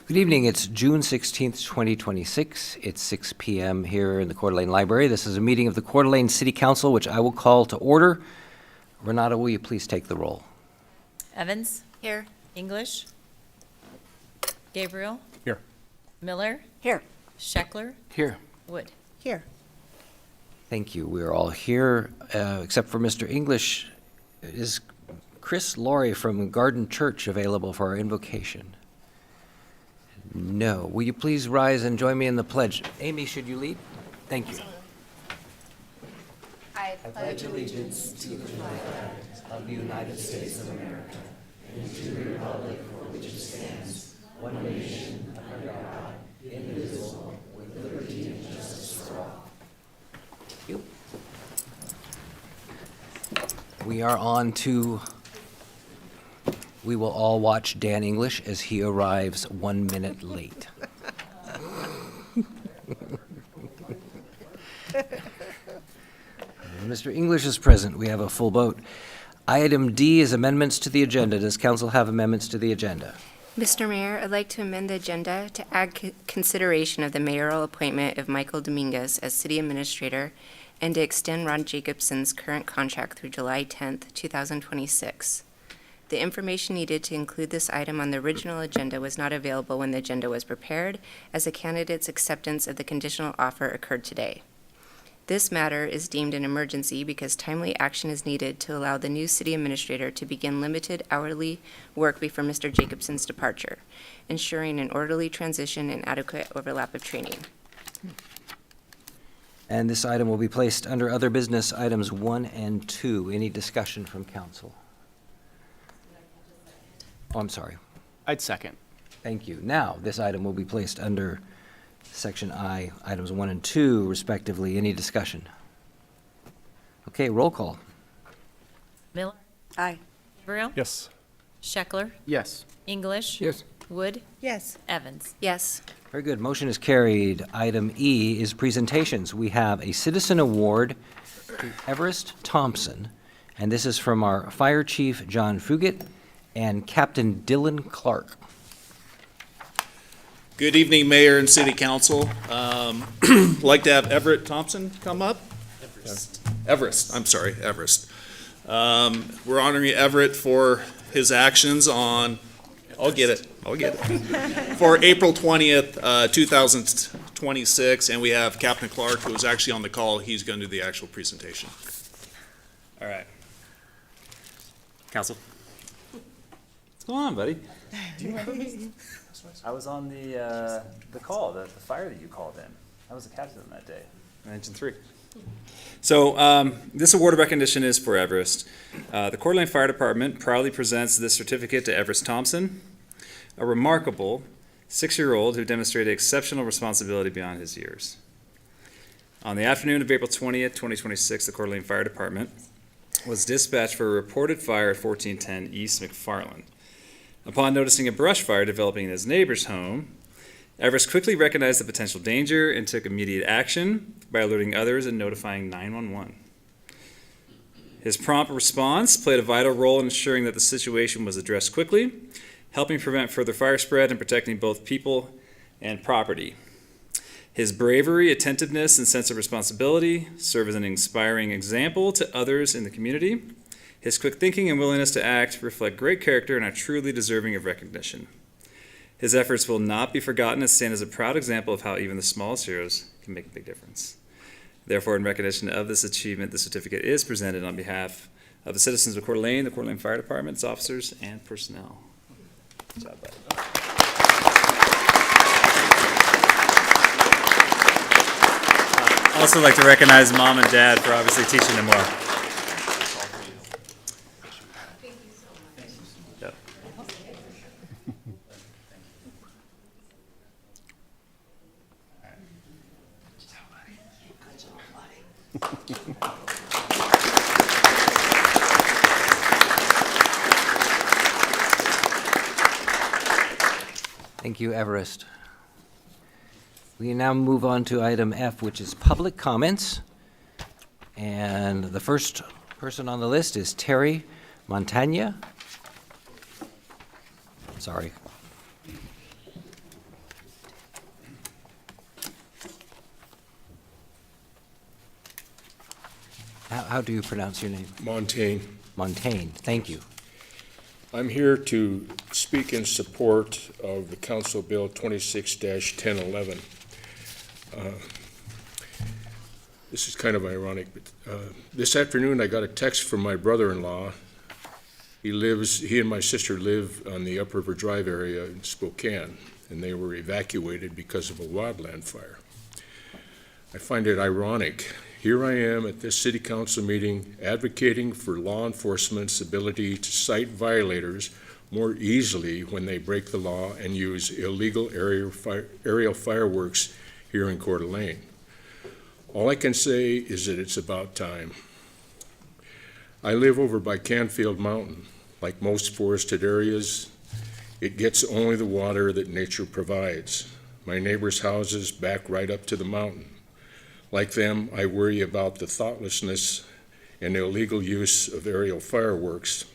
Good evening. It's June 16th, 2026. It's 6 p.m. here in the Coeur d'Alene Library. This is a meeting of the Coeur d'Alene City Council, which I will call to order. Renata, will you please take the roll? Evans? Here. English? Gabriel? Here. Miller? Here. Scheckler? Here. Wood? Here. Thank you. We are all here, except for Mr. English. Is Chris Laurie from Garden Church available for our invocation? No. Will you please rise and join me in the pledge? Amy, should you lead? Thank you. I pledge allegiance to the flag of the United States of America and to the republic for which it stands, one nation, under God, indivisible, with liberty and justice for all. Thank you. We are on to, we will all watch Dan English as he arrives 1 minute late. Mr. English is present. We have a full vote. Item D is amendments to the agenda. Does council have amendments to the agenda? Mr. Mayor, I'd like to amend the agenda to add consideration of the mayoral appointment of Michael Dominguez as city administrator and to extend Ron Jacobson's current contract through July 10th, 2026. The information needed to include this item on the original agenda was not available when the agenda was prepared, as the candidate's acceptance of the conditional offer occurred today. This matter is deemed an emergency because timely action is needed to allow the new city administrator to begin limited hourly work before Mr. Jacobson's departure, ensuring an orderly transition and adequate overlap of training. And this item will be placed under other business items 1 and 2. Any discussion from council? Oh, I'm sorry. I'd second. Thank you. Now, this item will be placed under Section I, items 1 and 2, respectively. Any discussion? Okay, roll call. Miller? Aye. Gabriel? Yes. Scheckler? Yes. English? Yes. Wood? Yes. Evans? Yes. Very good. Motion is carried. Item E is presentations. We have a citizen award to Everest Thompson, and this is from our Fire Chief, John Fugit, and Captain Dylan Clark. Good evening, Mayor and City Council. Like to have Everett Thompson come up? Everest. We're honoring Everett for his actions on, I'll get it. For April 20th, 2026, and we have Captain Clark, who is actually on the call. He's going to do the actual presentation. All right. Council. What's going on, buddy? Do you remember me? I was on the call, the fire that you called in. I was the captain that day, in Engine 3. So this award of recognition is for Everest. The Coeur d'Alene Fire Department proudly presents this certificate to Everest Thompson, a remarkable 6-year-old who demonstrated exceptional responsibility beyond his years. On the afternoon of April 20th, 2026, the Coeur d'Alene Fire Department was dispatched for a reported fire at 1410 East McFarland. Upon noticing a brush fire developing in his neighbor's home, Everest quickly recognized the potential danger and took immediate action by alerting others and notifying 911. His prompt response played a vital role in ensuring that the situation was addressed quickly, helping prevent further fire spread and protecting both people and property. His bravery, attentiveness, and sense of responsibility serve as an inspiring example to others in the community. His quick thinking and willingness to act reflect great character and are truly deserving of recognition. His efforts will not be forgotten and stand as a proud example of how even the smallest heroes can make a big difference. Therefore, in recognition of this achievement, the certificate is presented on behalf of the citizens of Coeur d'Alene, the Coeur d'Alene Fire Department, its officers, and personnel. Good job, buddy. I'd also like to recognize Mom and Dad for obviously teaching them well. Yep. Thank you, Everest. We now move on to item F, which is public comments. And the first person on the list is Terry Montagna. Sorry. How do you pronounce your name? Montaigne. Montaigne, thank you. I'm here to speak in support of the Council Bill 26-1011. This is kind of ironic, but this afternoon I got a text from my brother-in-law. He and my sister live on the Upriver Drive area in Spokane, and they were evacuated because of a wildland fire. I find it ironic. Here I am at this city council meeting advocating for law enforcement's ability to cite violators more easily when they break the law and use illegal aerial fireworks here in Coeur d'Alene. All I can say is that it's about time. I live over by Canfield Mountain. Like most forested areas, it gets only the water that nature provides. My neighbors' houses back right up to the mountain. Like them, I worry about the thoughtlessness and illegal use of aerial fireworks,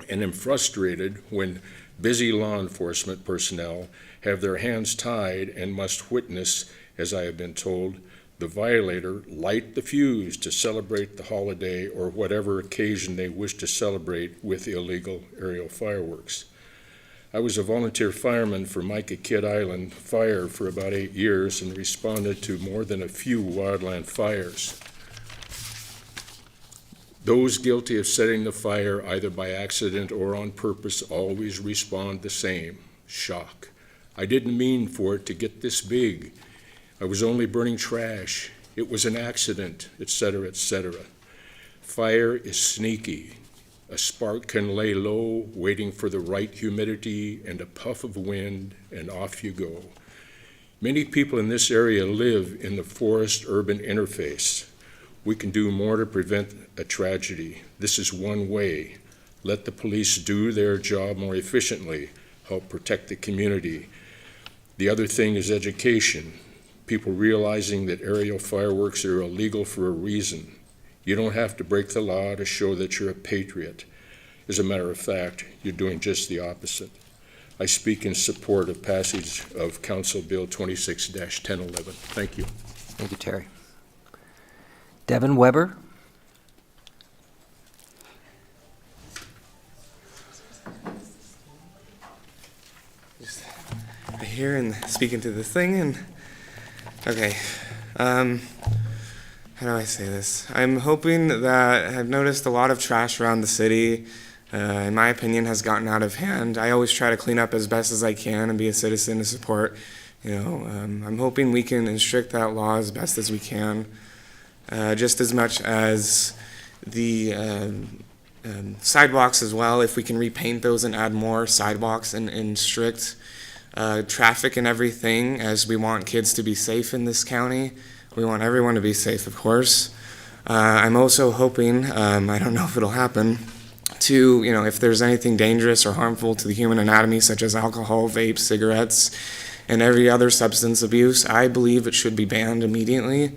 and am frustrated when busy law enforcement personnel have their hands tied and must witness, as I have been told, the violator light the fuse to celebrate the holiday or whatever occasion they wish to celebrate with illegal aerial fireworks. I was a volunteer fireman for Micah Kidd Island Fire for about 8 years and responded to more than a few wildland fires. Those guilty of setting the fire either by accident or on purpose always respond the same: shock. I didn't mean for it to get this big. I was only burning trash. It was an accident, etc., etc. Fire is sneaky. A spark can lay low, waiting for the right humidity and a puff of wind, and off you go. Many people in this area live in the forest-urban interface. We can do more to prevent a tragedy. This is one way. Let the police do their job more efficiently, help protect the community. The other thing is education. People realizing that aerial fireworks are illegal for a reason. You don't have to break the law to show that you're a patriot. As a matter of fact, you're doing just the opposite. I speak in support of passage of Council Bill 26-1011. Thank you. Thank you, Terry. Devin Weber? I hear and speaking to this thing, and okay. How do I say this? I'm hoping that I've noticed a lot of trash around the city. In my opinion, has gotten out of hand. I always try to clean up as best as I can and be a citizen to support. I'm hoping we can restrict that law as best as we can, just as much as the sidewalks as well. If we can repaint those and add more sidewalks and strict traffic and everything, as we want kids to be safe in this county. We want everyone to be safe, of course. I'm also hoping, I don't know if it'll happen, to, if there's anything dangerous or harmful to the human anatomy, such as alcohol, vapes, cigarettes, and every other substance abuse, I believe it should be banned immediately.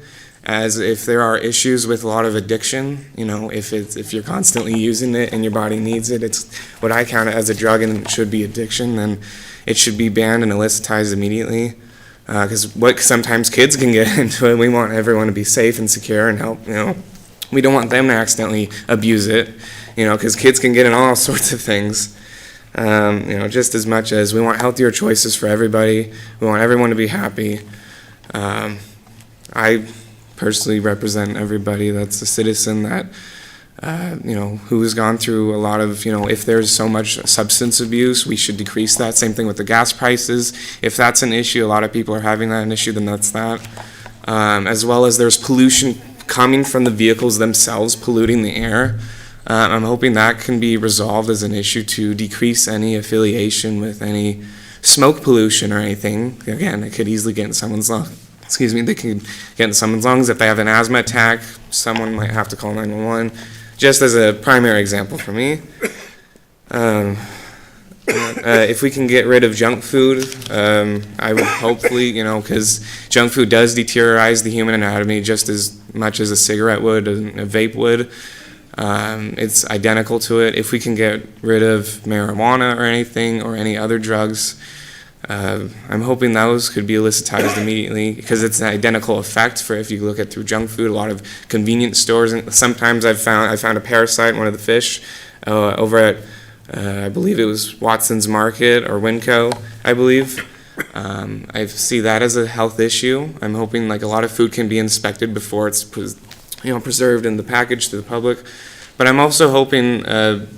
As if there are issues with a lot of addiction, if you're constantly using it and your body needs it, it's what I count as a drug and it should be addiction, then it should be banned and illicitized immediately. Because what sometimes kids can get into it, we want everyone to be safe and secure and help, we don't want them to accidentally abuse it, because kids can get in all sorts of things. Just as much as we want healthier choices for everybody, we want everyone to be happy. I personally represent everybody that's a citizen that, who has gone through a lot of, if there's so much substance abuse, we should decrease that. Same thing with the gas prices. If that's an issue, a lot of people are having that an issue, then that's that. As well as there's pollution coming from the vehicles themselves, polluting the air. I'm hoping that can be resolved as an issue to decrease any affiliation with any smoke pollution or anything. Again, it could easily get in someone's lungs. They can get in someone's lungs. If they have an asthma attack, someone might have to call 911. Just as a primary example for me. If we can get rid of junk food, I would hopefully, because junk food does deteriorize the human anatomy just as much as a cigarette would, a vape would. It's identical to it. If we can get rid of marijuana or anything or any other drugs, I'm hoping those could be illicitized immediately because it's an identical effect for if you look at through junk food, a lot of convenience stores. And sometimes I found a parasite in one of the fish over at, I believe it was Watson's Market or Winco, I believe. I see that as a health issue. I'm hoping like a lot of food can be inspected before it's preserved in the package to the public. But I'm also hoping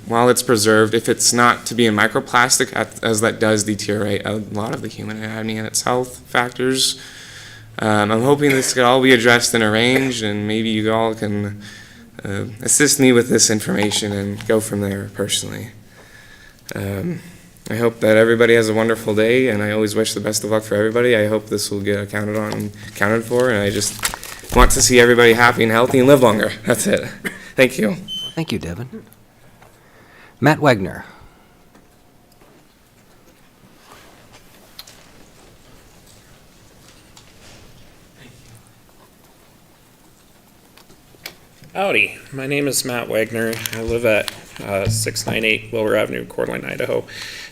while it's preserved, if it's not to be in microplastic, as that does deteriorate a lot of the human anatomy and its health factors. I'm hoping this could all be addressed and arranged, and maybe you all can assist me with this information and go from there personally. I hope that everybody has a wonderful day, and I always wish the best of luck for everybody. I hope this will get accounted on and accounted for, and I just want to see everybody happy and healthy and live longer. That's it. Thank you. Thank you, Devin. Matt Wagner. Howdy, my name is Matt Wagner. I live at 698 Wilbur Avenue, Coeur d'Alene, Idaho,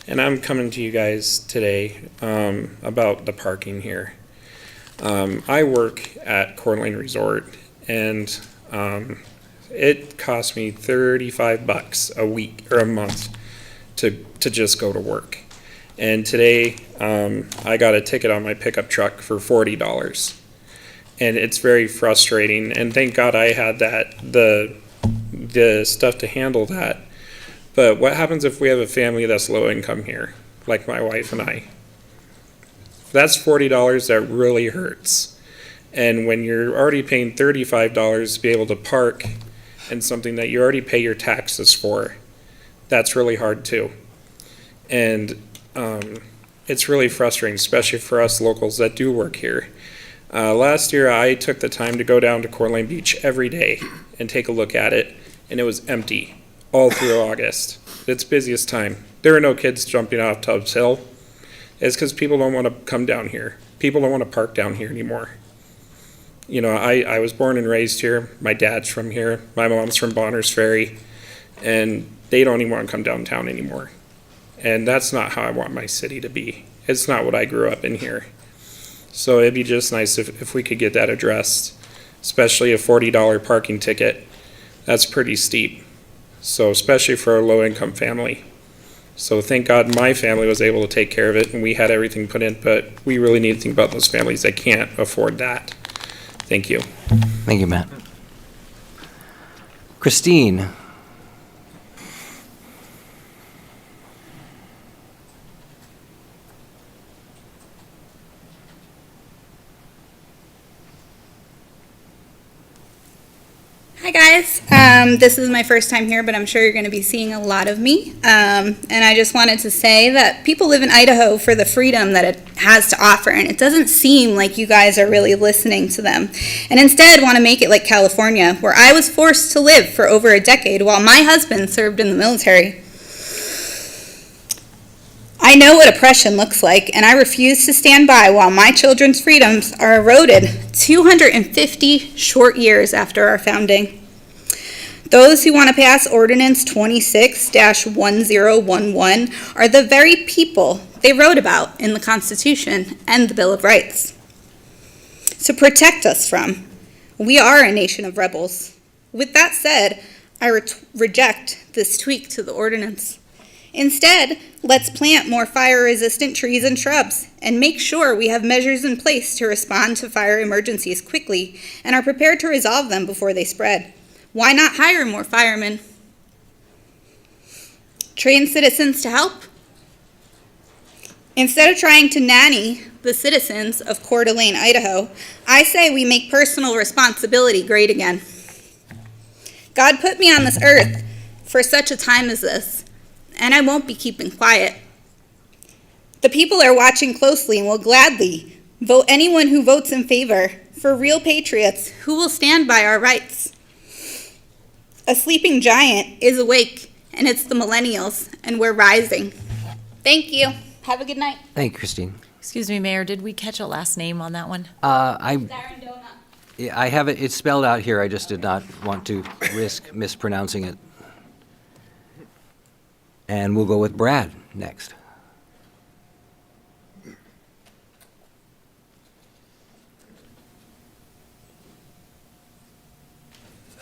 and I'm coming to you guys today about the parking here. I work at Coeur d'Alene Resort, and it costs me $35 a week or a month to just go to work. And today I got a ticket on my pickup truck for $40. And it's very frustrating, and thank God I had the stuff to handle that. But what happens if we have a family that's low income here, like my wife and I? That's $40 that really hurts. And when you're already paying $35 to be able to park in something that you already pay your taxes for, that's really hard too. And it's really frustrating, especially for us locals that do work here. Last year, I took the time to go down to Coeur d'Alene Beach every day and take a look at it, and it was empty all through August. It's busiest time. There are no kids jumping off Tubbs Hill. It's because people don't want to come down here. People don't want to park down here anymore. You know, I was born and raised here. My dad's from here. My mom's from Bonners Ferry, and they don't even want to come downtown anymore. And that's not how I want my city to be. It's not what I grew up in here. So it'd be just nice if we could get that addressed, especially a $40 parking ticket. That's pretty steep. So especially for a low-income family. So thank God my family was able to take care of it and we had everything put in, but we really need to think about those families that can't afford that. Thank you. Thank you, Matt. Christine. Hi guys, this is my first time here, but I'm sure you're going to be seeing a lot of me. And I just wanted to say that people live in Idaho for the freedom that it has to offer, and it doesn't seem like you guys are really listening to them. And instead want to make it like California, where I was forced to live for over a decade while my husband served in the military. I know what oppression looks like, and I refuse to stand by while my children's freedoms are eroded 250 short years after our founding. Those who want to pass Ordinance 26-1011 are the very people they wrote about in the Constitution and the Bill of Rights. So protect us from. We are a nation of rebels. With that said, I reject this tweak to the ordinance. Instead, let's plant more fire-resistant trees and shrubs and make sure we have measures in place to respond to fire emergencies quickly and are prepared to resolve them before they spread. Why not hire more firemen? Train citizens to help? Instead of trying to nanny the citizens of Coeur d'Alene, Idaho, I say we make personal responsibility great again. God put me on this earth for such a time as this, and I won't be keeping quiet. The people are watching closely and will gladly vote anyone who votes in favor for real patriots who will stand by our rights. A sleeping giant is awake, and it's the millennials, and we're rising. Thank you. Have a good night. Thank you, Christine. Excuse me, Mayor, did we catch a last name on that one? Darren I have it, it's spelled out here, I just did not want to risk mispronouncing it. And we'll go with Brad next.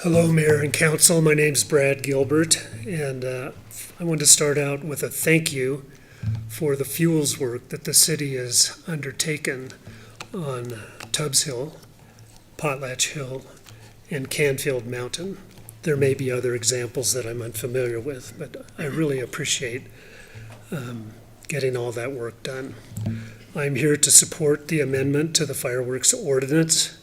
Hello, Mayor and Council. My name's Brad Gilbert, and I want to start out with a thank you for the fuels work that the city has undertaken on Tubbs Hill, Potlatch Hill, and Canfield Mountain. There may be other examples that I'm unfamiliar with, but I really appreciate getting all that work done. I'm here to support the amendment to the fireworks ordinance.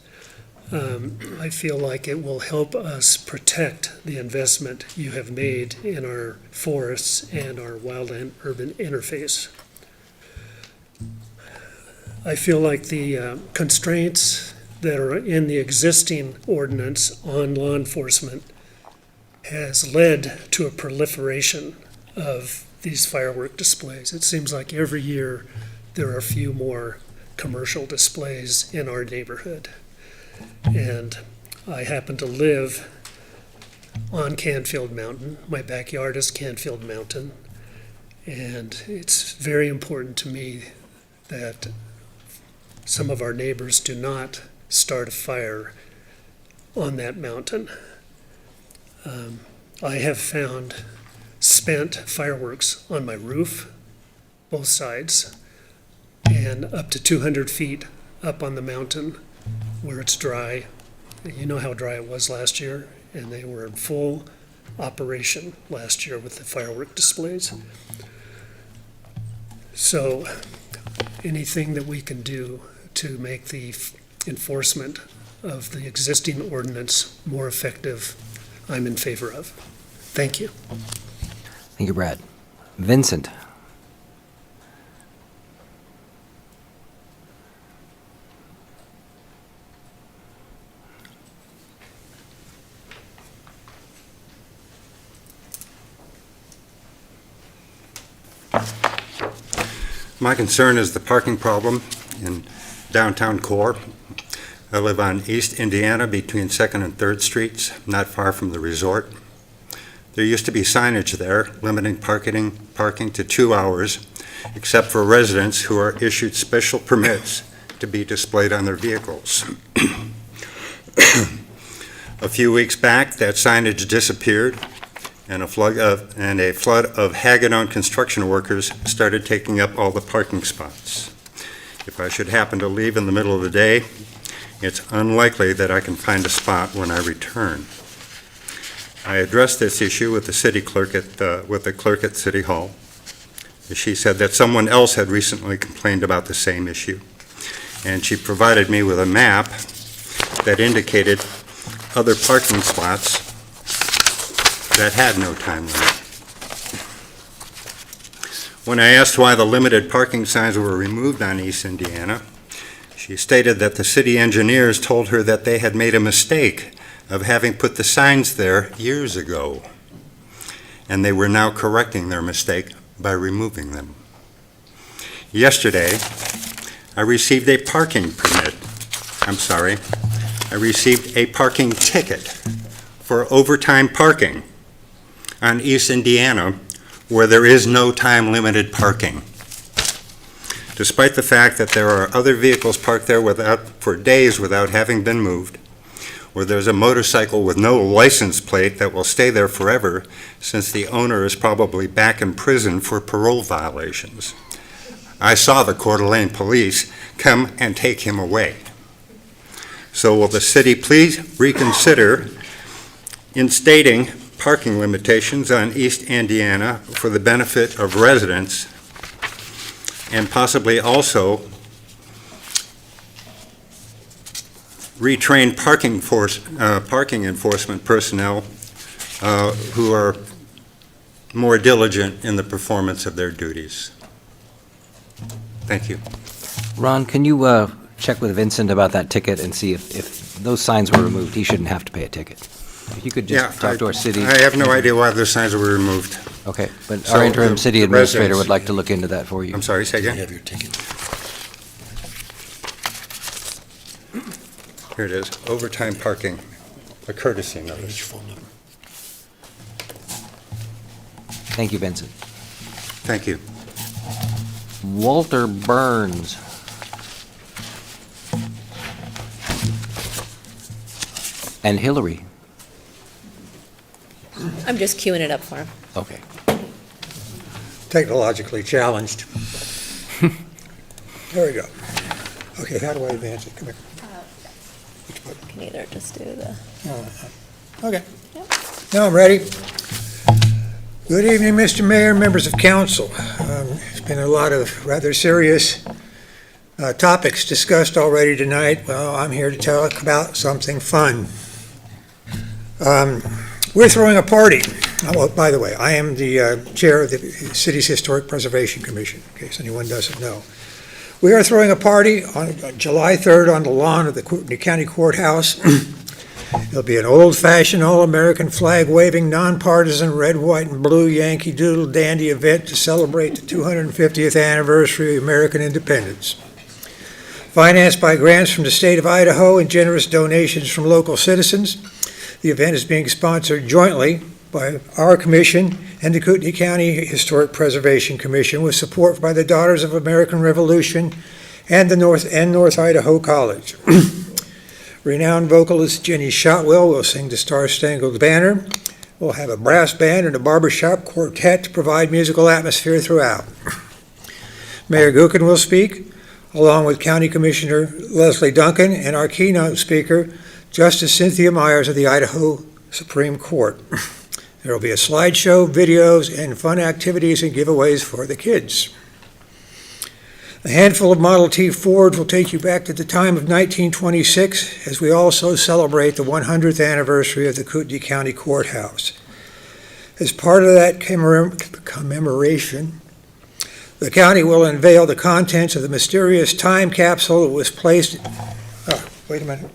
I feel like it will help us protect the investment you have made in our forests and our wild-urban interface. I feel like the constraints that are in the existing ordinance on law enforcement has led to a proliferation of these firework displays. It seems like every year there are a few more commercial displays in our neighborhood. And I happen to live on Canfield Mountain. My backyard is Canfield Mountain. And it's very important to me that some of our neighbors do not start a fire on that mountain. I have found spent fireworks on my roof, both sides, and up to 200 feet up on the mountain where it's dry. You know how dry it was last year, and they were in full operation last year with the firework displays. So anything that we can do to make the enforcement of the existing ordinance more effective, I'm in favor of. Thank you. Thank you, Brad. Vincent? My concern is the parking problem in downtown Coeur. I live on East Indiana between 2nd and 3rd Streets, not far from the resort. There used to be signage there limiting parking to 2 hours, except for residents who are issued special permits to be displayed on their vehicles. A few weeks back, that signage disappeared, and a flood of haggard-on construction workers started taking up all the parking spots. If I should happen to leave in the middle of the day, it's unlikely that I can find a spot when I return. I addressed this issue with the city clerk with the clerk at City Hall. She said that someone else had recently complained about the same issue, and she provided me with a map that indicated other parking spots that had no time limit. When I asked why the limited parking signs were removed on East Indiana, she stated that the city engineers told her that they had made a mistake of having put the signs there years ago, and they were now correcting their mistake by removing them. Yesterday, I received a parking ticket for overtime parking on East Indiana, where there is no time-limited parking. Despite the fact that there are other vehicles parked there for days without having been moved, where there's a motorcycle with no license plate that will stay there forever since the owner is probably back in prison for parole violations. I saw the Coeur d'Alene police come and take him away. So will the city please reconsider instating parking limitations on East Indiana for the benefit of residents, and possibly also retrain parking enforcement personnel who are more diligent in the performance of their duties. Thank you. Ron, can you check with Vincent about that ticket and see if those signs were removed? He shouldn't have to pay a ticket. If you could just talk to our city. I have no idea why those signs were removed. Okay, but So our interim city the administrator residents- would like to look into that for you. I'm sorry, say again? You have your ticket. Here it is, overtime parking, a courtesy notice. Phone number. Thank you, Vincent. Thank you. Walter Burns. And Hillary. I'm just queuing it up for him. Okay. Technologically challenged. There we go. Okay, how do I advance it? Come here. Which button? Can either just do the. Okay. Now I'm ready. Good evening, Mr. Mayor, members of council. There's been a lot of rather serious topics discussed already tonight. Well, I'm here to talk about something fun. We're throwing a party. Oh, by the way, I am the chair of the city's Historic Preservation Commission, in case anyone doesn't know. We are throwing a party on July 3rd on the lawn of the county courthouse. It'll be an old-fashioned, all-American flag-waving, nonpartisan, red, white, and blue Yankee Doodle dandy event to celebrate the 250th anniversary of American independence. Financed by grants from the state of Idaho and generous donations from local citizens, the event is being sponsored jointly by our commission and the Kootenai County Historic Preservation Commission with support by the Daughters of American Revolution and the North Idaho College. Renowned vocalist Jenny Shotwell will sing the Star-Spangled Banner. We'll have a brass band and a barbershop quartet to provide musical atmosphere throughout. Mayor Gookin will speak, along with County Commissioner Leslie Duncan and our keynote speaker, Justice Cynthia Myers of the Idaho Supreme Court. There will be a slideshow, videos, and fun activities and giveaways for the kids. A handful of Model T Fords will take you back to the time of 1926 as we also celebrate the 100th anniversary of the Kootenai County Courthouse. As part of that commemoration, the county will unveil the contents of the mysterious time capsule that was placed. Oh, wait a minute.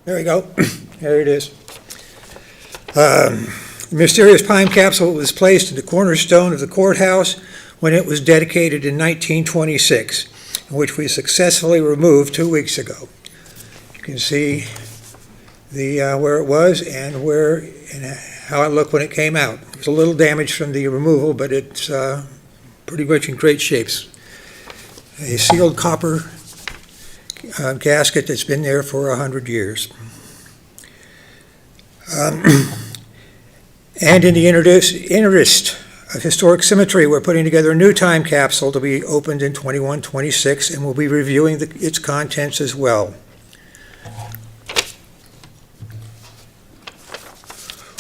There we go. There it is. The mysterious time capsule was placed in the cornerstone of the courthouse when it was dedicated in 1926, which we successfully removed 2 weeks ago. You can see the where it was and how it looked when it came out. There's a little damage from the removal, but it's pretty much in great shapes. A sealed copper gasket that's been there for 100 years. And in the interest of historic symmetry, we're putting together a new time capsule to be opened in 2126, and we'll be reviewing its contents as well.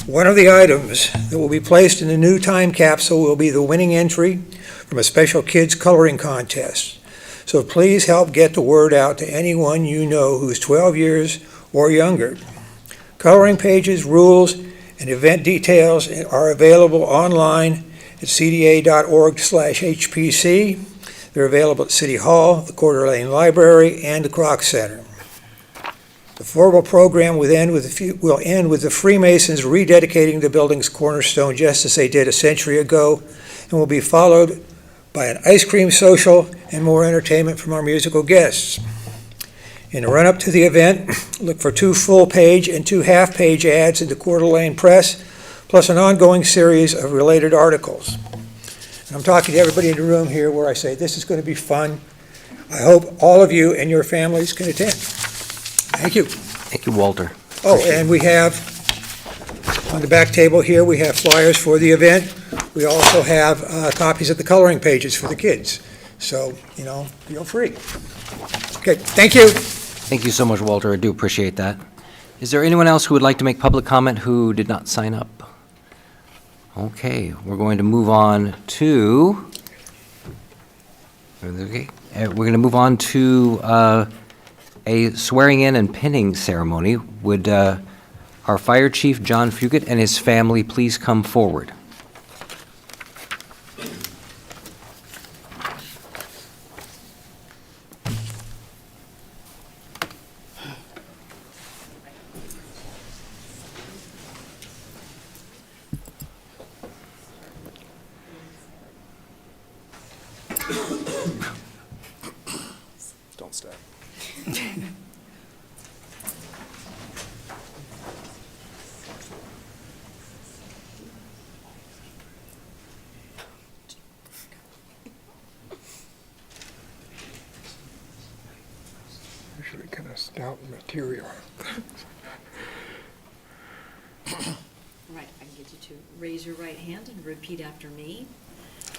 One of the items that will be placed in the new time capsule will be the winning entry from a special kids coloring contest. So please help get the word out to anyone you know who's 12 years or younger. Coloring pages, rules, and event details are available online at cda.org/HPC. They're available at City Hall, the Coeur d'Alene Library, and the Kroc Center. The formal program will end with the Freemasons rededicating the building's cornerstone just as they did a century ago, and will be followed by an ice cream social and more entertainment from our musical guests. In the run-up to the event, look for 2 full-page and 2 half-page ads in the Coeur d'Alene Press, plus an ongoing series of related articles. And I'm talking to everybody in the room here where I say this is going to be fun. I hope all of you and your families can attend. Thank you. Thank you, Walter. Oh, and we have, on the back table here, we have flyers for the event. We also have copies of the coloring pages for the kids. So, feel free. Okay, thank you. Thank you so much, Walter. I do appreciate that. Is there anyone else who would like to make public comment who did not sign up? Okay, we're going to move on to a swearing-in and pinning ceremony. Would our Fire Chief, John Fugit, and his family please come forward? Don't stop. Usually kind of stout material. get you to raise your right hand and repeat after me.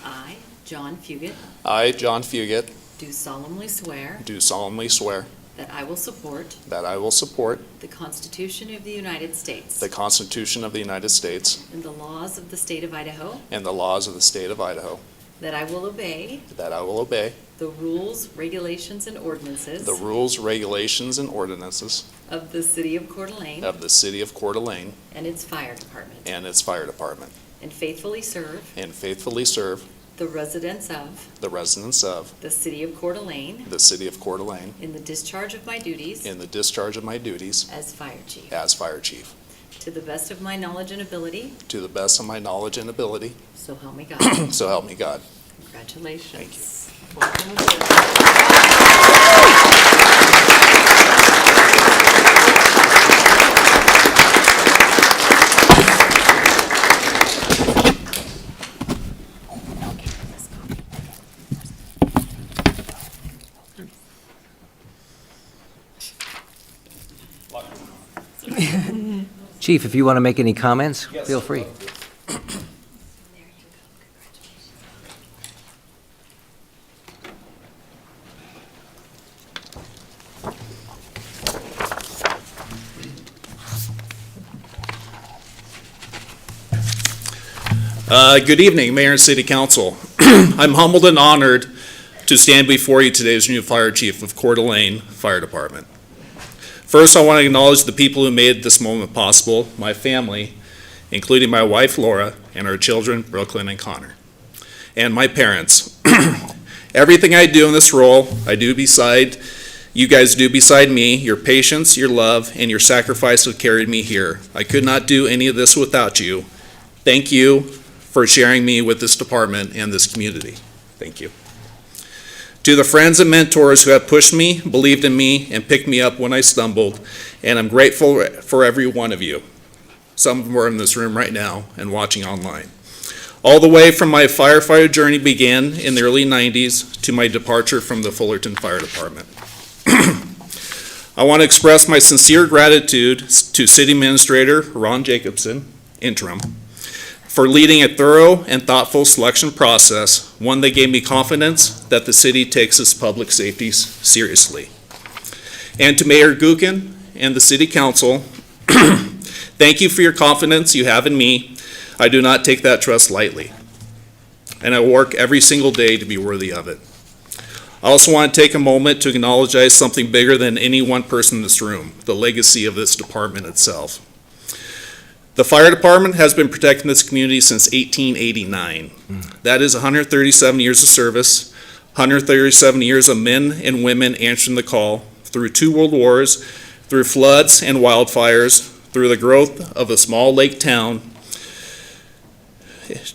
I, John Fugit, I, John Fugit, do solemnly swear do solemnly swear that I will support that I will support the Constitution of the United States the Constitution of the United States and the laws of the state of Idaho, and the laws of the state of Idaho, that I will obey that I will obey the rules, regulations, and ordinances the rules, regulations, and ordinances of the City of Coeur d'Alene of the City of Coeur d'Alene and its fire department, and its fire department, and faithfully serve and faithfully serve the residents of the residents of the City of Coeur d'Alene the City of Coeur d'Alene in the discharge of my duties in the discharge of my duties as fire chief, as fire chief, to the best of my knowledge and ability, to the best of my knowledge and ability, so help me God. so help me God. Congratulations. Thank you. Welcome aboard. Chief, if you want to make any comments, feel free. Good evening, Mayor and City Council. I'm humbled and honored to stand before you today as new Fire Chief of Coeur d'Alene Fire Department. First, I want to acknowledge the people who made this moment possible, my family, including my wife Laura and our children Brooklyn and Connor, and my parents. Everything I do in this role, you guys do beside me. Your patience, your love, and your sacrifice have carried me here. I could not do any of this without you. Thank you for sharing me with this department and this community. Thank you. To the friends and mentors who have pushed me, believed in me, and picked me up when I stumbled, and I'm grateful for every one of you. Some of them are in this room right now and watching online. All the way from my firefighter journey began in the early 90s to my departure from the Fullerton Fire Department. I want to express my sincere gratitude to City Administrator Ron Jacobson, interim, for leading a thorough and thoughtful selection process, one that gave me confidence that the city takes its public safety seriously. And to Mayor Gookin and the City Council, thank you for your confidence you have in me. I do not take that trust lightly, and I work every single day to be worthy of it. I also want to take a moment to acknowledge something bigger than any one person in this room, the legacy of this department itself. The fire department has been protecting this community since 1889. That is 137 years of service, 137 years of men and women answering the call through 2 world wars, through floods and wildfires, through the growth of a small lake town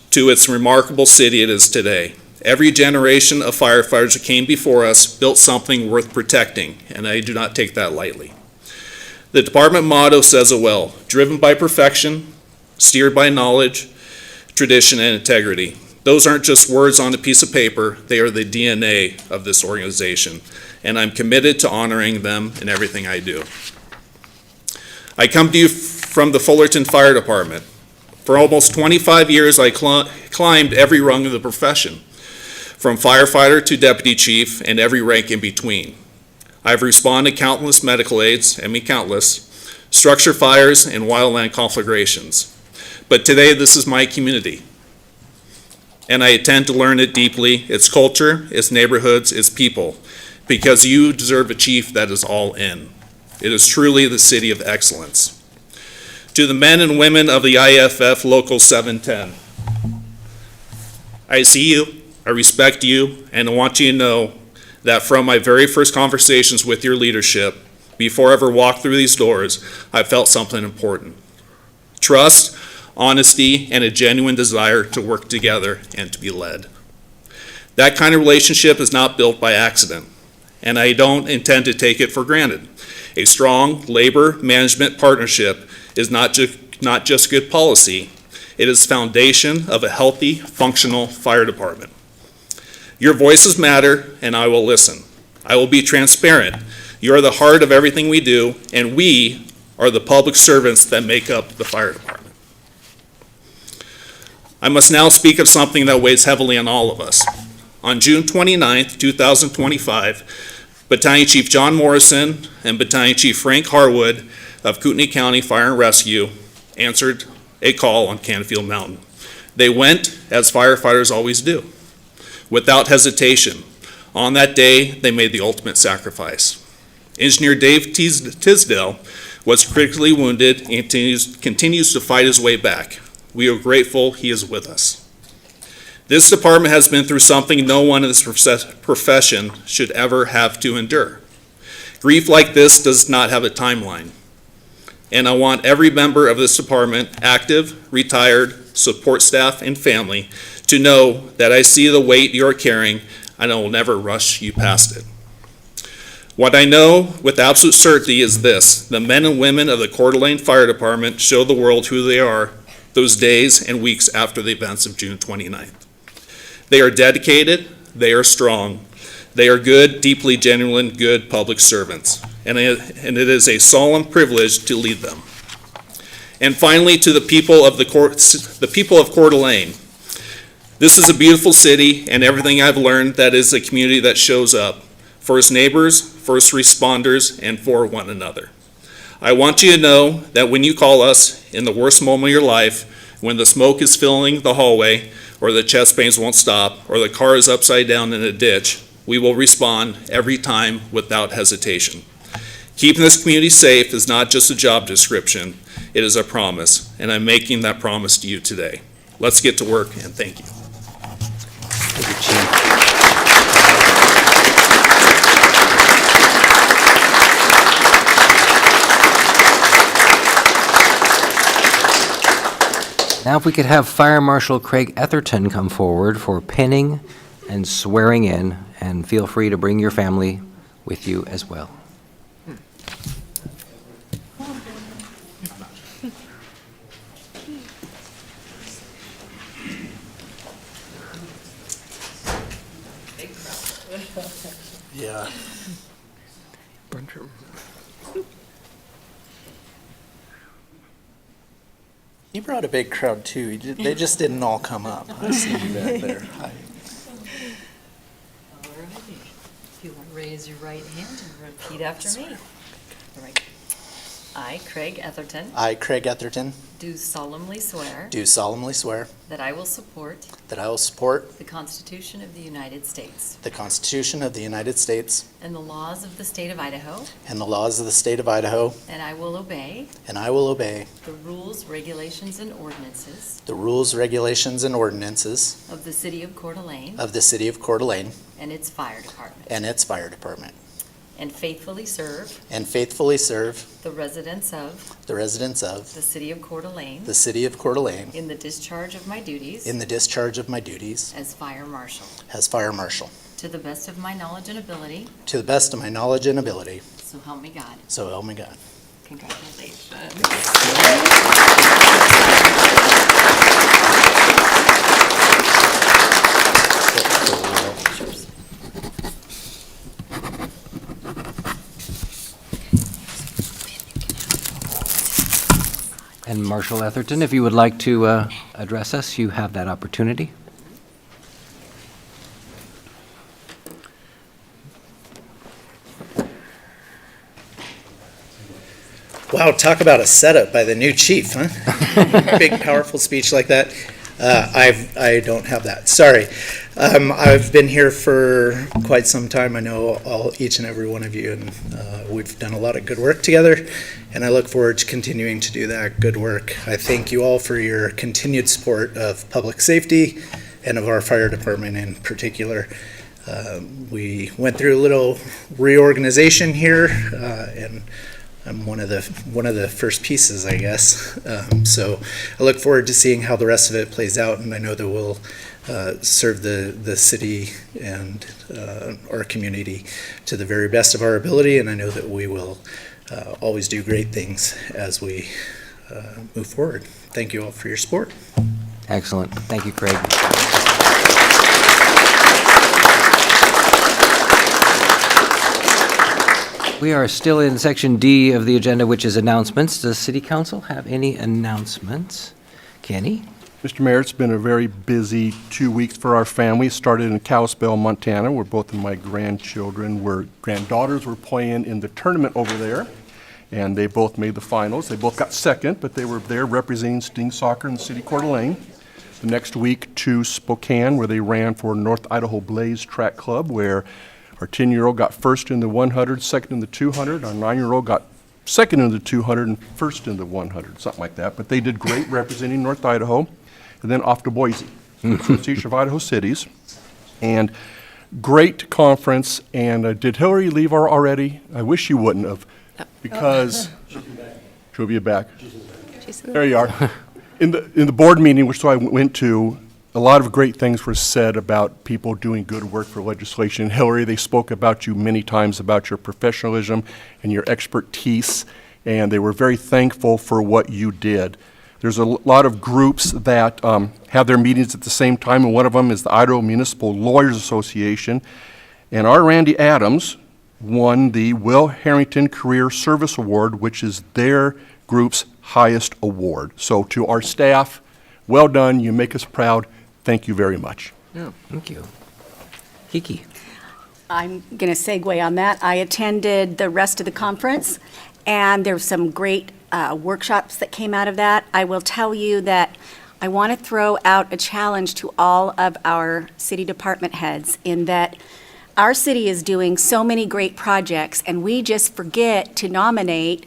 to its remarkable city it is today. Every generation of firefighters that came before us built something worth protecting, and I do not take that lightly. The department motto says it well: driven by perfection, steered by knowledge, tradition, and integrity. Those aren't just words on a piece of paper, they are the DNA of this organization, and I'm committed to honoring them in everything I do. I come to you from the Fullerton Fire Department. For almost 25 years, I climbed every rung of the profession, from firefighter to deputy chief and every rank in between. I've responded to countless medical aids, structure fires, and wildland conflagrations. But today, this is my community, and I intend to learn it deeply, its culture, its neighborhoods, its people, because you deserve a chief that is all in. It is truly the city of excellence. To the men and women of the IFF Local 710, I see you, I respect you, and I want you to know that from my very first conversations with your leadership, before I ever walked through these doors, I felt something important. Trust, honesty, and a genuine desire to work together and to be led. That kind of relationship is not built by accident, and I don't intend to take it for granted. A strong labor management partnership is not just good policy, it is the foundation of a healthy, functional fire department. Your voices matter, and I will listen. I will be transparent. You are the heart of everything we do, and we are the public servants that make up the fire department. I must now speak of something that weighs heavily on all of us. On June 29th, 2025, Battalion Chief John Morrison and Battalion Chief Frank Harwood of Kootenai County Fire and Rescue answered a call on Canfield Mountain. They went, as firefighters always do, without hesitation. On that day, they made the ultimate sacrifice. Engineer Dave Tisdale was critically wounded and continues to fight his way back. We are grateful he is with us. This department has been through something no one in this profession should ever have to endure. Grief like this does not have a timeline. And I want every member of this department, active, retired, support staff, and family, to know that I see the weight you are carrying and I will never rush you past it. What I know with absolute certainty is this: the men and women of the Coeur d'Alene Fire Department show the world who they are those days and weeks after the events of June 29th. They are dedicated, they are strong, they are good, deeply genuine, good public servants, and it is a solemn privilege to lead them. And finally, to the people of Coeur d'Alene, this is a beautiful city, and everything I've learned, that is a community that shows up for its neighbors, first responders, and for one another. I want you to know that when you call us in the worst moment of your life, when the smoke is filling the hallway, or the chest pains won't stop, or the car is upside down in a ditch, we will respond every time without hesitation. Keeping this community safe is not just a job description, it is a promise, and I'm making that promise to you today. Let's get to work, and thank you. Thank you, Chief. Now if we could have Fire Marshal Craig Etherton come forward for pinning and swearing in, and feel free to bring your family with you as well. Yeah. You brought a big crowd too. They just didn't all come up. I see you back there. Hi. All right. If you want to raise your right hand and repeat after me. All right. I, Craig Etherton, I, Craig Etherton, do solemnly swear do solemnly swear that I will support that I will support the Constitution of the United States the Constitution of the United States and the laws of the state of Idaho, and the laws of the state of Idaho, and I will obey and I will obey the rules, regulations, and ordinances the rules, regulations, and ordinances of the City of Coeur d'Alene of the City of Coeur d'Alene and its fire department, and its fire department, and faithfully serve the residents of the City of Coeur d'Alene the City of Coeur d'Alene in the discharge of my duties in the discharge of my duties as fire marshal, as fire marshal, to the best of my knowledge and ability, to the best of my knowledge and ability, so help me God. so help me God. Congratulations. And Marshal Etherton, if you would like to address us, you have that opportunity. Wow, talk about a setup by the new chief, huh? Big, powerful speech like that. I don't have that. Sorry. I've been here for quite some time. I know each and every one of you, and we've done a lot of good work together, and I look forward to continuing to do that good work. I thank you all for your continued support of public safety and of our fire department in particular. We went through a little reorganization here, and I'm one of the first pieces, I guess. So I look forward to seeing how the rest of it plays out, and I know that we'll serve the city and our community to the very best of our ability, and I know that we will always do great things as we move forward. Thank you all for your support. Excellent. Thank you, Craig. We are still in Section D of the agenda, which is announcements. Does City Council have any announcements? Kenny? Mr. Mayor, it's been a very busy 2 weeks for our family. It started in Kalispell, Montana, where both of my granddaughters were playing in the tournament over there, and they both made the finals. They both got second, but they were there representing Sting Soccer in the city of Coeur d'Alene. The next week to Spokane, where they ran for North Idaho Blaze Track Club, where our 10-year-old got first in the 100, second in the 200. Our 9-year-old got second in the 200 and first in the 100, something like that. But they did great representing North Idaho. And then off to Boise, Association of Idaho Cities. And great conference. And did Hillary leave already? I wish you wouldn't have, because she'll be back. There you are. In the board meeting, which I went to, a lot of great things were said about people doing good work for legislation. Hillary, they spoke about you many times, about your professionalism and your expertise, and they were very thankful for what you did. There's a lot of groups that have their meetings at the same time, and one of them is the Idaho Municipal Lawyers Association. And our Randy Adams won the Will Harrington Career Service Award, which is their group's highest award. So to our staff, well done. You make us proud. Thank you very much. Yeah, thank you. Kiki. I'm going to segue on that. I attended the rest of the conference, and there were some great workshops that came out of that. I will tell you that I want to throw out a challenge to all of our city department heads in that our city is doing so many great projects, and we just forget to nominate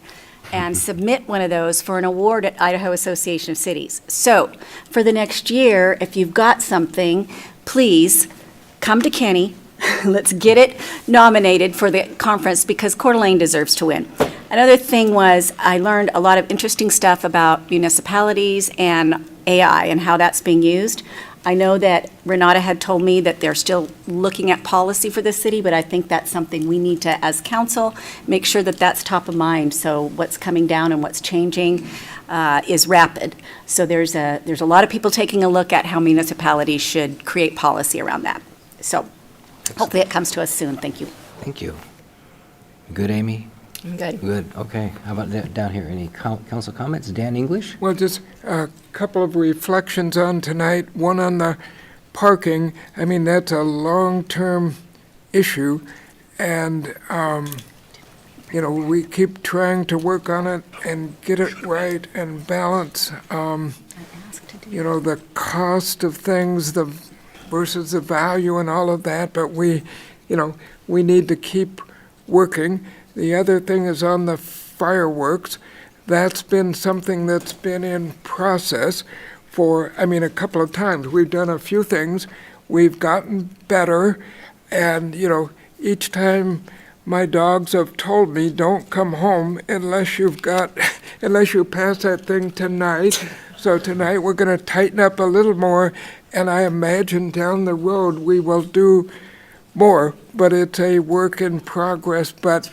and submit one of those for an award at Idaho Association of Cities. So for the next year, if you've got something, please come to Kenny. Let's get it nominated for the conference because Coeur d'Alene deserves to win. Another thing was I learned a lot of interesting stuff about municipalities and AI and how that's being used. I know that Renata had told me that they're still looking at policy for the city, but I think that's something we need to, as council, make sure that that's top of mind. So what's coming down and what's changing is rapid. So there's a lot of people taking a look at how municipalities should create policy around that. So hopefully it comes to us soon. Thank you. Thank you. Good, Amy? I'm good. Good, okay. How about down here? Any council comments? Dan English? Well, just a couple of reflections on tonight. One on the parking. I mean, that's a long-term issue, and, we keep trying to work on it and get it right and balance, the cost of things, versus the value and all of that, but we need to keep working. The other thing is on the fireworks. That's been something that's been in process for, a couple of times. We've done a few things. We've gotten better. And, each time my dogs have told me, don't come home unless you pass that thing tonight. So tonight we're going to tighten up a little more. And I imagine down the road we will do more, but it's a work in progress. But,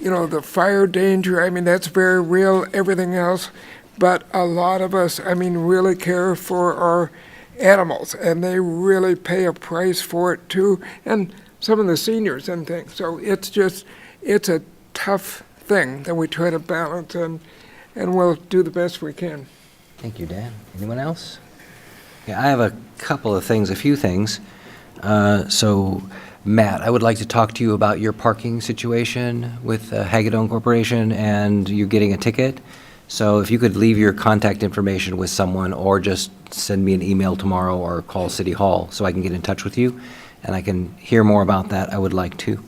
the fire danger, that's very real, everything else. But a lot of us, really care for our animals, and they really pay a price for it too, and some of the seniors and things. So it's a tough thing that we try to balance, and we'll do the best we can. Thank you, Dan. Anyone else? Yeah, I have a few things. So, Matt, I would like to talk to you about your parking situation with Hagedorn Corporation and you getting a ticket. So if you could leave your contact information with someone or just send me an email tomorrow or call City Hall so I can get in touch with you and I can hear more about that, I would like to.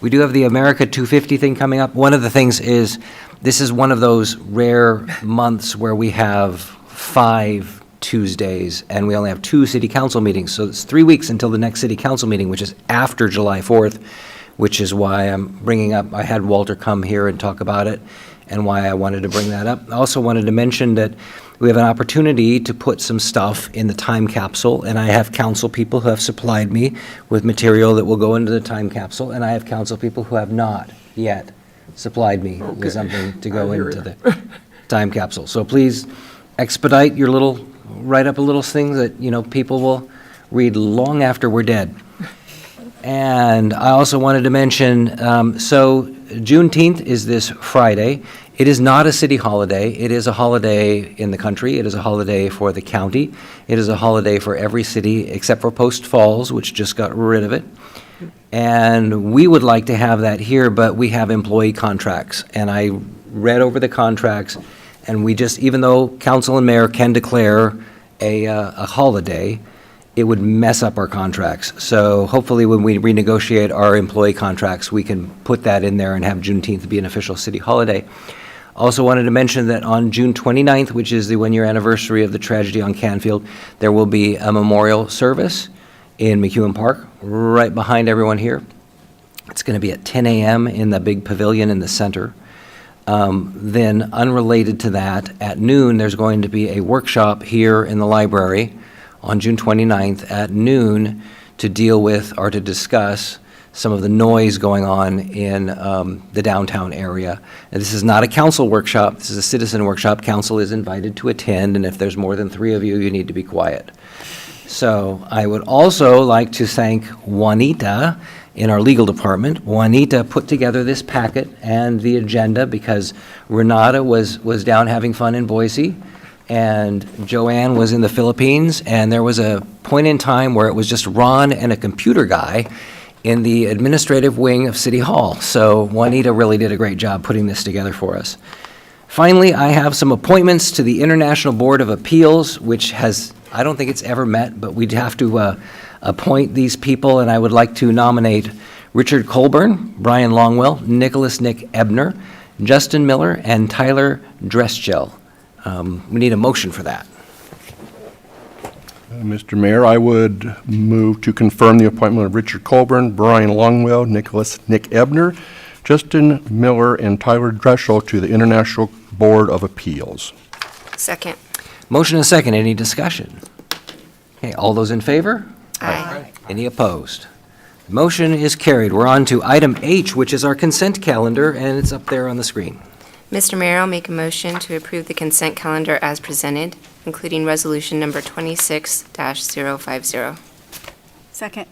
We do have the America 250 thing coming up. One of the things is this is one of those rare months where we have 5 Tuesdays, and we only have 2 city council meetings, so it's 3 weeks until the next city council meeting, which is after July 4th, which is why I'm bringing up, I had Walter come here and talk about it, and why I wanted to bring that up. I also wanted to mention that we have an opportunity to put some stuff in the time capsule, and I have council people who have supplied me with material that will go into the time capsule, and I have council people who have not yet supplied me with something to go into the time capsule. So please expedite your write up a little thing that, people will read long after we're dead. And I also wanted to mention, so Juneteenth is this Friday. It is not a city holiday. It is a holiday in the country. It is a holiday for the county. It is a holiday for every city except for Post Falls, which just got rid of it. And we would like to have that here, but we have employee contracts. And I read over the contracts, and we just, even though council and mayor can declare a holiday, it would mess up our contracts. So hopefully when we renegotiate our employee contracts, we can put that in there and have Juneteenth be an official city holiday. Also wanted to mention that on June 29th, which is the one-year anniversary of the tragedy on Canfield, there will be a memorial service in McEwen Park, right behind everyone here. It's going to be at 10 a.m. in the big pavilion in the center. Then unrelated to that, at noon, there's going to be a workshop here in the library on June 29th at noon to deal with or to discuss some of the noise going on in the downtown area. And this is not a council workshop, this is a citizen workshop. Council is invited to attend, and if there's more than 3 of you, you need to be quiet. So I would also like to thank Juanita in our legal department. Juanita put together this packet and the agenda because Renata was down having fun in Boise, and Joanne was in the Philippines, and there was a point in time where it was just Ron and a computer guy in the administrative wing of City Hall. So Juanita really did a great job putting this together for us. Finally, I have some appointments to the International Board of Appeals, which has, I don't think it's ever met, but we'd have to appoint these people, and I would like to nominate Richard Colburn, Brian Longwell, Nicholas Nick Ebner, Justin Miller, and Tyler Dreschel. We need a motion for that. Mr. Mayor, I would move to confirm the appointment of Richard Colburn, Brian Longwell, Nick Ebner, Justin Miller, and Tyler Dreschel to the International Board of Appeals. Second. Motion and second. Any discussion? Okay, all those in favor? Aye. Any opposed? Motion is carried. We're on to item H, which is our consent calendar, and it's up there on the screen. Mr. Mayor, I'll make a motion to approve the consent calendar as presented, including resolution number 26-050. Second.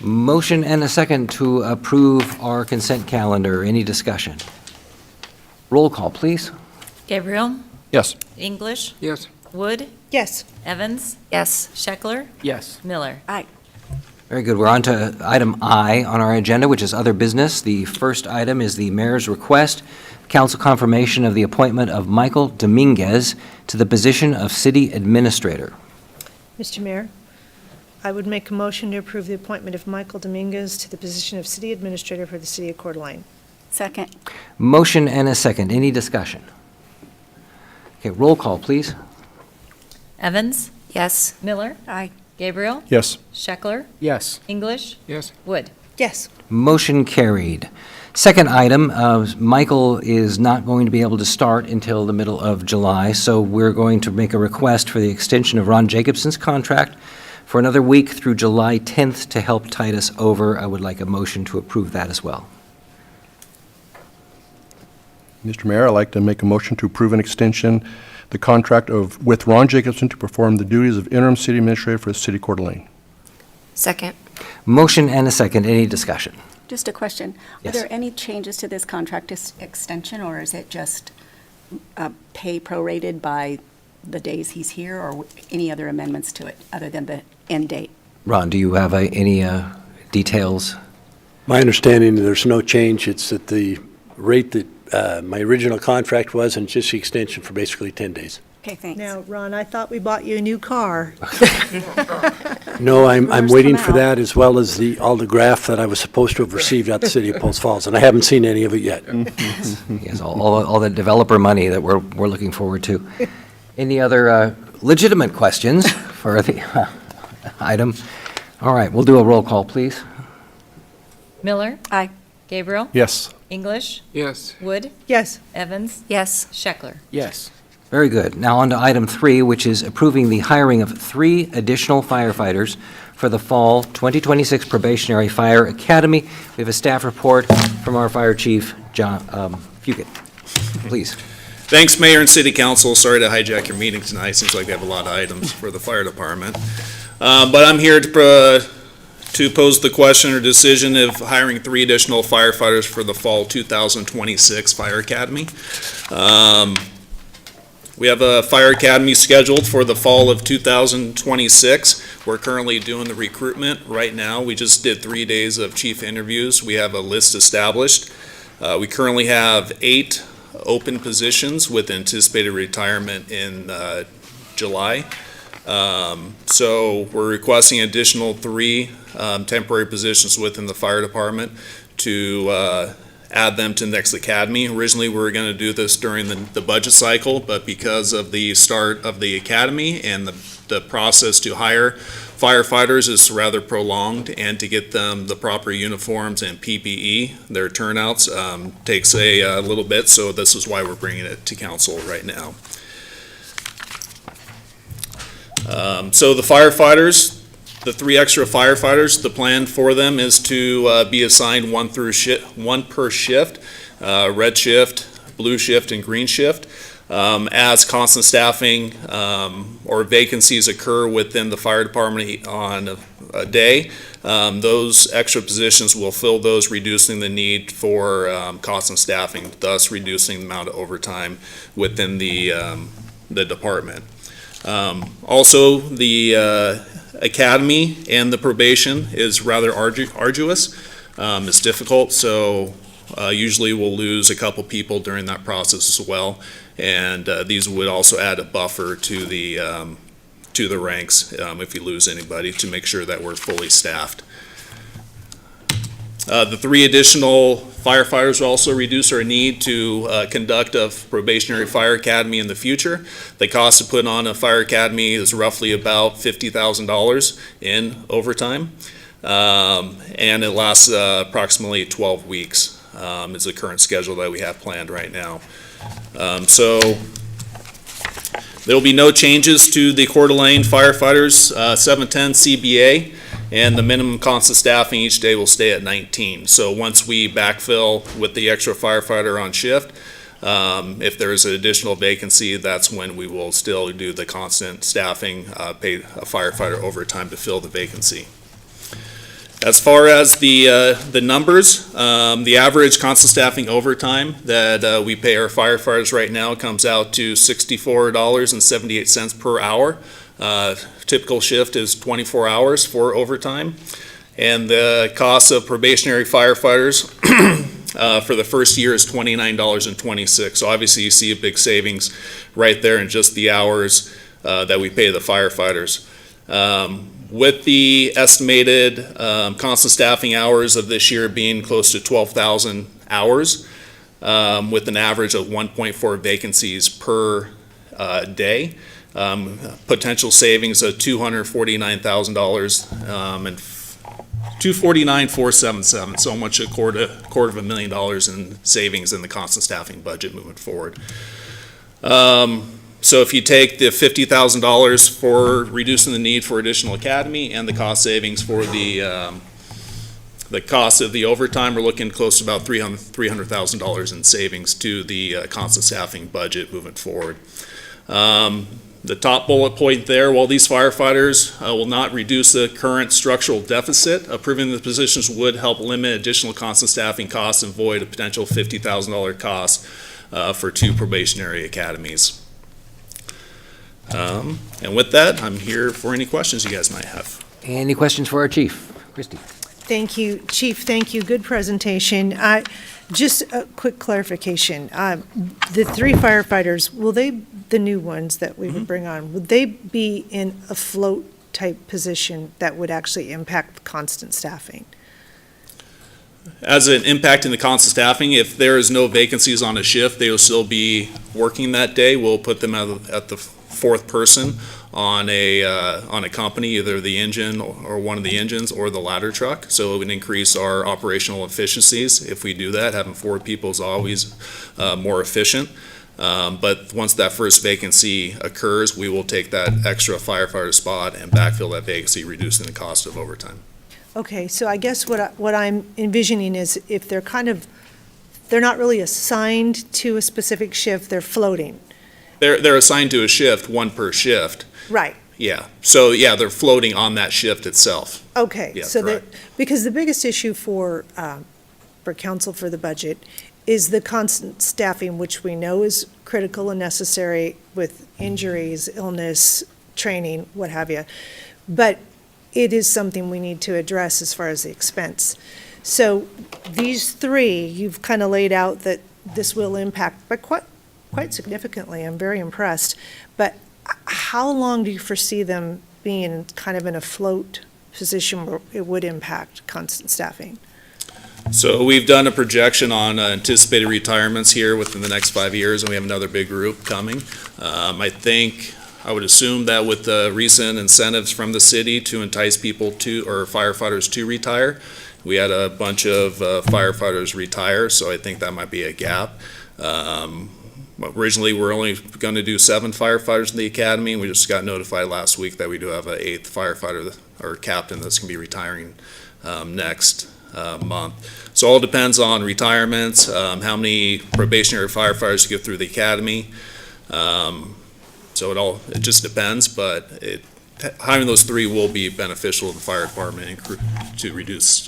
Motion and a second to approve our consent calendar. Any discussion? Roll call, please. Gabriel? Yes. English? Yes. Wood? Yes. Evans? Yes. Scheckler? Yes. Miller? Aye. Very good. We're on to item I on our agenda, which is other business. The first item is the mayor's request, council confirmation of the appointment of Michael Dominguez to the position of city administrator. Mr. Mayor, I would make a motion to approve the appointment of Michael Dominguez to the position of city administrator for the city of Coeur d'Alene. Second. Motion and a second. Any discussion? Okay, roll call, please. Evans? Yes. Miller? Aye. Gabriel? Yes. Scheckler? Yes. English? Yes. Wood? Yes. Motion carried. Second item, Michael is not going to be able to start until the middle of July, so we're going to make a request for the extension of Ron Jacobson's contract for another week through July 10th to help tide us over. I would like a motion to approve that as well. Mr. Mayor, I'd like to make a motion to approve an extension, the contract with Ron Jacobson to perform the duties of interim city administrator for the city of Coeur d'Alene. Second. Motion and a second. Any discussion? Just a question. Yes. Are there any changes to this contract extension, or is it just pay prorated by the days he's here, or any other amendments to it other than the end date? Ron, do you have any details? My understanding, there's no change. It's at the rate that my original contract was, and just the extension for basically 10 days. Okay, thanks. Now, Ron, I thought we bought you a new car. No, I'm First waiting one for out. that, as well as all the graph that I was supposed to have received out the city of Post Falls, and I haven't seen any of it yet. Yes, all the developer money that we're looking forward to. Any other legitimate questions for the item? All right, we'll do a roll call, please. Miller? Aye. Gabriel? Yes. English? Yes. Wood? Yes. Evans? Yes. Scheckler? Yes. Very good. Now on to item 3, which is approving the hiring of 3 additional firefighters for the fall 2026 Probationary Fire Academy. We have a staff report from our fire chief, John Fugit. Please. Thanks, Mayor and City Council. Sorry to hijack your meeting tonight. Seems like they have a lot of items for the fire department. But I'm here to to pose the question or decision of hiring 3 additional firefighters for the fall 2026 Fire Academy. We have a fire academy scheduled for the fall of 2026. We're currently doing the recruitment right now. We just did 3 days of chief interviews. We have a list established. We currently have 8 open positions with anticipated retirement in July. So we're requesting additional 3 temporary positions within the fire department to add them to the next academy. Originally, we were going to do this during the budget cycle, but because of the start of the academy and the process to hire firefighters is rather prolonged, and to get them the proper uniforms and PPE, their turnouts, takes a little bit, so this is why we're bringing it to council right now. So the firefighters, the 3 extra firefighters, the plan for them is to be assigned 1 per shift, red shift, blue shift, and green shift. As constant staffing or vacancies occur within the fire department on a day, those extra positions will fill those, reducing the need for constant staffing, thus reducing the amount of overtime within the department. Also, the academy and the probation is rather arduous. It's difficult, so usually we'll lose a couple people during that process as well, and these would also add a buffer to the ranks if you lose anybody, to make sure that we're fully staffed. The 3 additional firefighters will also reduce our need to conduct a probationary fire academy in the future. The cost to put on a fire academy is roughly about $50,000 in overtime, and it lasts approximately 12 weeks is the current schedule that we have planned right now. So there will be no changes to the Coeur d'Alene firefighters 710 CBA. And the minimum constant staffing each day will stay at 19. So once we backfill with the extra firefighter on shift, if there's an additional vacancy, that's when we will still do the constant staffing, pay a firefighter overtime to fill the vacancy. As far as the numbers, the average constant staffing overtime that we pay our firefighters right now comes out to $64.78 per hour. Typical shift is 24 hours for overtime, and the cost of probationary firefighters for the first year is $29.26. So obviously you see a big savings right there in just the hours that we pay the firefighters. With the estimated constant staffing hours of this year being close to 12,000 hours, with an average of 1.4 vacancies per day, potential savings of $249,000 and $249,477. So much, a quarter of $1,000,000 in savings in the constant staffing budget moving forward. So if you take the $50,000 for reducing the need for additional academy and the cost savings for the cost of the overtime, we're looking close to about $300,000 in savings to the constant staffing budget moving forward. The top bullet point there, while these firefighters will not reduce the current structural deficit, approving the positions would help limit additional constant staffing costs and void a potential $50,000 cost for 2 probationary academies. And with that, I'm here for any questions you guys might have. Any questions for our chief? Christy? Thank you, Chief. Thank you. Good presentation. Just a quick clarification. The 3 firefighters, will they, the new ones that we would bring on, would they be in a float type position that would actually impact constant staffing? As an impact in the constant staffing, if there is no vacancies on a shift, they will still be working that day. We'll put them at the 4th person on a company, either the engine or one of the engines or the ladder truck. So it would increase our operational efficiencies if we do that. Having 4 people is always more efficient. But once that first vacancy occurs, we will take that extra firefighter spot and backfill that vacancy, reducing the cost of overtime. Okay, so I guess what I'm envisioning is if they're not really assigned to a specific shift, they're floating. They're assigned to a shift, 1 per shift. Right. Yeah, so, yeah, they're floating on that shift itself. Okay, Yeah, so that, correct. because the biggest issue for council for the budget is the constant staffing, which we know is critical and necessary with injuries, illness, training, what have you. But it is something we need to address as far as the expense. So these three, you've kind of laid out that this will impact, but quite significantly. I'm very impressed. But how long do you foresee them being kind of in a float position where it would impact constant staffing? So we've done a projection on anticipated retirements here within the next 5 years, and we have another big group coming. I would assume that with the recent incentives from the city to entice people to, or firefighters to retire, we had a bunch of firefighters retire, so I think that might be a gap. Originally, we're only going to do 7 firefighters in the academy, and we just got notified last week that we do have an 8th firefighter or captain that's going to be retiring next month. So all depends on retirements, how many probationary firefighters get through the academy. So it just depends, but having those 3 will be beneficial to the fire department to reduce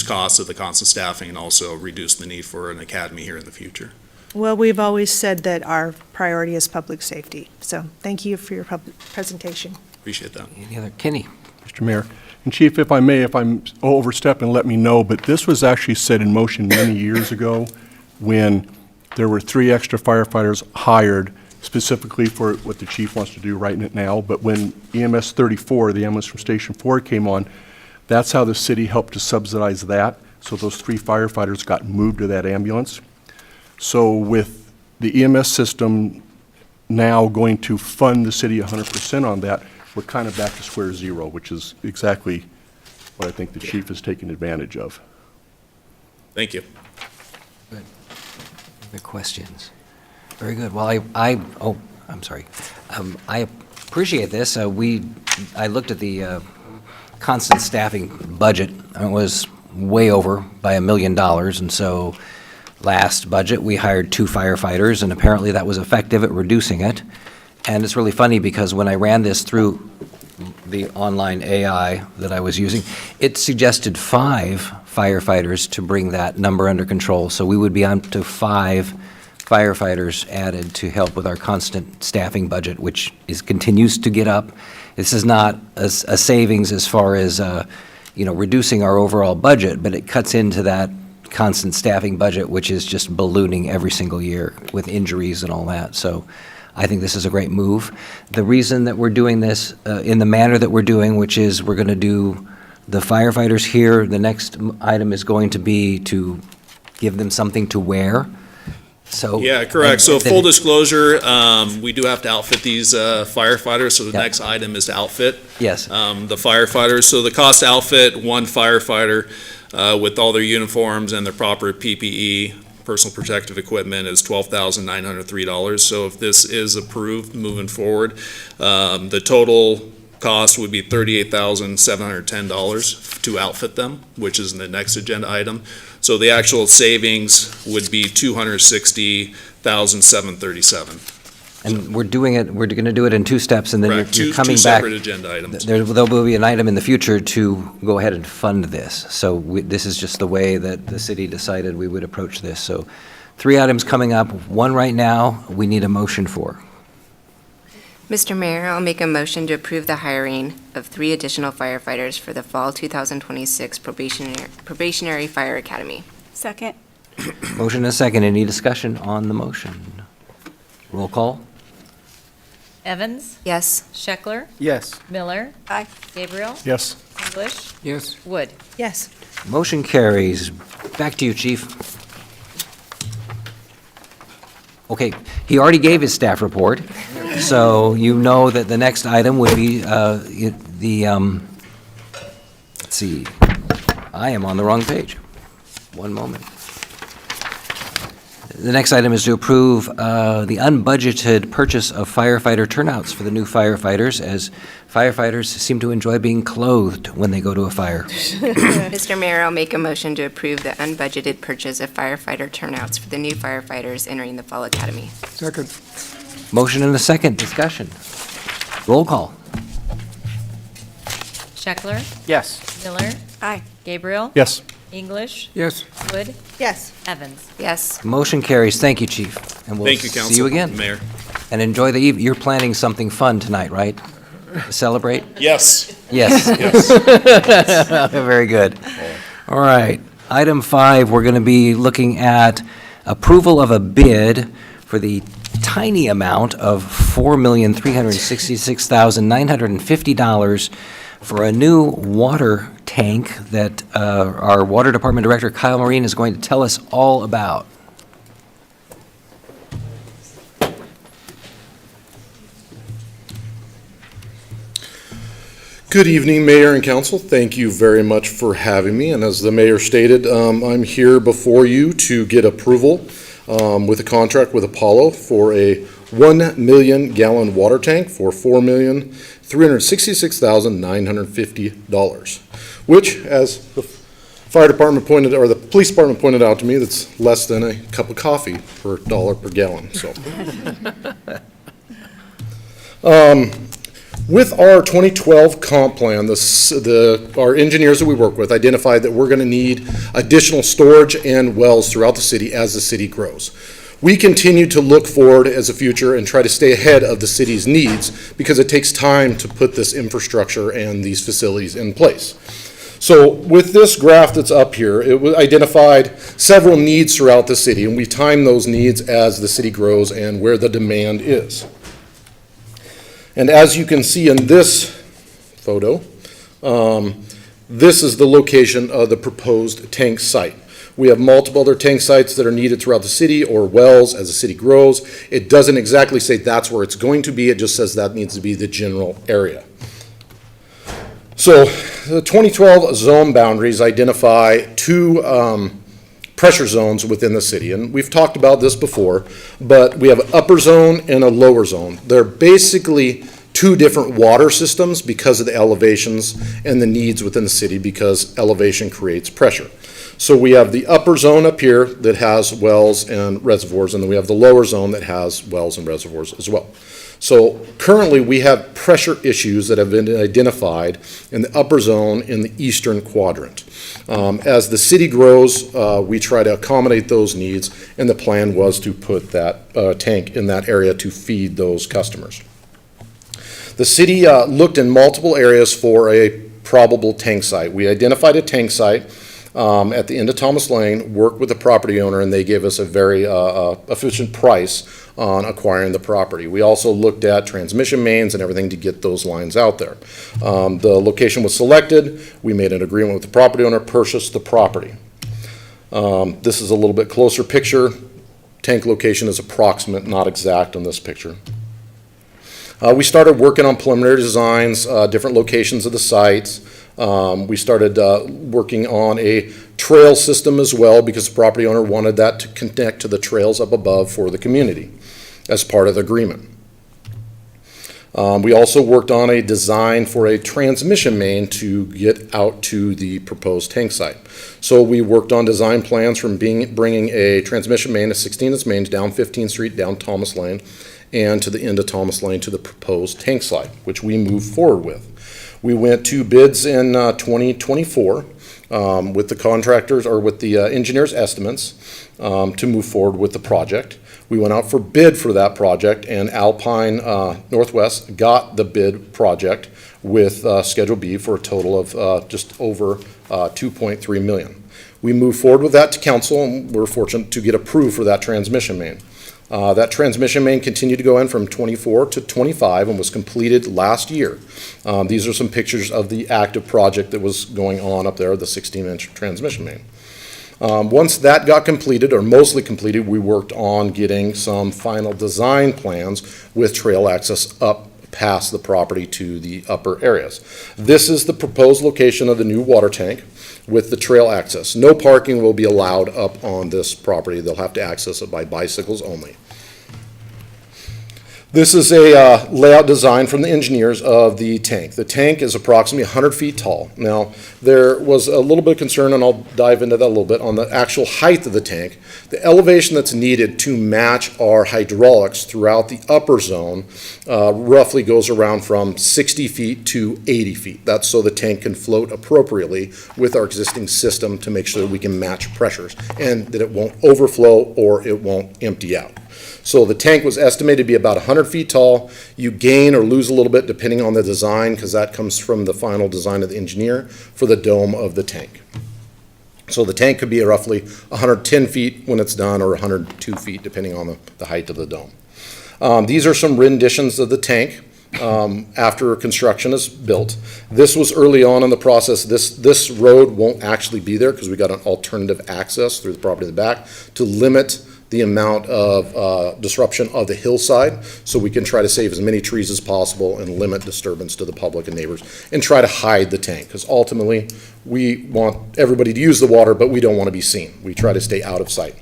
costs of the constant staffing and also reduce the need for an academy here in the future. Well, we've always said that our priority is public safety. So thank you for your presentation. Appreciate that. Any other? Kenny? Mr. Mayor. And Chief, if I may, if I'm overstepping, let me know, but this was actually set in motion many years ago when there were 3 extra firefighters hired specifically for what the chief wants to do right now. But when EMS 34, the ambulance from Station 4 came on, that's how the city helped to subsidize that. So those 3 firefighters got moved to that ambulance. So with the EMS system now going to fund the city 100% on that, we're kind of back to square zero, which is exactly what I think the chief is taking advantage of. Thank you. Good. Other questions? Very good. Well, I'm sorry. I appreciate this. I looked at the constant staffing budget, and it was way over by $1 million, and so last budget, we hired 2 firefighters, and apparently that was effective at reducing it. And it's really funny because when I ran this through the online AI that I was using, it suggested 5 firefighters to bring that number under control. So we would be on to 5 firefighters added to help with our constant staffing budget, which continues to get up. This is not a savings as far as reducing our overall budget, but it cuts into that constant staffing budget, which is just ballooning every single year with injuries and all that. So I think this is a great move. The reason that we're doing this in the manner that we're doing, which is we're going to do the firefighters here, the next item is going to be to give them something to wear. So yeah, correct. So full disclosure, we do have to outfit these firefighters. So the next item is to outfit. Yes. The firefighters. So the cost to outfit one firefighter with all their uniforms and their proper PPE, personal protective equipment, is $12,903. So if this is approved moving forward, the total cost would be $38,710 to outfit them, which is in the next agenda item. So the actual savings would be $260,737. And we're going to do it in 2 steps, and then you're coming two back. separate agenda items. There will be an item in the future to go ahead and fund this. So this is just the way that the city decided we would approach this. So 3 items coming up, 1 right now, we need a motion for. Mr. Mayor, I'll make a motion to approve the hiring of 3 additional firefighters for the fall 2026 probationary fire academy. Second. Motion and a second. Any discussion on the motion? Roll call. Evans? Yes. Scheckler? Yes. Miller? Aye. Gabriel? Yes. English? Yes. Wood? Yes. Motion carries. Back to you, Chief. Okay, he already gave his staff report, so you know that the next item would be let's see, I am on the wrong page. One moment. The next item is to approve the unbudgeted purchase of firefighter turnouts for the new firefighters, as firefighters seem to enjoy being clothed when they go to a fire. Mr. Mayor, I'll make a motion to approve the unbudgeted purchase of firefighter turnouts for the new firefighters entering the fall academy. Second. Motion and a second. Discussion. Roll call. Scheckler, Yes. Miller, Aye. Gabriel, Yes. English, Yes. Wood, Yes. Evans. Yes. Motion carries. Thank you, Chief. And we'll Thank you, see Council. you again. Mayor. And enjoy the evening. You're planning something fun tonight, right? To celebrate? Yes. Yes. Yes. Very good. All right. Item 5, we're going to be looking at approval of a bid for the tiny amount of $4,366,950 for a new water tank that our Water Department Director Kyle Marine is going to tell us all about. Good evening, Mayor and Council. Thank you very much for having me. And as the Mayor stated, I'm here before you to get approval with a contract with Apollo for a 1 million gallon water tank for $4,366,950, which, as the fire department pointed, or the police department pointed out to me, that's less than a cup of coffee per dollar per gallon. So. With our 2012 comp plan, our engineers that we work with identified that we're going to need additional storage and wells throughout the city as the city grows. We continue to look forward as a future and try to stay ahead of the city's needs because it takes time to put this infrastructure and these facilities in place. So with this graph that's up here, it identified several needs throughout the city, and we time those needs as the city grows and where the demand is. And as you can see in this photo, this is the location of the proposed tank site. We have multiple other tank sites that are needed throughout the city, or wells as the city grows. It doesn't exactly say that's where it's going to be, it just says that needs to be the general area. So the 2012 zone boundaries identify two pressure zones within the city. And we've talked about this before, but we have an upper zone and a lower zone. They're basically two different water systems because of the elevations and the needs within the city because elevation creates pressure. So we have the upper zone up here that has wells and reservoirs, and then we have the lower zone that has wells and reservoirs as well. So currently we have pressure issues that have been identified in the upper zone in the eastern quadrant. As the city grows, we try to accommodate those needs, and the plan was to put that tank in that area to feed those customers. The city looked in multiple areas for a probable tank site. We identified a tank site at the end of Thomas Lane, worked with the property owner, and they gave us a very efficient price on acquiring the property. We also looked at transmission mains and everything to get those lines out there. The location was selected. We made an agreement with the property owner, purchased the property. This is a little bit closer picture. Tank location is approximate, not exact on this picture. We started working on preliminary designs, different locations of the sites. We started working on a trail system as well because the property owner wanted that to connect to the trails up above for the community as part of the agreement. We also worked on a design for a transmission main to get out to the proposed tank site. So we worked on design plans from bringing a transmission main, a 16-inch main, down 15th Street, down Thomas Lane, and to the end of Thomas Lane to the proposed tank site, which we moved forward with. We went to bids in 2024 with the contractors, or with the engineers' estimates to move forward with the project. We went out for bid for that project, and Alpine Northwest got the bid project with Schedule B for a total of just over $2.3 million. We moved forward with that to council, and we're fortunate to get approved for that transmission main. That transmission main continued to go in from 24 to 25 and was completed last year. These are some pictures of the active project that was going on up there, the 16-inch transmission main. Once that got completed, or mostly completed, we worked on getting some final design plans with trail access up past the property to the upper areas. This is the proposed location of the new water tank with the trail access. No parking will be allowed up on this property. They'll have to access it by bicycles only. This is a layout design from the engineers of the tank. The tank is approximately 100 feet tall. Now, there was a little bit of concern, and I'll dive into that a little bit, on the actual height of the tank. The elevation that's needed to match our hydraulics throughout the upper zone roughly goes around from 60 feet to 80 feet. That's so the tank can float appropriately with our existing system to make sure that we can match pressures and that it won't overflow or it won't empty out. So the tank was estimated to be about 100 feet tall. You gain or lose a little bit depending on the design, because that comes from the final design of the engineer for the dome of the tank. So the tank could be roughly 110 feet when it's done, or 102 feet depending on the height of the dome. These are some renditions of the tank after construction is built. This was early on in the process. This road won't actually be there because we got an alternative access through the property in the back to limit the amount of disruption of the hillside, so we can try to save as many trees as possible and limit disturbance to the public and neighbors, and try to hide the tank, because ultimately we want everybody to use the water, but we don't want to be seen. We try to stay out of sight.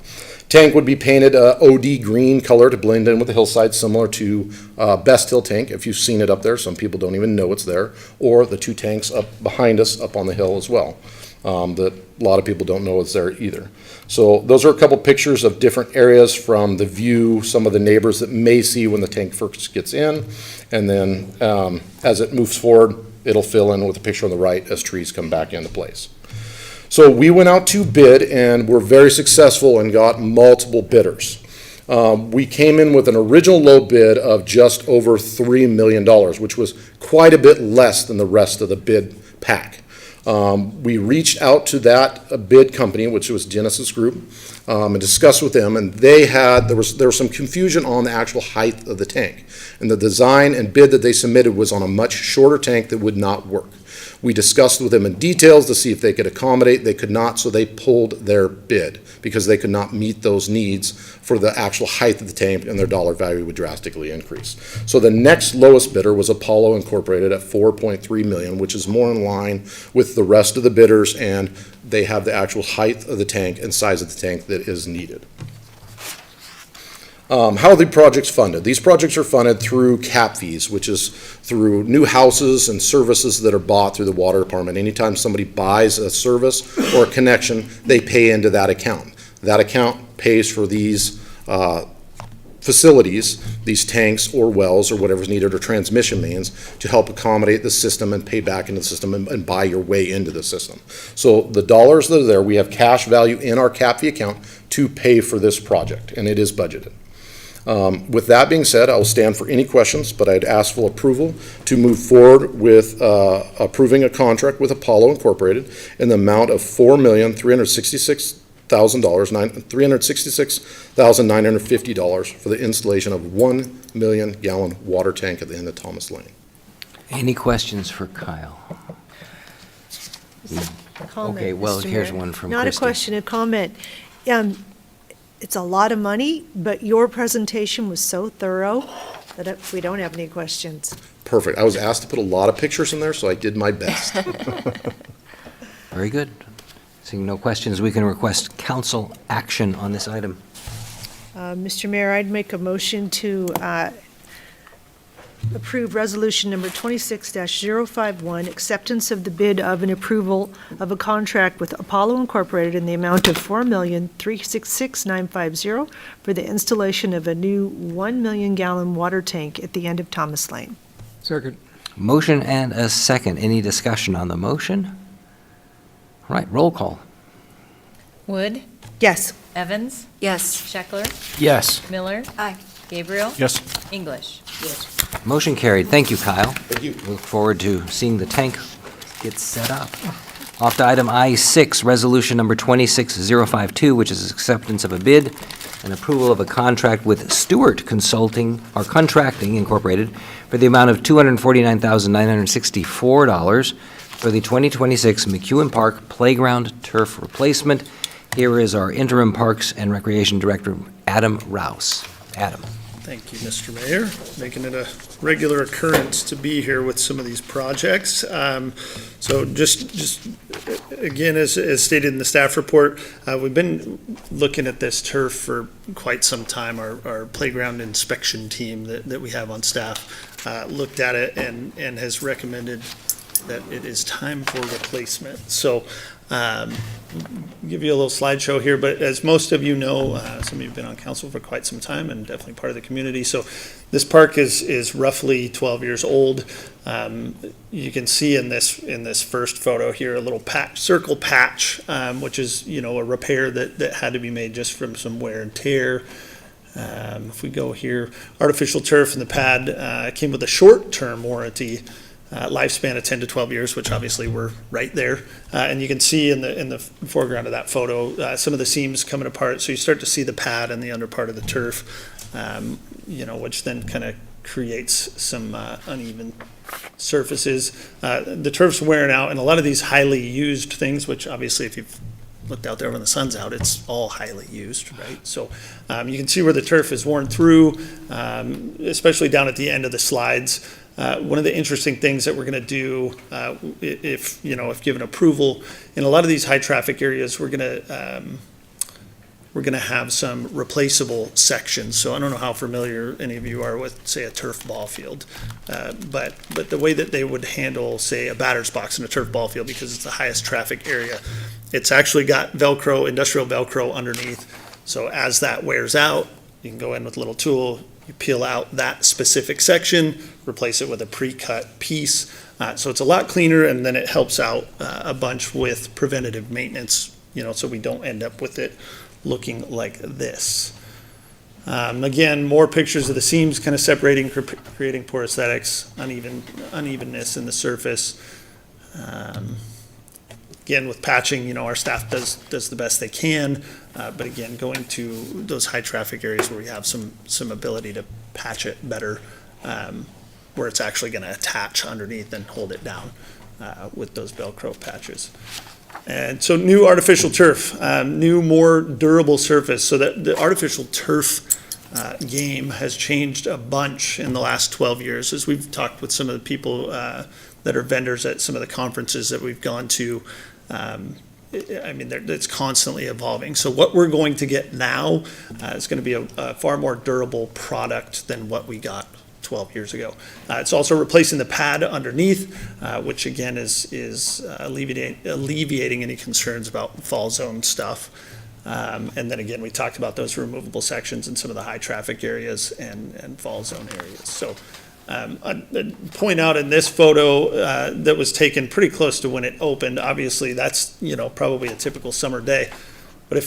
Tank would be painted OD green color to blend in with the hillside, similar to Best Hill tank, if you've seen it up there. Some people don't even know it's there, or the two tanks up behind us up on the hill as well. That a lot of people don't know it's there either. So those are a couple pictures of different areas from the view, some of the neighbors that may see when the tank first gets in, and then as it moves forward, it'll fill in with a picture on the right as trees come back into place. So we went out to bid and were very successful and got multiple bidders. We came in with an original low bid of just over $3 million, which was quite a bit less than the rest of the bid pack. We reached out to that bid company, which was Genesis Group, and discussed with them, and there was some confusion on the actual height of the tank. And the design and bid that they submitted was on a much shorter tank that would not work. We discussed with them in details to see if they could accommodate. They could not, so they pulled their bid because they could not meet those needs for the actual height of the tank, and their dollar value would drastically increase. So the next lowest bidder was Apollo Incorporated at $4.3 million, which is more in line with the rest of the bidders, and they have the actual height of the tank and size of the tank that is needed. How are the projects funded? These projects are funded through cap fees, which is through new houses and services that are bought through the water department. Anytime somebody buys a service or a connection, they pay into that account. That account pays for these facilities, these tanks or wells or whatever's needed, or transmission mains, to help accommodate the system and pay back into the system and buy your way into the system. So the dollars that are there, we have cash value in our cap fee account to pay for this project, and it is budgeted. With that being said, I will stand for any questions, but I'd ask for approval to move forward with approving a contract with Apollo Incorporated in the amount of $4,366,950 for the installation of 1 million gallon water tank at the end of Thomas Lane. Any questions for Kyle? Comment, Okay, well, Mr. here's Mayor. one from Not Christie. a question, a comment. It's a lot of money, but your presentation was so thorough that we don't have any questions. Perfect. I was asked to put a lot of pictures in there, so I did my best. Very good. Seeing no questions, we can request council action on this item. Mr. Mayor, I'd make a motion to approve resolution number 26-051, acceptance of the bid of an approval of a contract with Apollo Incorporated in the amount of $4,366,950 for the installation of a new 1 million gallon water tank at the end of Thomas Lane. Second. Motion and a second. Any discussion on the motion? All right, roll call. Wood? Yes. Evans? Yes. Scheckler? Yes. Miller? Aye. Gabriel? Yes. English? Motion carried. Thank you, Kyle. Thank you. Look forward to seeing the tank get set up. Off to item I6, resolution number 26052, which is acceptance of a bid and approval of a contract with Stewart Consulting, or Contracting Incorporated, for the amount of $249,964 for the 2026 McEwen Park Playground Turf Replacement. Here is our interim Parks and Recreation Director, Adam Rouse. Adam. Thank you, Mr. Mayor, making it a regular occurrence to be here with some of these projects. So just again, as stated in the staff report, we've been looking at this turf for quite some time. Our playground inspection team that we have on staff looked at it and has recommended that it is time for replacement. So give you a little slideshow here, but as most of you know, some of you have been on council for quite some time and definitely part of the community. So this park is roughly 12 years old. You can see in this first photo here a little circle patch, which is a repair that had to be made just from some wear and tear. If we go here, artificial turf in the pad came with a short-term warranty. Lifespan of 10 to 12 years, which obviously we're right there. And you can see in the foreground of that photo, some of the seams coming apart. So you start to see the pad and the under part of the turf, which then kind of creates some uneven surfaces. The turf's wearing out, and a lot of these highly used things, which obviously if you've looked out there when the sun's out, it's all highly used, right? So you can see where the turf is worn through, especially down at the end of the slides. One of the interesting things that we're going to do, if given approval, in a lot of these high traffic areas, we're going to have some replaceable sections. So I don't know how familiar any of you are with, say, a turf ball field, but the way that they would handle, say, a batter's box in a turf ball field, because it's the highest traffic area, it's actually got Velcro, industrial Velcro underneath. So as that wears out, you can go in with a little tool. You peel out that specific section, replace it with a pre-cut piece. So it's a lot cleaner, and then it helps out a bunch with preventative maintenance, so we don't end up with it looking like this. Again, more pictures of the seams kind of separating, creating poor aesthetics, unevenness in the surface. Again, with patching, our staff does the best they can. But again, going to those high traffic areas where we have some ability to patch it better, where it's actually going to attach underneath and hold it down with those Velcro patches. And so new artificial turf, new, more durable surface. So that the artificial turf game has changed a bunch in the last 12 years. As we've talked with some of the people that are vendors at some of the conferences that we've gone to, it's constantly evolving. So what we're going to get now is going to be a far more durable product than what we got 12 years ago. It's also replacing the pad underneath, which again is alleviating any concerns about fall zone stuff. And then again, we talked about those removable sections in some of the high traffic areas and fall zone areas. So I'd point out in this photo that was taken pretty close to when it opened. Obviously, that's probably a typical summer day. But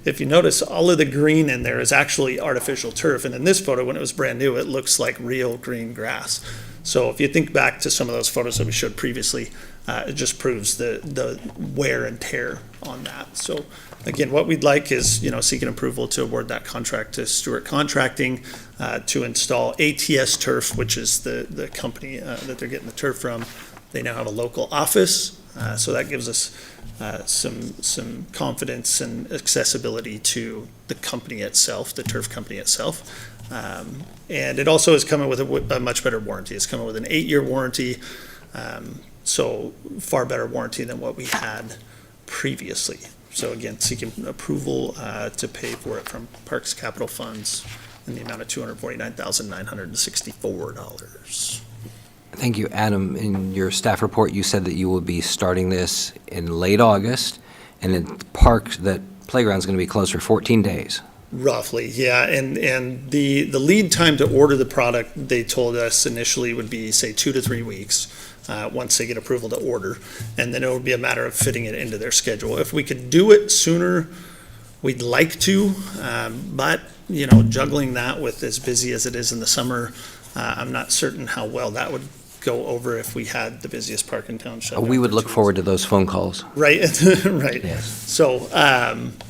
if you notice, all of the green in there is actually artificial turf. And in this photo, when it was brand new, it looks like real green grass. So if you think back to some of those photos that we showed previously, it just proves the wear and tear on that. So again, what we'd like is, seeking approval to award that contract to Stewart Contracting to install ATS Turf, which is the company that they're getting the turf from. They now have a local office, so that gives us some confidence and accessibility to the company itself, the turf company itself. And it also is coming with a much better warranty. It's coming with an 8-year warranty, so far better warranty than what we had previously. So again, seeking approval to pay for it from Parks Capital Funds in the amount of $249,964. Thank you, Adam. In your staff report, you said that you will be starting this in late August, and the playground's going to be closed for 14 days. Roughly, yeah, and the lead time to order the product, they told us initially would be, say, 2 to 3 weeks. Once they get approval to order, and then it would be a matter of fitting it into their schedule. If we could do it sooner, we'd like to, but juggling that with as busy as it is in the summer, I'm not certain how well that would go over if we had the busiest park in town shut down. We would look forward to those phone calls. Right, right. Yes. So,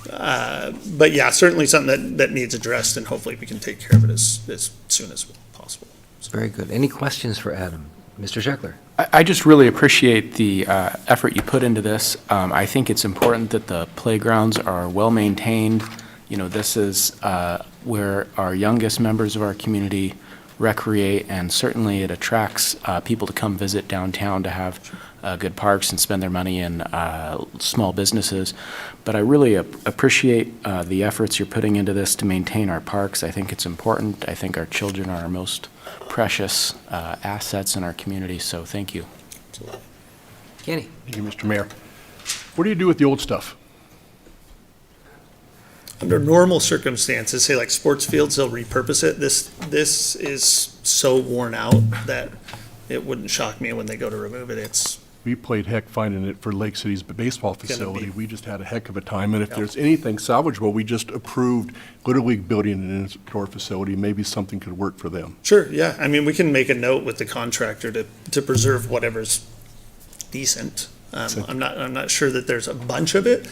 but yeah, certainly something that needs addressed, and hopefully we can take care of it as soon as possible. Very good. Any questions for Adam? Mr. Scheckler. I just really appreciate the effort you put into this. I think it's important that the playgrounds are well-maintained. This is where our youngest members of our community recreate, and certainly it attracts people to come visit downtown to have good parks and spend their money in small businesses. But I really appreciate the efforts you're putting into this to maintain our parks. I think it's important. I think our children are our most precious assets in our community, so thank you. Kenny? Thank you, Mr. Mayor. What do you do with the old stuff? Under normal circumstances, say like sports fields, they'll repurpose it. This is so worn out that it wouldn't shock me when they go to remove it. We played heck finding it for Lake City's baseball facility. be- We just had a heck of a time, and if Yep. there's anything salvageable, we just approved Little League building an indoor facility. Maybe something could work for them. Sure, yeah. I mean, we can make a note with the contractor to preserve whatever's decent. I'm not sure that there's a bunch of it.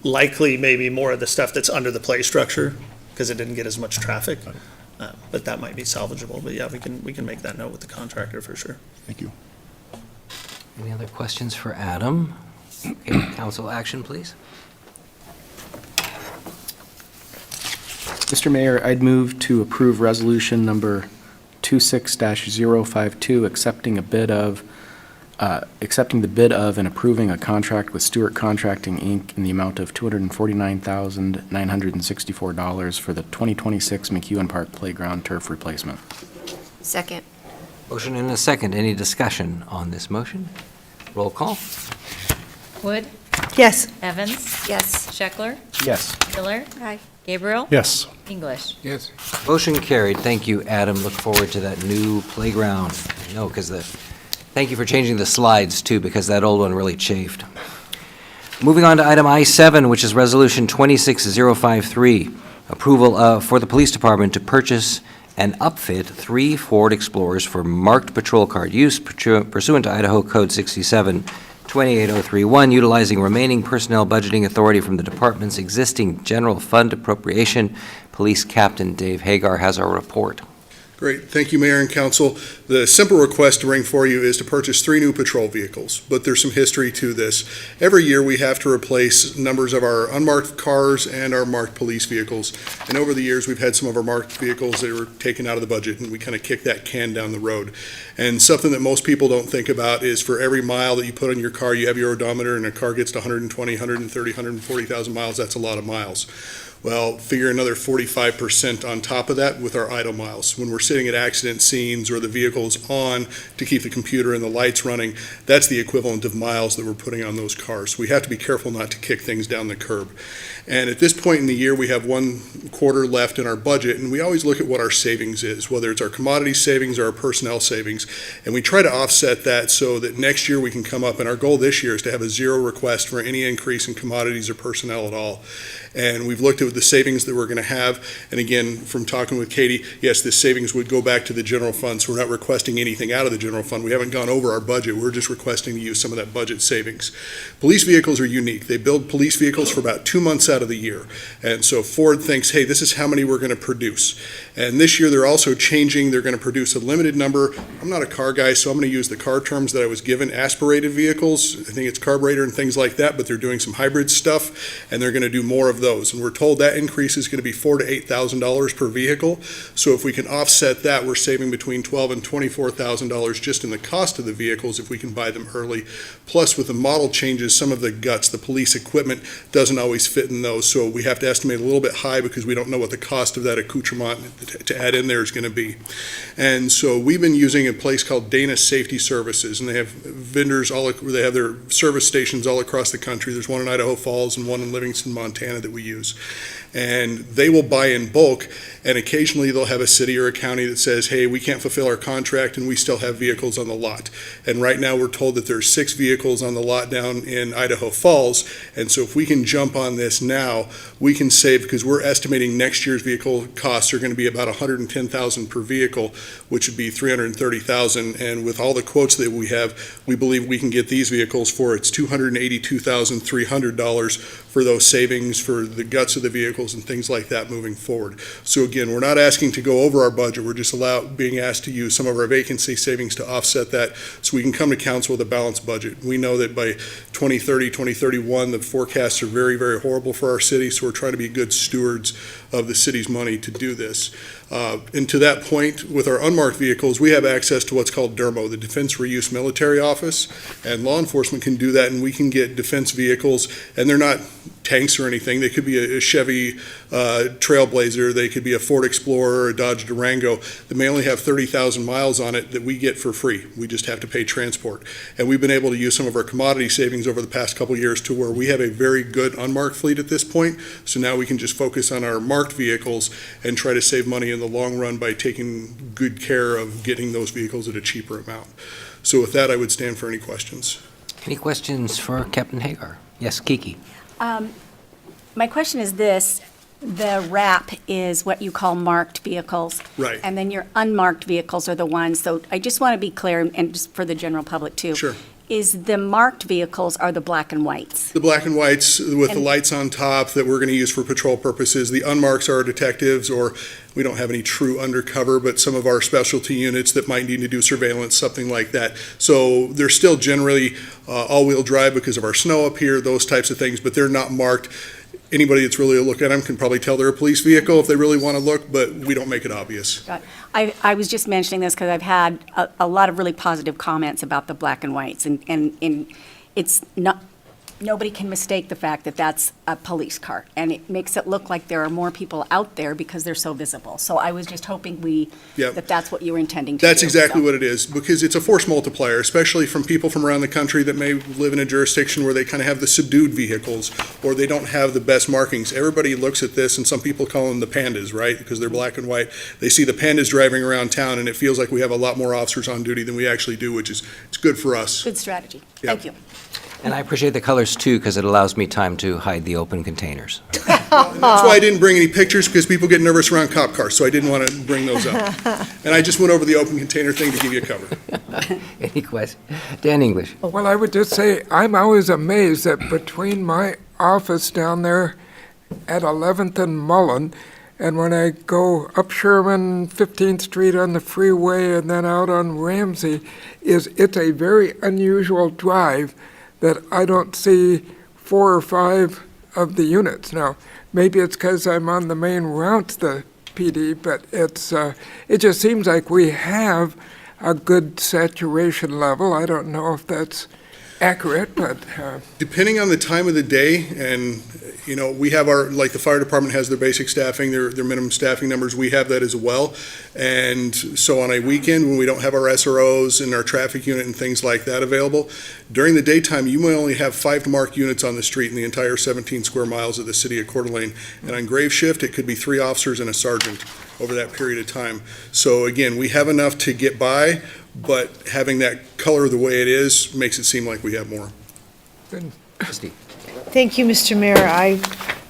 Likely maybe more of the stuff that's under the play structure because it didn't get as much traffic. But that might be salvageable. But yeah, we can make that note with the contractor for sure. Thank you. Any other questions for Adam? Okay, council action, please. Mr. Mayor, I'd move to approve resolution number 26-052, accepting the bid of and approving a contract with Stewart Contracting, Inc. in the amount of $249,964 for the 2026 McEwen Park Playground turf replacement. Second. Motion and a second. Any discussion on this motion? Roll call. Wood? Yes. Evans? Yes. Scheckler? Yes. Miller? Aye. Gabriel? Yes. English? Yes. Motion carried. Thank you, Adam. Look forward to that new playground. No, because thank you for changing the slides too, because that old one really chafed. Moving on to item I-7, which is Resolution 26053, approval for the police department to purchase and upfit 3 Ford Explorers for marked patrol car use pursuant to Idaho Code 67-28031, utilizing remaining personnel budgeting authority from the department's existing general fund appropriation. Police Captain Dave Hagar has our report. Great. Thank you, Mayor and Council. The simple request to bring for you is to purchase 3 new patrol vehicles, but there's some history to this. Every year, we have to replace numbers of our unmarked cars and our marked police vehicles. And over the years, we've had some of our marked vehicles that were taken out of the budget, and we kind of kick that can down the road. And something that most people don't think about is for every mile that you put on your car, you have your odometer, and a car gets to 120, 130, 140,000 miles. That's a lot of miles. Well, figure another 45% on top of that with our idle miles. When we're sitting at accident scenes or the vehicle's on to keep the computer and the lights running, that's the equivalent of miles that we're putting on those cars. We have to be careful not to kick things down the curb. And at this point in the year, we have 1 quarter left in our budget, and we always look at what our savings is, whether it's our commodity savings or our personnel savings. And we try to offset that so that next year we can come up, and our goal this year is to have a 0 request for any increase in commodities or personnel at all. And we've looked at the savings that we're going to have. And again, from talking with Katie, yes, this savings would go back to the general fund. So we're not requesting anything out of the general fund. We haven't gone over our budget. We're just requesting to use some of that budget savings. Police vehicles are unique. They build police vehicles for about 2 months out of the year. And so Ford thinks, hey, this is how many we're going to produce. And this year they're also changing. They're going to produce a limited number. I'm not a car guy, so I'm going to use the car terms that I was given. Aspirated vehicles, I think it's carburetor and things like that, but they're doing some hybrid stuff, and they're going to do more of those. And we're told that increase is going to be $4,000 to $8,000 per vehicle. So if we can offset that, we're saving between $12,000 and $24,000 just in the cost of the vehicles if we can buy them early. Plus, with the model changes, some of the guts, the police equipment doesn't always fit in those. So we have to estimate a little bit high because we don't know what the cost of that accoutrement to add in there is going to be. And so we've been using a place called Dana Safety Services, and they have vendors they have their service stations all across the country. There's one in Idaho Falls and one in Livingston, Montana that we use. And they will buy in bulk, and occasionally they'll have a city or a county that says, hey, we can't fulfill our contract and we still have vehicles on the lot. And right now we're told that there's 6 vehicles on the lot down in Idaho Falls, and so if we can jump on this now, we can save, because we're estimating next year's vehicle costs are going to be about $110,000 per vehicle, which would be $330,000, and with all the quotes that we have, we believe we can get these vehicles for it's $282,300 for those savings for the guts of the vehicles and things like that moving forward. So again, we're not asking to go over our budget, we're We're just being asked to use some of our vacancy savings to offset that so we can come to council with a balanced budget. We know that by 2030, 2031, the forecasts are very, very horrible for our city, so we're trying to be good stewards of the city's money to do this. And to that point, with our unmarked vehicles, we have access to what's called DERMO, the Defense Reuse Military Office, and law enforcement can do that, and we can get defense vehicles, and they're not tanks or anything. They could be a Chevy Trailblazer, they could be a Ford Explorer, a Dodge Durango that may only have 30,000 miles on it that we get for free. We just have to pay transport. And we've been able to use some of our commodity savings over the past couple of years to where we have a very good unmarked fleet at this point. So now we can just focus on our marked vehicles and try to save money in the long run by taking good care of getting those vehicles at a cheaper amount. So with that, I would stand for any questions. Any questions for Captain Hagar? Yes, Kiki. My question is this: the wrap is what you call marked vehicles. Right. And then your unmarked vehicles are the ones, so I just want to be clear, and just for the general public too. Sure. Is the marked vehicles are the black and whites? The black and whites with the And- lights on top that we're going to use for patrol purposes. The unmarks are our detectives, or we don't have any true undercover, but some of our specialty units that might need to do surveillance, something like that. So they're still generally all-wheel drive because of our snow up here, those types of things, but they're not marked. Anybody that's really a look at them can probably tell they're a police vehicle if they really want to look, but we don't make it obvious. Got it. I was just mentioning this because I've had a lot of really positive comments about the black and whites, and it's not, nobody can mistake the fact that that's a police car, and it makes it look like there are more people out there because they're so visible. So I was just hoping Yep. that's what you were intending to do. That's exactly so. what it is, because it's a force multiplier, especially from people from around the country that may live in a jurisdiction where they kind of have the subdued vehicles, or they don't have the best markings. Everybody looks at this, and some people call them the pandas, right? Because they're black and white. They see the pandas driving around town, and it feels like we have a lot more officers on duty than we actually do, which is, it's good for us. Good strategy. Yeah. Thank you. And I appreciate the colors too, because it allows me time to hide the open containers. That's why I didn't bring any pictures, because people get nervous around cop cars, so I didn't want to bring those up. And I just went over the open container thing to give you a cover. Any questions? Dan English. Well, I would just say, I'm always amazed that between my office down there at 11th and Mullen, and when I go up Sherman, 15th Street on the freeway, and then out on Ramsey, it's a very unusual drive that I don't see 4 or 5 of the units. Now, maybe it's because I'm on the main route, the PD, but it just seems like we have a good saturation level. I don't know if that's accurate, but Depending on the time of the day, and, you know, we have our, like the fire department has their basic staffing, their minimum staffing numbers, we have that as well. And so on a weekend, when we don't have our SROs and our traffic unit and things like that available, during the daytime, you may only have 5 marked units on the street in the entire 17 square miles of the city of Coeur d'Alene. And on grave shift, it could be 3 officers and a sergeant over that period of time. So again, we have enough to get by, but having that color the way it is makes it seem like we have more. Steve. Thank you, Mr. Mayor. I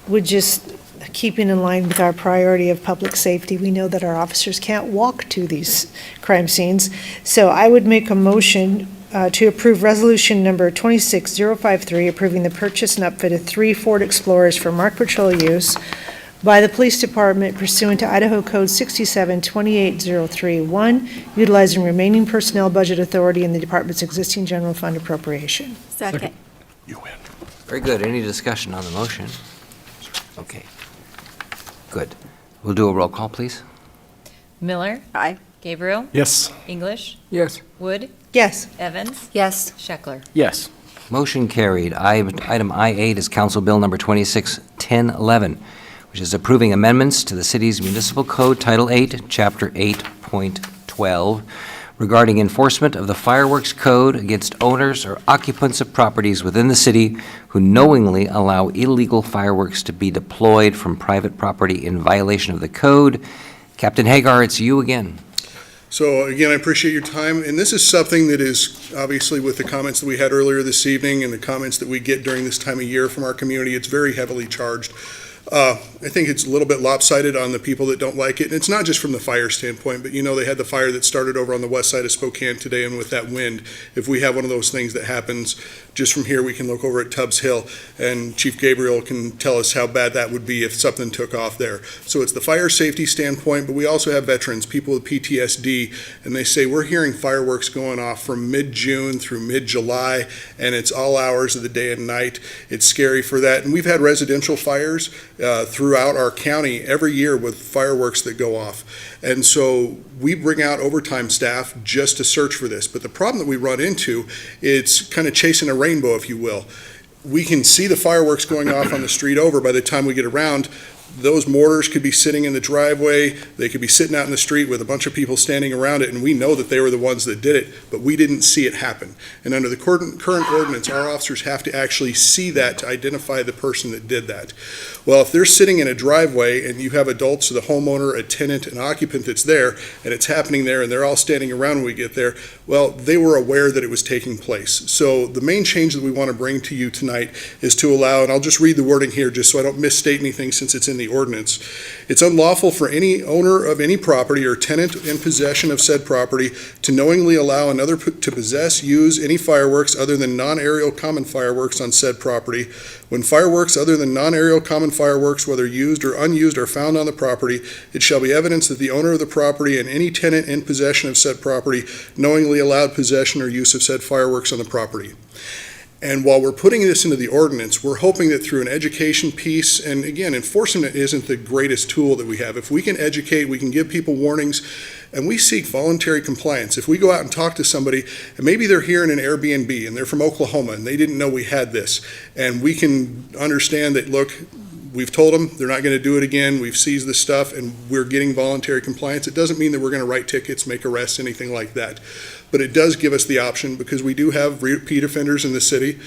would just, keeping in line with our priority of public safety, we know that our officers can't walk to these crime scenes. So I would make a motion to approve resolution number 26053, approving the purchase and upfit of 3 Ford Explorers for marked patrol use by the police department pursuant to Idaho Code 6728031, utilizing remaining personnel budget authority in the department's existing general fund appropriation. Second. Very good. Any discussion on the motion? Okay. Good. We'll do a roll call, please. Miller? Aye. Gabriel? Yes. English? yes. Wood? Yes. Evans? Yes. Scheckler? Yes. Motion carried. Item I-8 is Council Bill Number 261011, which is approving amendments to the city's municipal code, Title 8, Chapter 8.12, regarding enforcement of the fireworks code against owners or occupants of properties within the city who knowingly allow illegal fireworks to be deployed from private property in violation of the code. Captain Hagar, it's you again. So again, I appreciate your time, and this is something that is, obviously with the comments that we had earlier this evening and the comments that we get during this time of year from our community, it's very heavily charged. I think it's a little bit lopsided on the people that don't like it. And it's not just from the fire standpoint, but they had the fire that started over on the west side of Spokane today, and with that wind, if we have one of those things that happens just from here, we can look over at Tubbs Hill, and Chief Gabriel can tell us how bad that would be if something took off there. So it's the fire safety standpoint, but we also have veterans, people with PTSD, and they say we're hearing fireworks going off from mid-June through mid-July, and it's all hours of the day and night. It's scary for that. And we've had residential fires throughout our county every year with fireworks that go off. And so we bring out overtime staff just to search for this. But the problem that we run into, it's kind of chasing a rainbow, if you will. We can see the fireworks going off on the street over by the time we get around. Those mortars could be sitting in the driveway. They could be sitting out in the street with a bunch of people standing around it, and we know that they were the ones that did it, but we didn't see it happen. And under the current ordinance, our officers have to actually see that to identify the person that did that. Well, if they're sitting in a driveway and you have adults, so the homeowner, a tenant, an occupant that's there, and it's happening there, and they're all standing around when we get there, well, they were aware that it was taking place. So the main change that we want to bring to you tonight is to allow, and I'll just read the wording here just so I don't misstate anything since it's in the ordinance. It's unlawful for any owner of any property or tenant in possession of said property to knowingly allow another to possess, use any fireworks other than non-aerial common fireworks on said property. When fireworks other than non-aerial common fireworks, whether used or unused, are found on the property, it shall be evidence that the owner of the property and any tenant in possession of said property knowingly allowed possession or use of said fireworks on the property. And while we're putting this into the ordinance, we're hoping that through an education piece, and again, enforcement isn't the greatest tool that we have. If we can educate, we can give people warnings, and we seek voluntary compliance. If we go out and talk to somebody, and maybe they're here in an Airbnb, and they're from Oklahoma, and they didn't know we had this, and we can understand that, look, we've told them they're not going to do it again, we've seized this stuff, and we're getting voluntary compliance. It doesn't mean that we're going to write tickets, make arrests, anything like that. But it does give us the option, because we do have repeat offenders in the city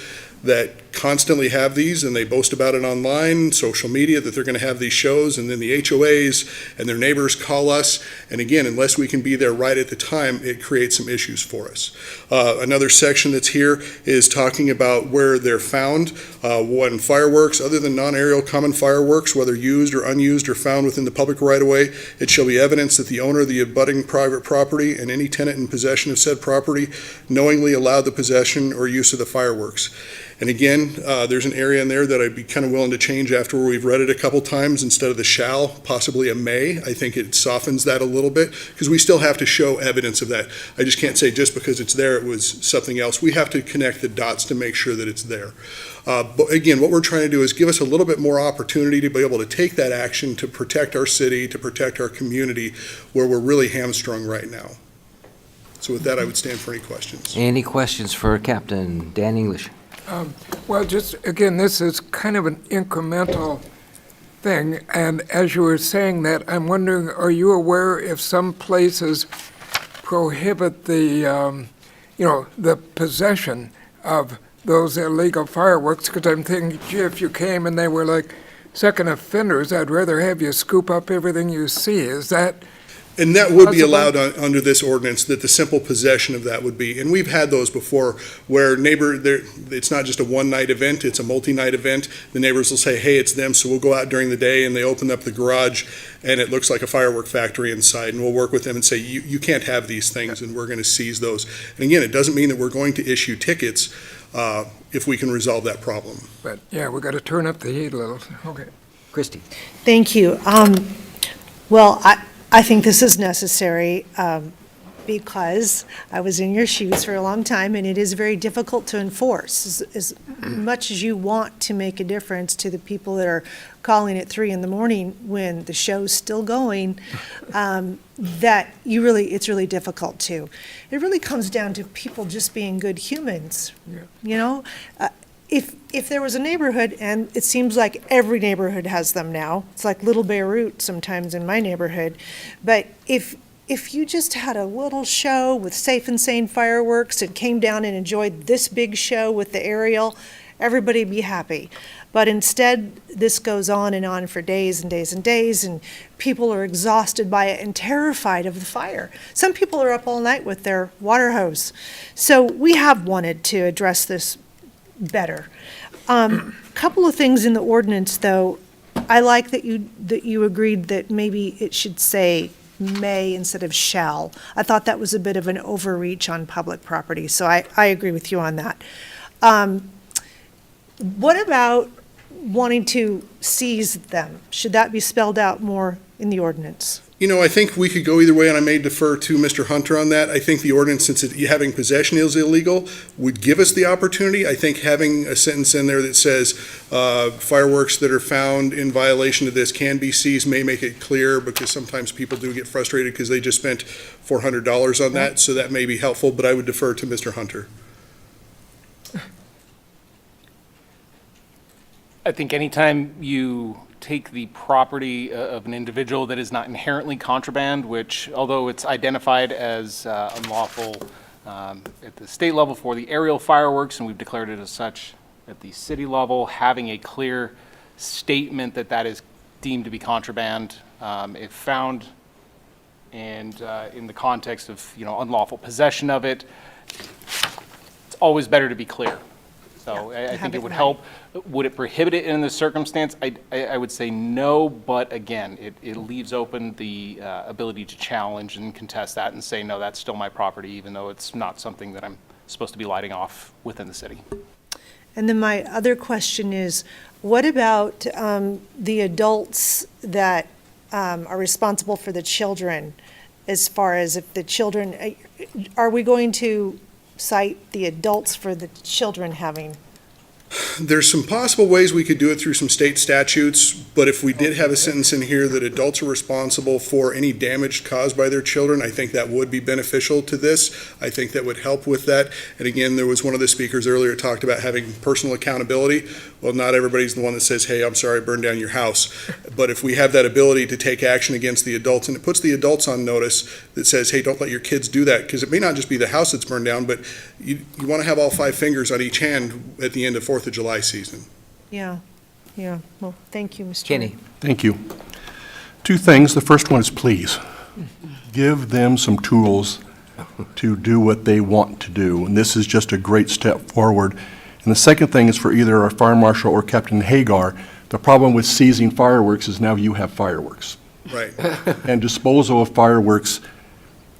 that constantly have these, and they boast about it online, social media, that they're going to have these shows, and then the HOAs and their neighbors call us, and again, unless we can be there right at the time, it creates some issues for us. Another section that's here is talking about where they're found. When fireworks other than non-aerial common fireworks, whether used or unused, are found within the public right-of-way, it shall be evidence that the owner of the abutting private property and any tenant in possession of said property knowingly allowed the possession or use of the fireworks. And again, there's an area in there that I'd be kind of willing to change after we've read it a couple times. Instead of the shall, possibly a may. I think it softens that a little bit, because we still have to show evidence of that. I just can't say just because it's there it was something else. We have to connect the dots to make sure that it's there. But again, what we're trying to do is give us a little bit more opportunity to be able to take that action to protect our city, to protect our community, where we're really hamstrung right now. So with that, I would stand for any questions. Any questions for Captain Dan English? Well, just, again, this is kind of an incremental thing, and as you were saying that, I'm wondering, are you aware if some places prohibit the, the possession of those illegal fireworks? Because I'm thinking, gee, if you came and they were like second offenders, I'd rather have you scoop up everything you see. Is that... And that would be allowed under this ordinance, that the simple possession of that would be. And we've had those before where it's not just a one-night event, it's a multi-night event. The neighbors will say, hey, it's them, so we'll go out during the day, and they open up the garage, and it looks like a firework factory inside, and we'll work with them and say, you can't have these things, and we're going to seize those. And again, it doesn't mean that we're going to issue tickets if we can resolve that problem. But, yeah, we got to turn up the heat a little. Okay. Christy. Thank you. Well, I think this is necessary because I was in your shoes for a long time, and it is very difficult to enforce. As much as you want to make a difference to the people that are calling at 3 a.m. when the show's still going, it's really difficult to. It really comes down to people just being good humans. Yeah. If there was a neighborhood, and it seems like every neighborhood has them now, it's like Little Beirut sometimes in my neighborhood, but if you just had a little show with safe and sane fireworks and came down and enjoyed this big show with the aerial, everybody'd be happy. But instead, this goes on for days and days and days, and people are exhausted by it and terrified of the fire. Some people are up all night with their water hose. So we have wanted to address this better. Couple of things in the ordinance, though, I like that you agreed that maybe it should say may instead of shall. I thought that was a bit of an overreach on public property, so I agree with you on that. What about wanting to seize them? Should that be spelled out more in the ordinance? You know, I think we could go either way, and I may defer to Mr. Hunter on that. I think the ordinance, since having possession is illegal, would give us the opportunity. I think having a sentence in there that says fireworks that are found in violation of this can be seized may make it clear, because sometimes people do get frustrated because they just spent $400 on that, so that may be helpful, but I would defer to Mr. Hunter. I think anytime you take the property of an individual that is not inherently contraband, which, although it's identified as unlawful at the state level for the aerial fireworks, and we've declared it as such at the city level, having a clear statement that that is deemed to be contraband, if found, and in the context of, unlawful possession of it, it's always better to be clear. So I think it would help. Would it prohibit it in this circumstance? I would say no, but again, it leaves open the ability to challenge and contest that and say, no, that's still my property, even though it's not something that I'm supposed to be lighting off within the city. And then my other question is, what about the adults that are responsible for the children, as far as if the children, are we going to cite the adults for the children having? There's some possible ways we could do it through some state statutes, but if we did have a sentence in here that adults are responsible for any damage caused by their children, I think that would be beneficial to this. I think that would help with that. And again, there was one of the speakers earlier talked about having personal accountability. Well, not everybody's the one that says, hey, I'm sorry, I burned down your house. But if we have that ability to take action against the adults, and it puts the adults on notice that says, hey, don't let your kids do that, because it may not just be the house that's burned down, but you want to have all 5 fingers on each hand at the end of 4th of July season. Yeah. Well, thank you, Mr. Kenny. Thank you. 2 things. The first one is please give them some tools to do what they want to do. And this is just a great step forward. And the second thing is for either our fire marshal or Captain Hagar. The problem with seizing fireworks is now you have fireworks. Right. And disposal of fireworks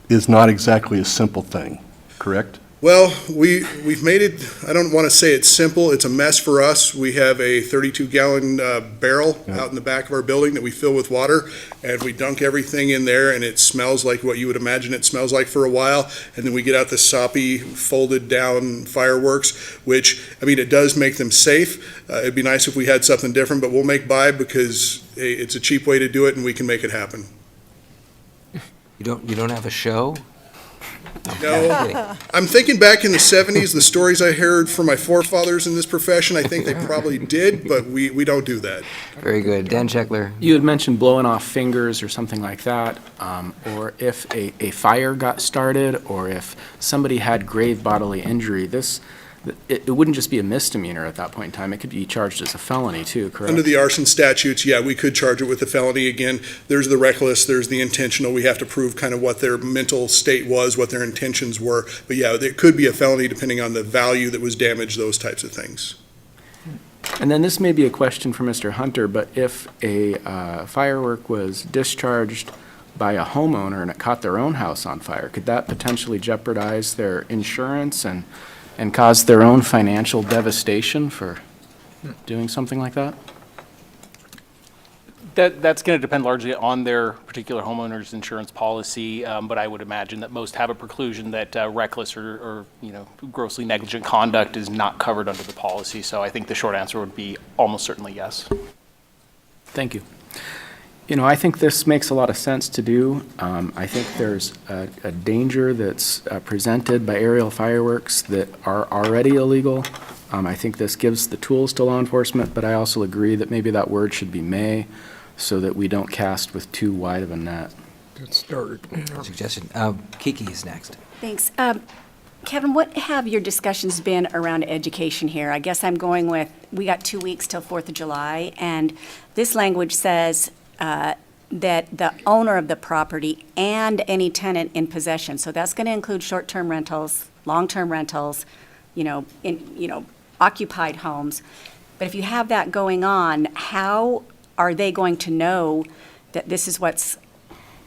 is not exactly a simple thing, correct? Well, we've made it, I don't want to say it's simple, it's a mess for us. We have a 32-gallon barrel out in the back of our building that we fill with water, and we dunk everything in there, and it smells like what you would imagine it smells like for a while, and then we get out the soppy, folded-down fireworks, which, it does make them safe. It'd be nice if we had something different, but we'll make by, because it's a cheap way to do it, and we can make it happen. You don't have a show? No, I'm thinking back in the 70s, the stories I heard from my forefathers in this profession, I think they probably did, but we don't do that. Very good. Dan Scheckler. You had mentioned blowing off fingers or something like that, or if a fire got started, or if somebody had grave bodily injury, it wouldn't just be a misdemeanor at that point in time. It could be charged as a felony too, correct? Under the arson statutes, yeah, we could charge it with a felony. Again, there's the reckless, there's the intentional. We have to prove kind of what their mental state was, what their intentions were. But yeah, it could be a felony depending on the value that was damaged, those types of things. And then this may be a question for Mr. Hunter, but if a firework was discharged by a homeowner and it caught their own house on fire, could that potentially jeopardize their insurance and cause their own financial devastation for doing something like that? That's going to depend largely on their particular homeowner's insurance policy, but I would imagine that most have a preclusion that reckless or grossly negligent conduct is not covered under the policy. So I think the short answer would be almost certainly yes. Thank you. I think this makes a lot of sense to do. I think there's a danger that's presented by aerial fireworks that are already illegal. I think this gives the tools to law enforcement, but I also agree that maybe that word should be may, so that we don't cast with too wide of a net. Good start. Suggestion. Kiki is next. Thanks. Kevin, what have your discussions been around education here? I guess I'm going with, we got 2 weeks till 4th of July, and this language says that the owner of the property and any tenant in possession, so that's going to include short-term rentals, long-term rentals, occupied homes. But if you have that going on, how are they going to know that this is what's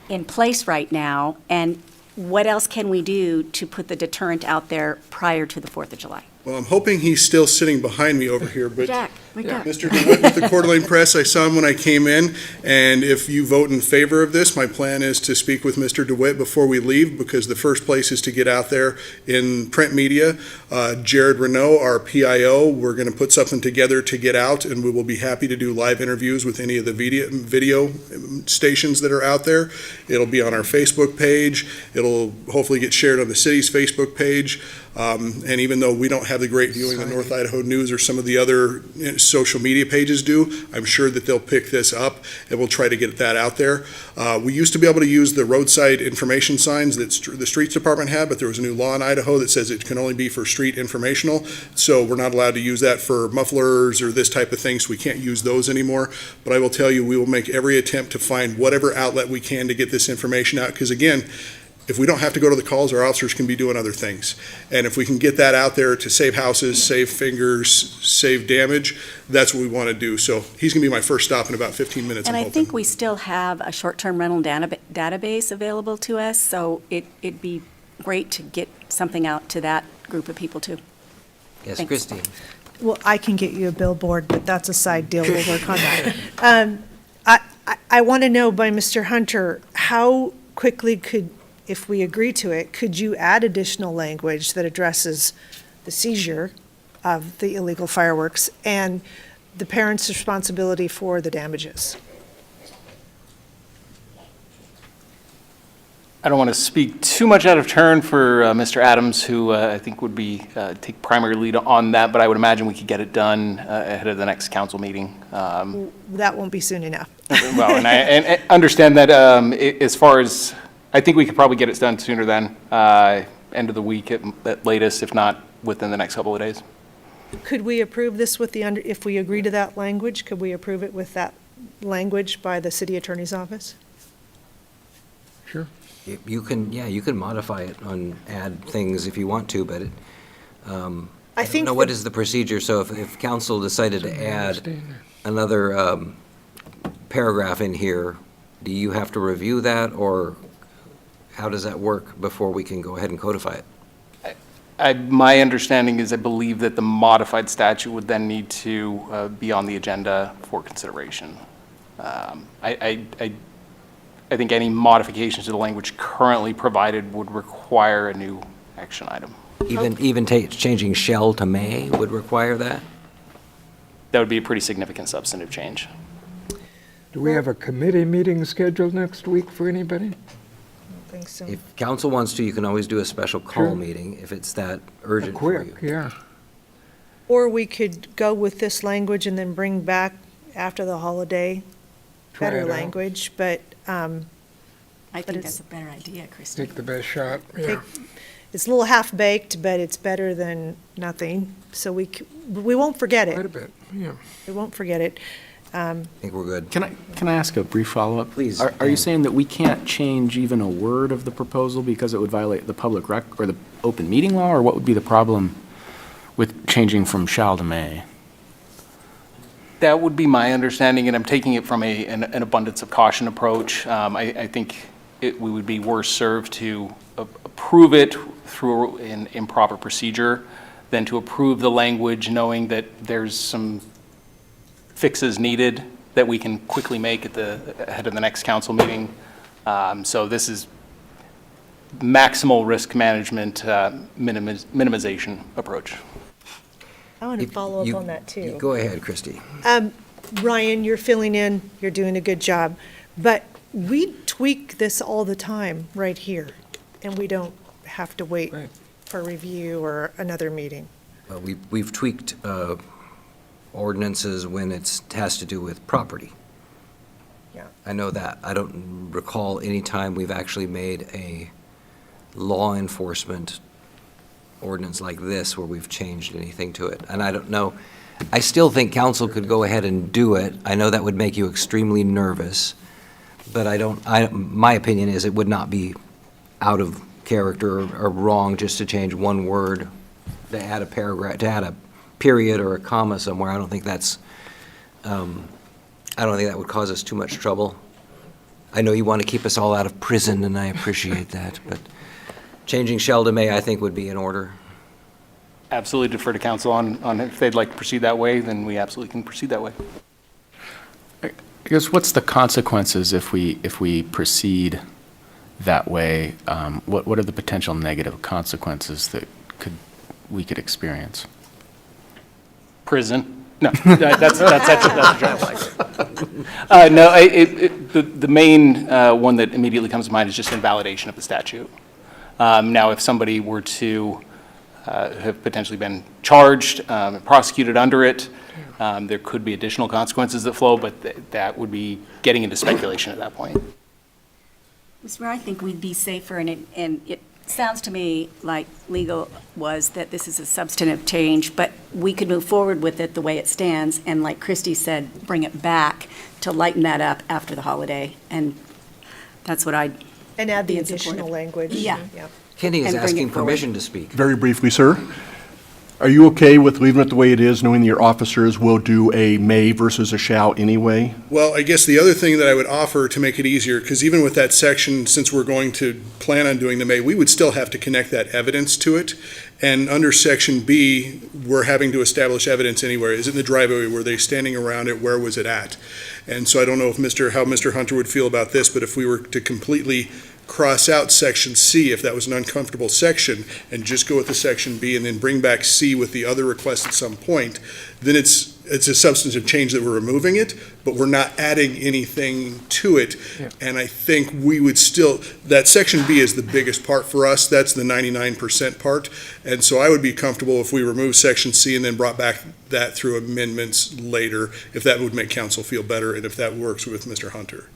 in place right now? And what else can we do to put the deterrent out there prior to the 4th of July? Well, I'm hoping he's still sitting behind me over here, but Jack, wake up. Mr. DeWitt with the Coeur d'Alene Press, I saw him when I came in, and if you vote in favor of this, my plan is to speak with Mr. DeWitt before we leave, because the first place is to get out there in print media. Jared Renault, our PIO, we're going to put something together to get out, and we will be happy to do live interviews with any of the video stations that are out there. It'll be on our Facebook page. It'll hopefully get shared on the city's Facebook page. And even though we don't have the great viewing that North Idaho News or some of the other social media pages do, I'm sure that they'll pick this up, and we'll try to get that out there. We used to be able to use the roadside information signs that the streets department had, but there was a new law in Idaho that says it can only be for street informational, so we're not allowed to use that for mufflers or this type of thing, so we can't use those anymore. But I will tell you, we will make every attempt to find whatever outlet we can to get this information out, because again, if we don't have to go to the calls, our officers can be doing other things. And if we can get that out there to save houses, save fingers, save damage, that's what we want to do. So he's going to be my first stop in about 15 minutes, And I'm I hoping. think we still have a short-term rental database available to us, so it'd be great to get something out to that group of people too. Yes, Thanks. Christine. Well, I can get you a billboard, but that's a side deal. We'll work on that. I want to know by Mr. Hunter, how quickly could, if we agree to it, could you add additional language that addresses the seizure of the illegal fireworks and the parent's responsibility for the damages? I don't want to speak too much out of turn for Mr. Adams, who I think would take primary lead on that, but I would imagine we could get it done ahead of the next council meeting. That won't be soon enough. Well, and I understand that as far as, I think we could probably get it done sooner than end of the week at latest, if not within the next couple of days. Could we approve this with if we agree to that language, could we approve it with that language by the city attorney's office? Sure. You can modify it and add things if you want to, but I don't know what is the procedure, so if council decided to add another paragraph in here, do you have to review that, or how does that work before we can go ahead and codify it? My understanding is I believe that the modified statute would then need to be on the agenda for consideration. I think any modifications to the language currently provided would require a new action item. Even changing shall to may would require that? That would be a pretty significant substantive change. Do we have a committee meeting scheduled next week for anybody? I think so. If council wants to, you can always do a special call Sure. meeting if it's that urgent for you. Quick, yeah. Or we could go with this language and then bring back after the holiday Try better it out. language, but I But think it's- that's a better idea, Christine. Take the best shot, yeah. it's a little half-baked, but it's better than nothing. So we won't forget Quite a it. bit, yeah. We won't forget it. I think we're good. Can I ask a brief follow-up? Please, Are you Dan. saying that we can't change even a word of the proposal because it would violate the public or the open meeting law, or what would be the problem with changing from shall to may? That would be my understanding, and I'm taking it from an abundance of caution approach. I think we would be worse served to approve it through an improper procedure than to approve the language knowing that there's some fixes needed that we can quickly make ahead of the next council meeting. So this is maximal risk management minimization approach. I want to follow up on that, too. Go ahead, Christie. Ryan, you're filling in, you're doing a good job, but we tweak this all the time right here, and we don't have to wait for review or another meeting. We've tweaked ordinances when it has to do with property. Yeah. I know that. I don't recall any time we've actually made a law enforcement ordinance like this where we've changed anything to it. And I don't know, I still think council could go ahead and do it. I know that would make you extremely nervous, but my opinion is it would not be out of character or wrong just to change one word, to add a paragraph, to add a period or a comma somewhere. I don't think that's I don't think that would cause us too much trouble. I know you want to keep us all out of prison, and I appreciate that, but changing shall to may, I think, would be in order. Absolutely defer to council on if they'd like to proceed that way, then we absolutely can proceed that way. I guess what's the consequences if we proceed that way? What are the potential negative consequences that we could experience? Prison. No, that's a joke. No, the main one that immediately comes to mind is just invalidation of the statute. Now, if somebody were to have potentially been charged and prosecuted under it, there could be additional consequences that flow, but that would be getting into speculation at that point. Mr. Mayor, I think we'd be safer, and it sounds to me like legal was that this is a substantive change, but we could move forward with it the way it stands, and like Christy said, bring it back to lighten that up after the holiday, and that's what I'd And add the be in additional support of. language. Yeah. Kenny is And bring asking it forward. permission to speak. Very briefly, sir. Are you okay with leaving it the way it is, knowing that your officers will do a may versus a shall anyway? Well, I guess the other thing that I would offer to make it easier, because even with that section, since we're going to plan on doing the may, we would still have to connect that evidence to it. And under section B, we're having to establish evidence anywhere. Is it in the driveway? Were they standing around it? Where was it at? And so I don't know if how Mr. Hunter would feel about this, but if we were to completely cross out section C, if that was an uncomfortable section, and just go with the section B and then bring back C with the other requests at some point, then it's a substantive change that we're removing it, but we're not adding anything to it. Yeah. And I think we would still, that section B is the biggest part for us. That's the 99% part. And so I would be comfortable if we remove section C and then brought back that through amendments later, if that would make council feel better and if that works with Mr. Hunter.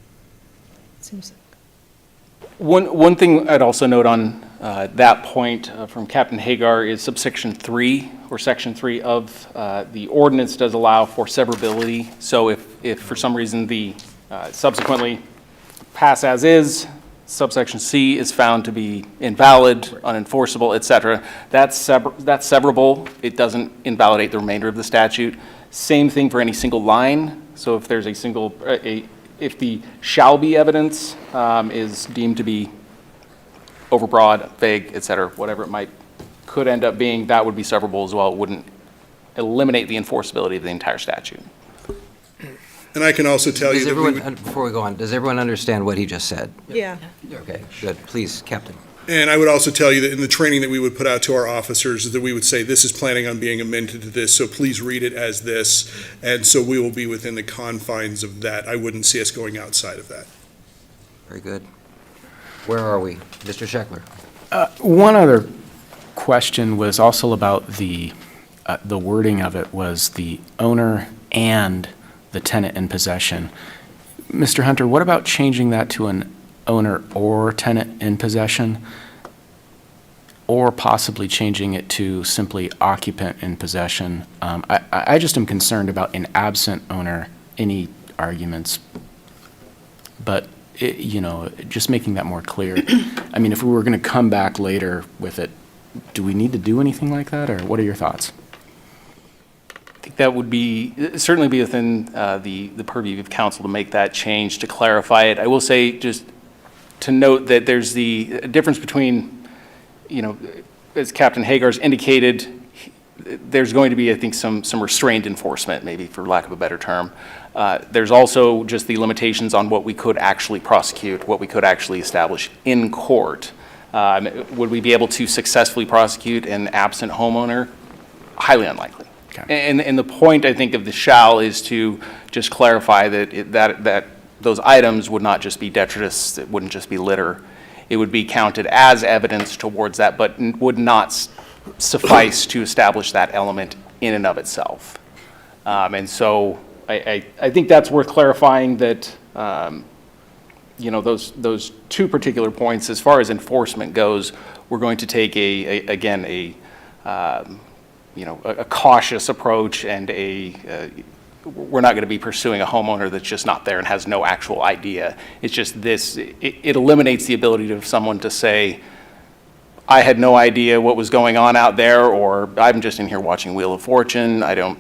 Seems One thing I'd also note on that point from Captain Hagar is subsection 3, or section 3 of the ordinance does allow for severability. So if for some reason the subsequently pass as is, subsection C is found to be invalid, unenforceable, et cetera, that's severable. It doesn't invalidate the remainder of the statute. Same thing for any single line. So if there's a single, if the shall be evidence is deemed to be overbroad, vague, et cetera, whatever it could end up being, that would be severable as well. It wouldn't eliminate the enforceability of the entire statute. And I can also tell you Does that we everyone, would, before we go on, does everyone understand what he just said? Yeah. Okay, good. Please, Captain. and I would also tell you that in the training that we would put out to our officers, is that we would say, this is planning on being amended to this, so please read it as this. And so we will be within the confines of that. I wouldn't see us going outside of that. Very good. Where are we? Mr. Scheckler? One other question was also about the wording of it was the owner and the tenant in possession. Mr. Hunter, what about changing that to an owner or tenant in possession? Or possibly changing it to simply occupant in possession? I just am concerned about an absent owner, any arguments, but just making that more clear. I mean, if we were going to come back later with it, do we need to do anything like that, or what are your thoughts? I think that would certainly be within the purview of council to make that change, to clarify it. I will say, just to note that there's the difference between, as Captain Hagar's indicated, there's going to be, I think, some restrained enforcement, maybe for lack of a better term. There's also just the limitations on what we could actually prosecute, what we could actually establish in court. Would we be able to successfully prosecute an absent homeowner? Highly unlikely. Okay. And the point, I think, of the shall is to just clarify that those items would not just be detritus, it wouldn't just be litter. It would be counted as evidence towards that, but would not suffice to establish that element in and of itself. And so I think that's worth clarifying, that those two particular points, as far as enforcement goes, we're going to take a cautious approach, and we're not going to be pursuing a homeowner that's just not there and has no actual idea. It's just it eliminates the ability of someone to say, I had no idea what was going on out there, or I'm just in here watching Wheel of Fortune. I don't,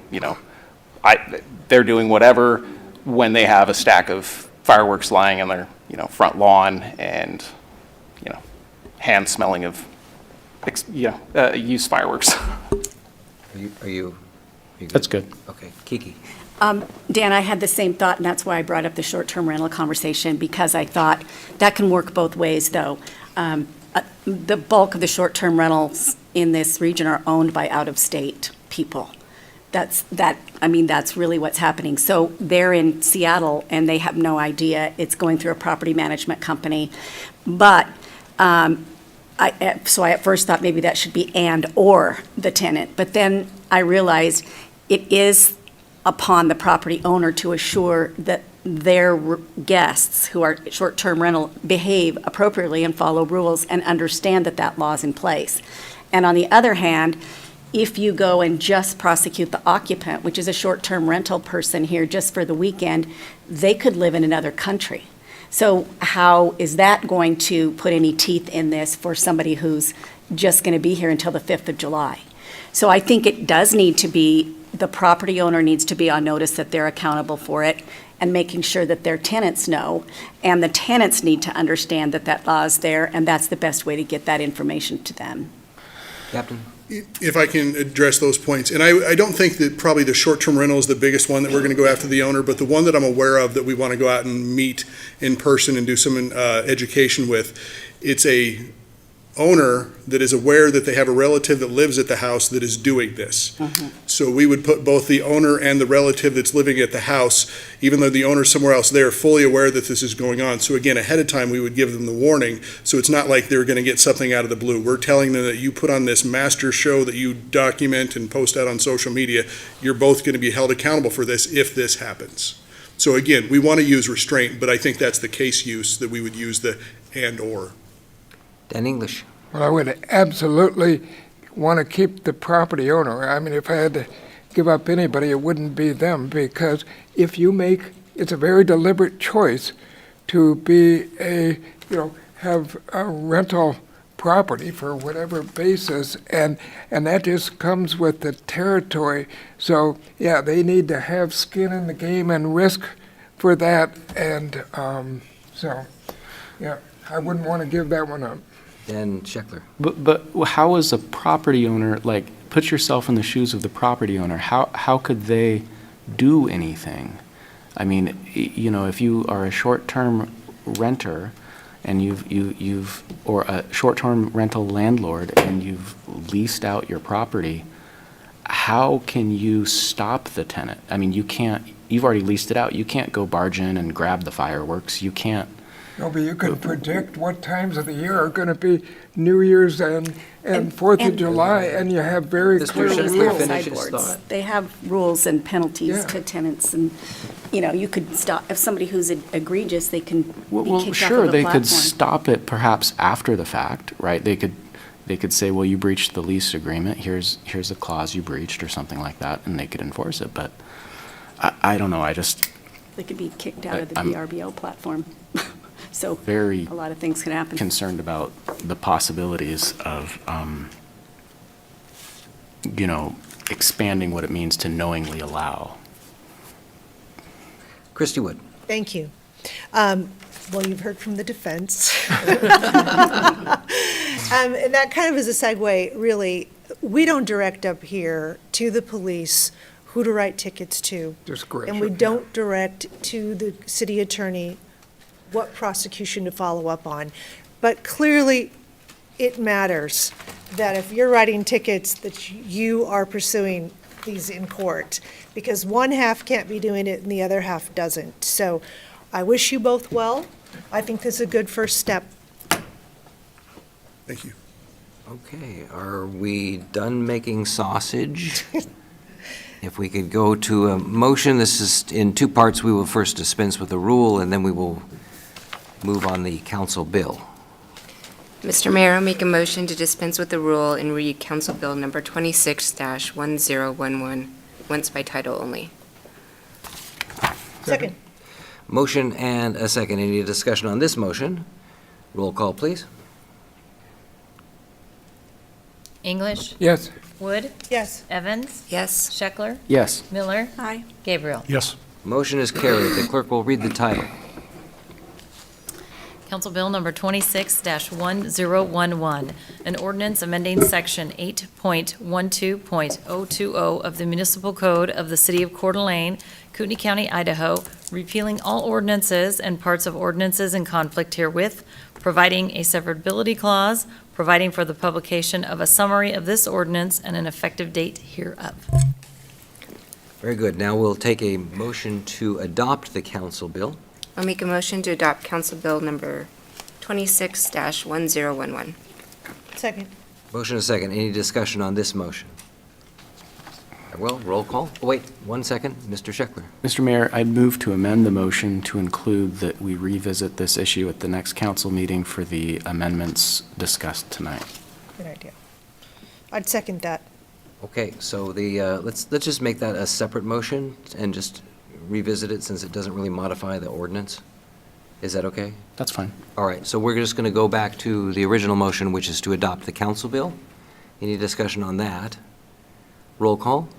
they're doing whatever. when they have a stack of fireworks lying on their, front lawn and, hand smelling of, used fireworks. Are you? That's good. Okay, Kiki. Dan, I had the same thought, and that's why I brought up the short-term rental conversation, because I thought that can work both ways, though. The bulk of the short-term rentals in this region are owned by out-of-state people. That's really what's happening. So they're in Seattle, and they have no idea it's going through a property management company. But I at first thought maybe that should be and/or the tenant. But then I realized it is upon the property owner to assure that their guests who are short-term rental behave appropriately and follow rules and understand that that law is in place. And on the other hand, if you go and just prosecute the occupant, which is a short-term rental person here just for the weekend, they could live in another country. So how is that going to put any teeth in this for somebody who's just going to be here until the 5th of July? So I think it does need to be, the property owner needs to be on notice that they're accountable for it, and making sure that their tenants know, and the tenants need to understand that that law is there, and that's the best way to get that information to them. Captain? If I can address those points, and I don't think that probably the short-term rental is the biggest one that we're going to go after the owner, but the one that I'm aware of that we want to go out and meet in person and do some education with, it's a owner that is aware that they have a relative that lives at the house that is doing this. So we would put both the owner and the relative that's living at the house, even though the owner's somewhere else, they're fully aware that this is going on. So again, ahead of time, we would give them the warning, so it's not like they're going to get something out of the blue. We're telling them that you put on this master show that you document and post out on social media, you're both going to be held accountable for this if this happens. So again, we want to use restraint, but I think that's the case use that we would use the and/or. Dan English. Well, I would absolutely want to keep the property owner. I mean, if I had to give up anybody, it wouldn't be them, because if you it's a very deliberate choice to be have a rental property for whatever basis, and that just comes with the territory. So, yeah, they need to have skin in the game and risk for that, and so, yeah, I wouldn't want to give that one up. Dan Scheckler. But how is a property owner, put yourself in the shoes of the property owner, how could they do anything? I mean, if you are a short-term renter and or a short-term rental landlord and you've leased out your property, how can you stop the tenant? I mean, you've already leased it out. You can't go barge in and grab the fireworks. You can't. No, but you can predict what times of the year are going to be New Year's and 4th of July, and you have very clear rules. They have rules and penalties to tenants, and, you could stop, if somebody who's egregious, they can be kicked off of the platform. Sure, they could stop it perhaps after the fact, right? They could say, well, you breached the lease agreement, here's a clause you breached or something like that, and they could enforce it, but I don't know, They could be kicked out of the VRBO platform. So very a lot of things can happen. Concerned about the possibilities of, expanding what it means to knowingly allow. Christy Wood. Thank you. Well, you've heard from the defense. And that kind of is a segue, really. We don't direct up here to the police who to write tickets to. Discretion. And we don't direct to the city attorney what prosecution to follow up on. But clearly, it matters that if you're writing tickets, that you are pursuing these in court, because one half can't be doing it and the other half doesn't. So I wish you both well. I think this is a good first step. Thank you. Okay, are we done making sausage? If we could go to a motion, this is in two parts. We will first dispense with the rule, and then we will move on the council bill. Mr. Mayor, I'll make a motion to dispense with the rule and read Council Bill number 26-1011 once by title only. Second. Motion and a second. Any discussion on this motion? Roll call, please. English? Yes. Wood? Yes. Evans? Yes. Scheckler? Yes. Miller? Aye. Gabriel? Yes. Motion is carried. The clerk will read the title. Council Bill number 26-1011, an ordinance amending section 8.12.020 of the Municipal Code of the City of Coeur d'Alene, Kootenai County, Idaho, repealing all ordinances and parts of ordinances in conflict herewith, providing a severability clause, providing for the publication of a summary of this ordinance and an effective date hereof. Very good. Now we'll take a motion to adopt the council bill. I'll make a motion to adopt Council Bill number 26-1011. Second. Motion is second. Any discussion on this motion? Well, roll call. Oh, wait, 1 second. Mr. Scheckler. Mr. Mayor, I'd move to amend the motion to include that we revisit this issue at the next council meeting for the amendments discussed tonight. Good idea. I'd second that. Okay, so let's just make that a separate motion and just revisit it since it doesn't really modify the ordinance. Is that okay? That's fine. All right, so we're just going to go back to the original motion, which is to adopt the council bill. Any discussion on that? Roll call?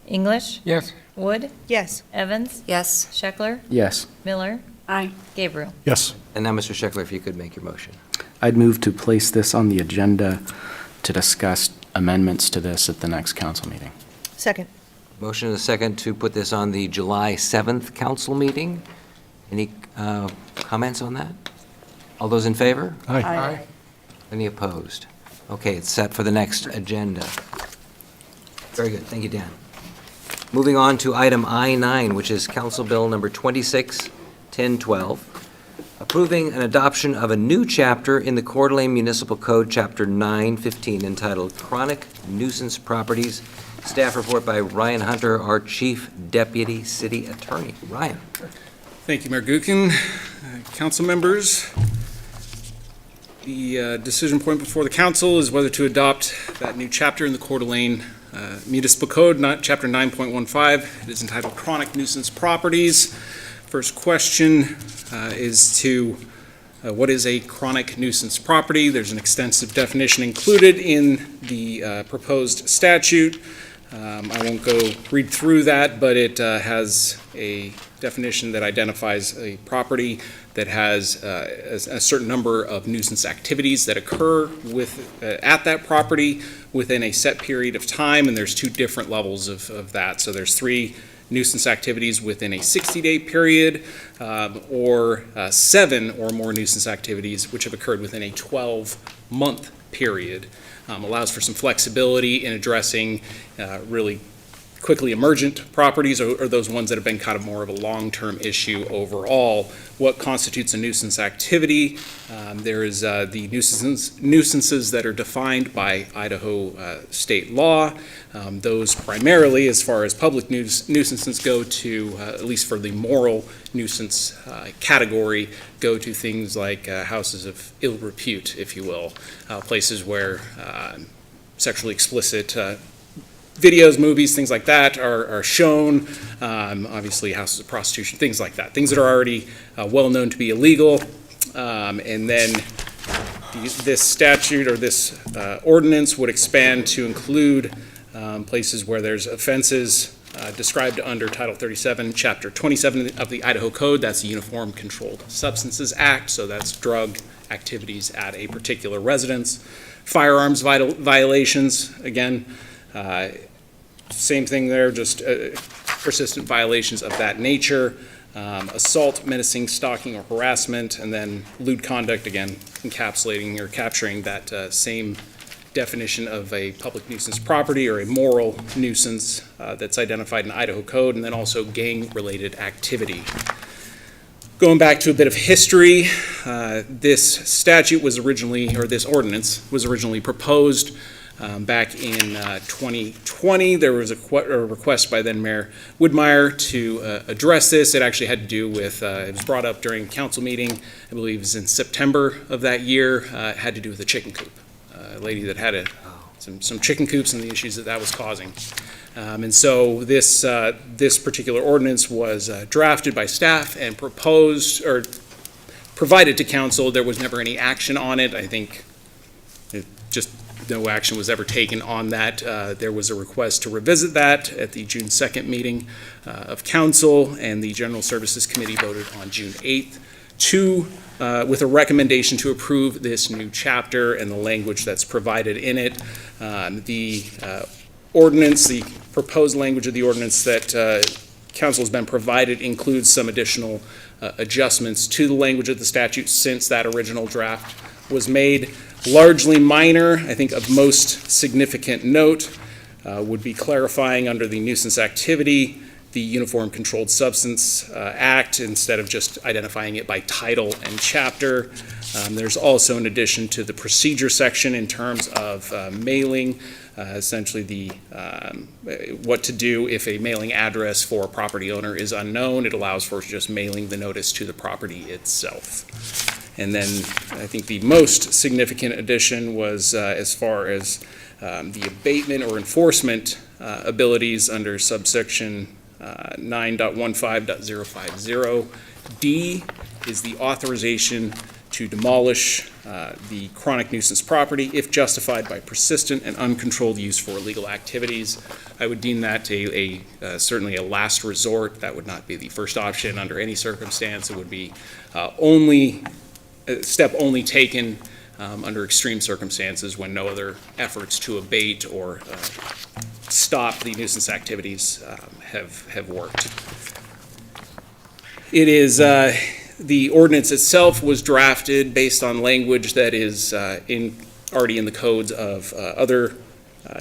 English? Yes. Wood? Yes. Evans? Yes. Scheckler? Yes. Miller? Aye. Gabriel? Yes. And now, Mr. Scheckler, if you could make your motion. I'd move to place this on the agenda to discuss amendments to this at the next council meeting. Second. Motion and a second to put this on the July 7th council meeting. Any comments on that? All those in favor? Aye. Any opposed? Okay, it's set for the next agenda. Very good, thank you, Dan. Moving on to item I-9, which is Council Bill number 26-1012, approving an adoption of a new chapter in the Coeur d'Alene Municipal Code, Chapter 915, entitled Chronic Nuisance Properties. Staff report by Ryan Hunter, our Chief Deputy City Attorney. Ryan. Thank you, Mayor Gookin. Council members, the decision point before the council is whether to adopt that new chapter in the Coeur d'Alene Municipal Code, not Chapter 9.15. It is entitled Chronic Nuisance Properties. First question is to what is a chronic nuisance property? There's an extensive definition included in the proposed statute. I won't go read through that, but it has a definition that identifies a property that has a certain number of nuisance activities that occur at that property within a set period of time, and there's two different levels of that. So there's 3 nuisance activities within a 60-day period, or 7 or more nuisance activities which have occurred within a 12-month period. Allows for some flexibility in addressing really quickly emergent properties or those ones that have been kind of more of a long-term issue overall. What constitutes a nuisance activity? There is the nuisances that are defined by Idaho state law. Those primarily, as far as public nuisances go to, at least for the moral nuisance category, go to things like houses of ill repute, if you will, places where sexually explicit videos, movies, things like that are shown, obviously houses of prostitution, things like that, things that are already well known to be illegal. And then this statute or this ordinance would expand to include places where there's offenses described under Title 37, Chapter 27 of the Idaho Code. That's the Uniform Controlled Substances Act, so that's drug activities at a particular residence. Firearms violations, again, same thing there, just persistent violations of that nature. Assault, menacing, stalking, or harassment, and then lewd conduct, again, encapsulating or capturing that same definition of a public nuisance property or a moral nuisance that's identified in Idaho Code, and then also gang-related activity. Going back to a bit of history, this statute was originally, or this ordinance was originally proposed back in 2020. There was a request by then Mayor Woodmeyer to address this. It actually had to do with, it was brought up during a council meeting, I believe it was in September of that year. It had to do with a chicken coop. A lady that had some chicken coops and the issues that was causing. And so this particular ordinance was drafted by staff and proposed or provided to council. There was never any action on it. I think it just no action was ever taken on that. There was a request to revisit that at the June 2nd meeting of council, and the General Services Committee voted on June 8th with a recommendation to approve this new chapter and the language that's provided in it. The ordinance, the proposed language of the ordinance that council has been provided includes some additional adjustments to the language of the statute since that original draft was made. Largely minor. I think of most significant note would be clarifying under the nuisance activity the Uniform Controlled Substance Act instead of just identifying it by title and chapter. There's also an addition to the procedure section in terms of mailing, essentially what to do if a mailing address for a property owner is unknown. It allows for just mailing the notice to the property itself. And then I think the most significant addition was as far as the abatement or enforcement abilities under subsection 9.15.050. D is the authorization to demolish the chronic nuisance property if justified by persistent and uncontrolled use for illegal activities. I would deem that certainly a last resort. That would not be the first option under any circumstance. It would be step only taken under extreme circumstances when no other efforts to abate or stop the nuisance activities have worked. It is the ordinance itself was drafted based on language that is already in the codes of other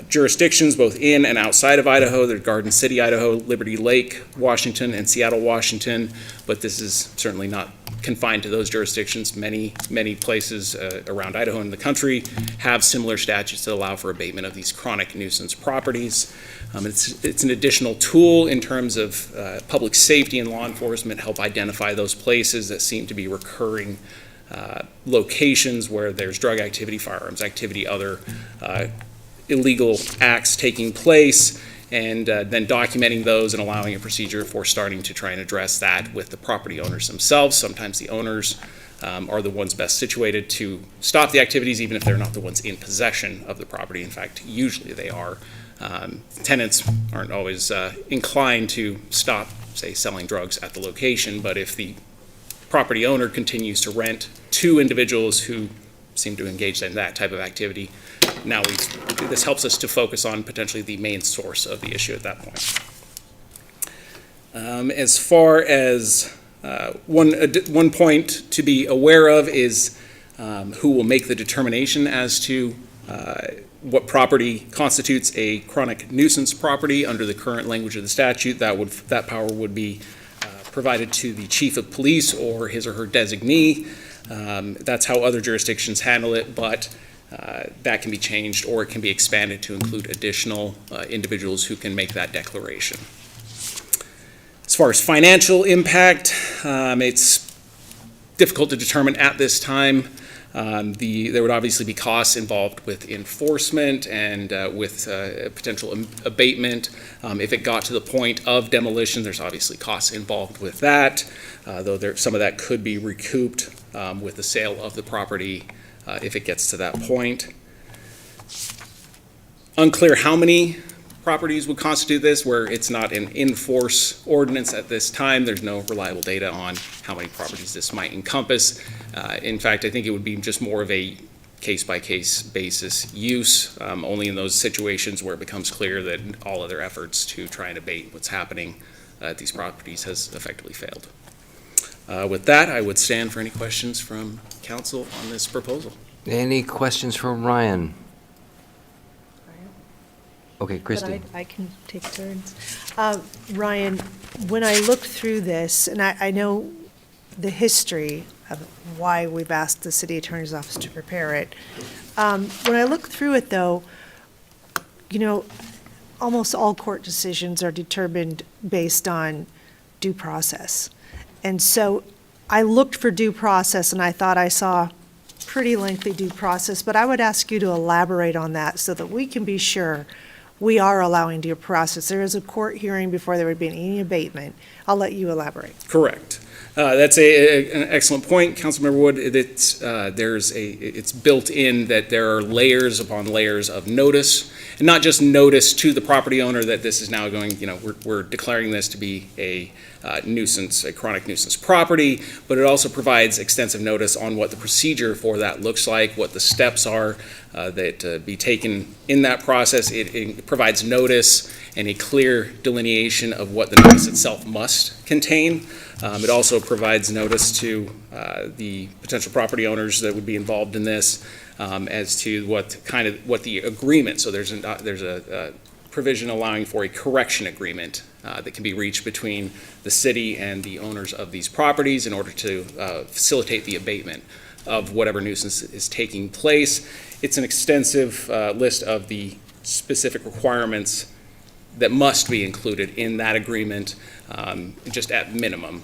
jurisdictions, both in and outside of Idaho. There's Garden City, Idaho, Liberty Lake, Washington, and Seattle, Washington. But this is certainly not confined to those jurisdictions. Many places around Idaho and the country have similar statutes that allow for abatement of these chronic nuisance properties. It's an additional tool in terms of public safety and law enforcement, help identify those places that seem to be recurring locations where there's drug activity, firearms activity, other illegal acts taking place, and then documenting those and allowing a procedure for starting to try and address that with the property owners themselves. Sometimes the owners are the ones best situated to stop the activities, even if they're not the ones in possession of the property. In fact, usually they are. Tenants aren't always inclined to stop, say, selling drugs at the location, but if the property owner continues to rent to individuals who seem to engage in that type of activity, now this helps us to focus on potentially the main source of the issue at that point. As far as one point to be aware of is who will make the determination as to what property constitutes a chronic nuisance property under the current language of the statute. That power would be provided to the chief of police or his or her designee. That's how other jurisdictions handle it, but that can be changed or it can be expanded to include additional individuals who can make that declaration. As far as financial impact, it's difficult to determine at this time. There would obviously be costs involved with enforcement and with potential abatement. If it got to the point of demolition, there's obviously costs involved with that, though some of that could be recouped with the sale of the property if it gets to that point. Unclear how many properties would constitute this, where it's not an in-force ordinance at this time. There's no reliable data on how many properties this might encompass. In fact, I think it would be just more of a case-by-case basis use, only in those situations where it becomes clear that all other efforts to try and abate what's happening at these properties has effectively failed. With that, I would stand for any questions from council on this proposal. Any questions from Ryan? Okay, Christie. But I can take turns. Ryan, when I look through this, and I know the history of why we've asked the city attorney's office to prepare it. When I look through it, though, almost all court decisions are determined based on due process. And so I looked for due process, and I thought I saw pretty lengthy due process, but I would ask you to elaborate on that so that we can be sure we are allowing due process. There is a court hearing before there would be any abatement. I'll let you elaborate. Correct. That's an excellent point, Councilmember Wood. It's built in that there are layers upon layers of notice, and not just notice to the property owner that this is now going, we're declaring this to be a nuisance, a chronic nuisance property, but it also provides extensive notice on what the procedure for that looks like, what the steps are that be taken in that process. It provides notice and a clear delineation of what the notice itself must contain. It also provides notice to the potential property owners that would be involved in this as to what the agreement. So there's a provision allowing for a correction agreement that can be reached between the city and the owners of these properties in order to facilitate the abatement of whatever nuisance is taking place. It's an extensive list of the specific requirements that must be included in that agreement, just at minimum.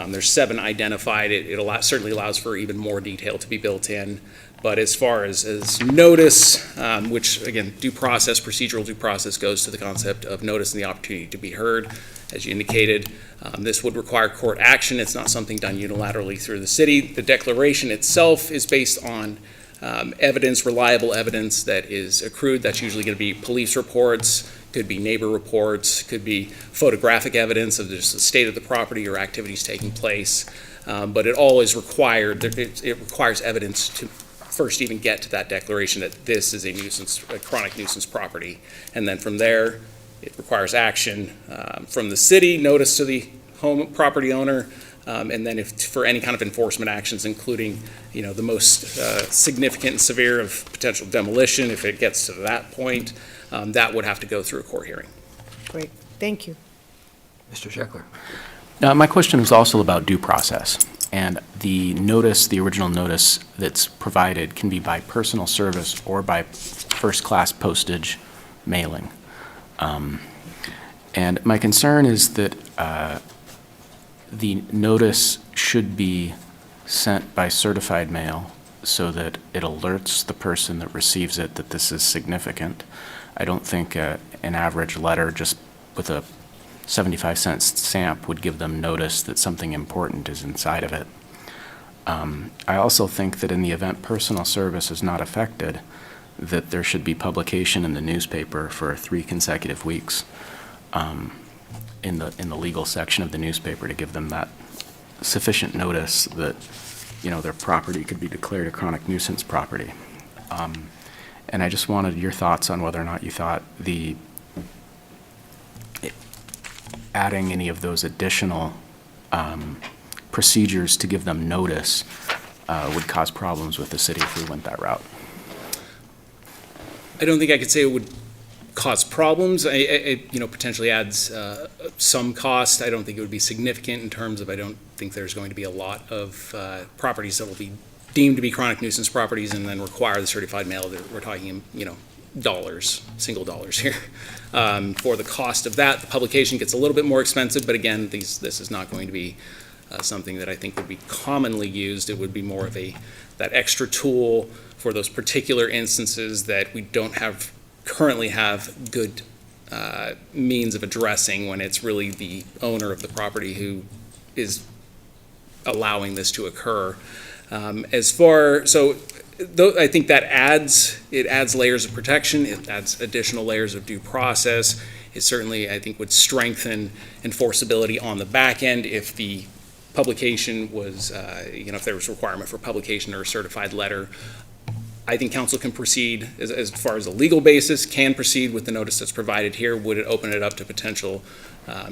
There's 7 identified. It certainly allows for even more detail to be built in. But as far as notice, which again, procedural due process goes to the concept of notice and the opportunity to be heard, as you indicated. This would require court action. It's not something done unilaterally through the city. The declaration itself is based on reliable evidence that is accrued. That's usually going to be police reports, could be neighbor reports, could be photographic evidence of just the state of the property or activities taking place. But it always required, it requires evidence to first even get to that declaration that this is a chronic nuisance property. And then from there, it requires action from the city, notice to the home property owner, and then for any kind of enforcement actions, including, the most significant and severe of potential demolition, if it gets to that point, that would have to go through a court hearing. Great, thank you. Mr. Sheckler. My question was also about due process. And the original notice that's provided can be by personal service or by first-class postage mailing. And my concern is that the notice should be sent by certified mail so that it alerts the person that receives it that this is significant. I don't think an average letter just with a 75-cent stamp would give them notice that something important is inside of it. I also think that in the event personal service is not affected, that there should be publication in the newspaper for 3 consecutive weeks in the legal section of the newspaper to give them that sufficient notice that, their property could be declared a chronic nuisance property. And I just wanted your thoughts on whether or not you thought adding any of those additional procedures to give them notice would cause problems with the city if we went that route. I don't think I could say it would cause problems. It potentially adds some cost. I don't think it would be significant in terms of, I don't think there's going to be a lot of properties that will be deemed to be chronic nuisance properties and then require the certified mail. We're talking, dollars, single dollars here. For the cost of that, the publication gets a little bit more expensive, but again, this is not going to be something that I think would be commonly used. It would be more of that extra tool for those particular instances that we don't currently have good means of addressing when it's really the owner of the property who is allowing this to occur. I think that adds layers of protection. It adds additional layers of due process. It certainly, I think, would strengthen enforceability on the back end if the publication was, if there was a requirement for publication or a certified letter. I think council can proceed, as far as a legal basis, can proceed with the notice that's provided here. Would it open it up to potential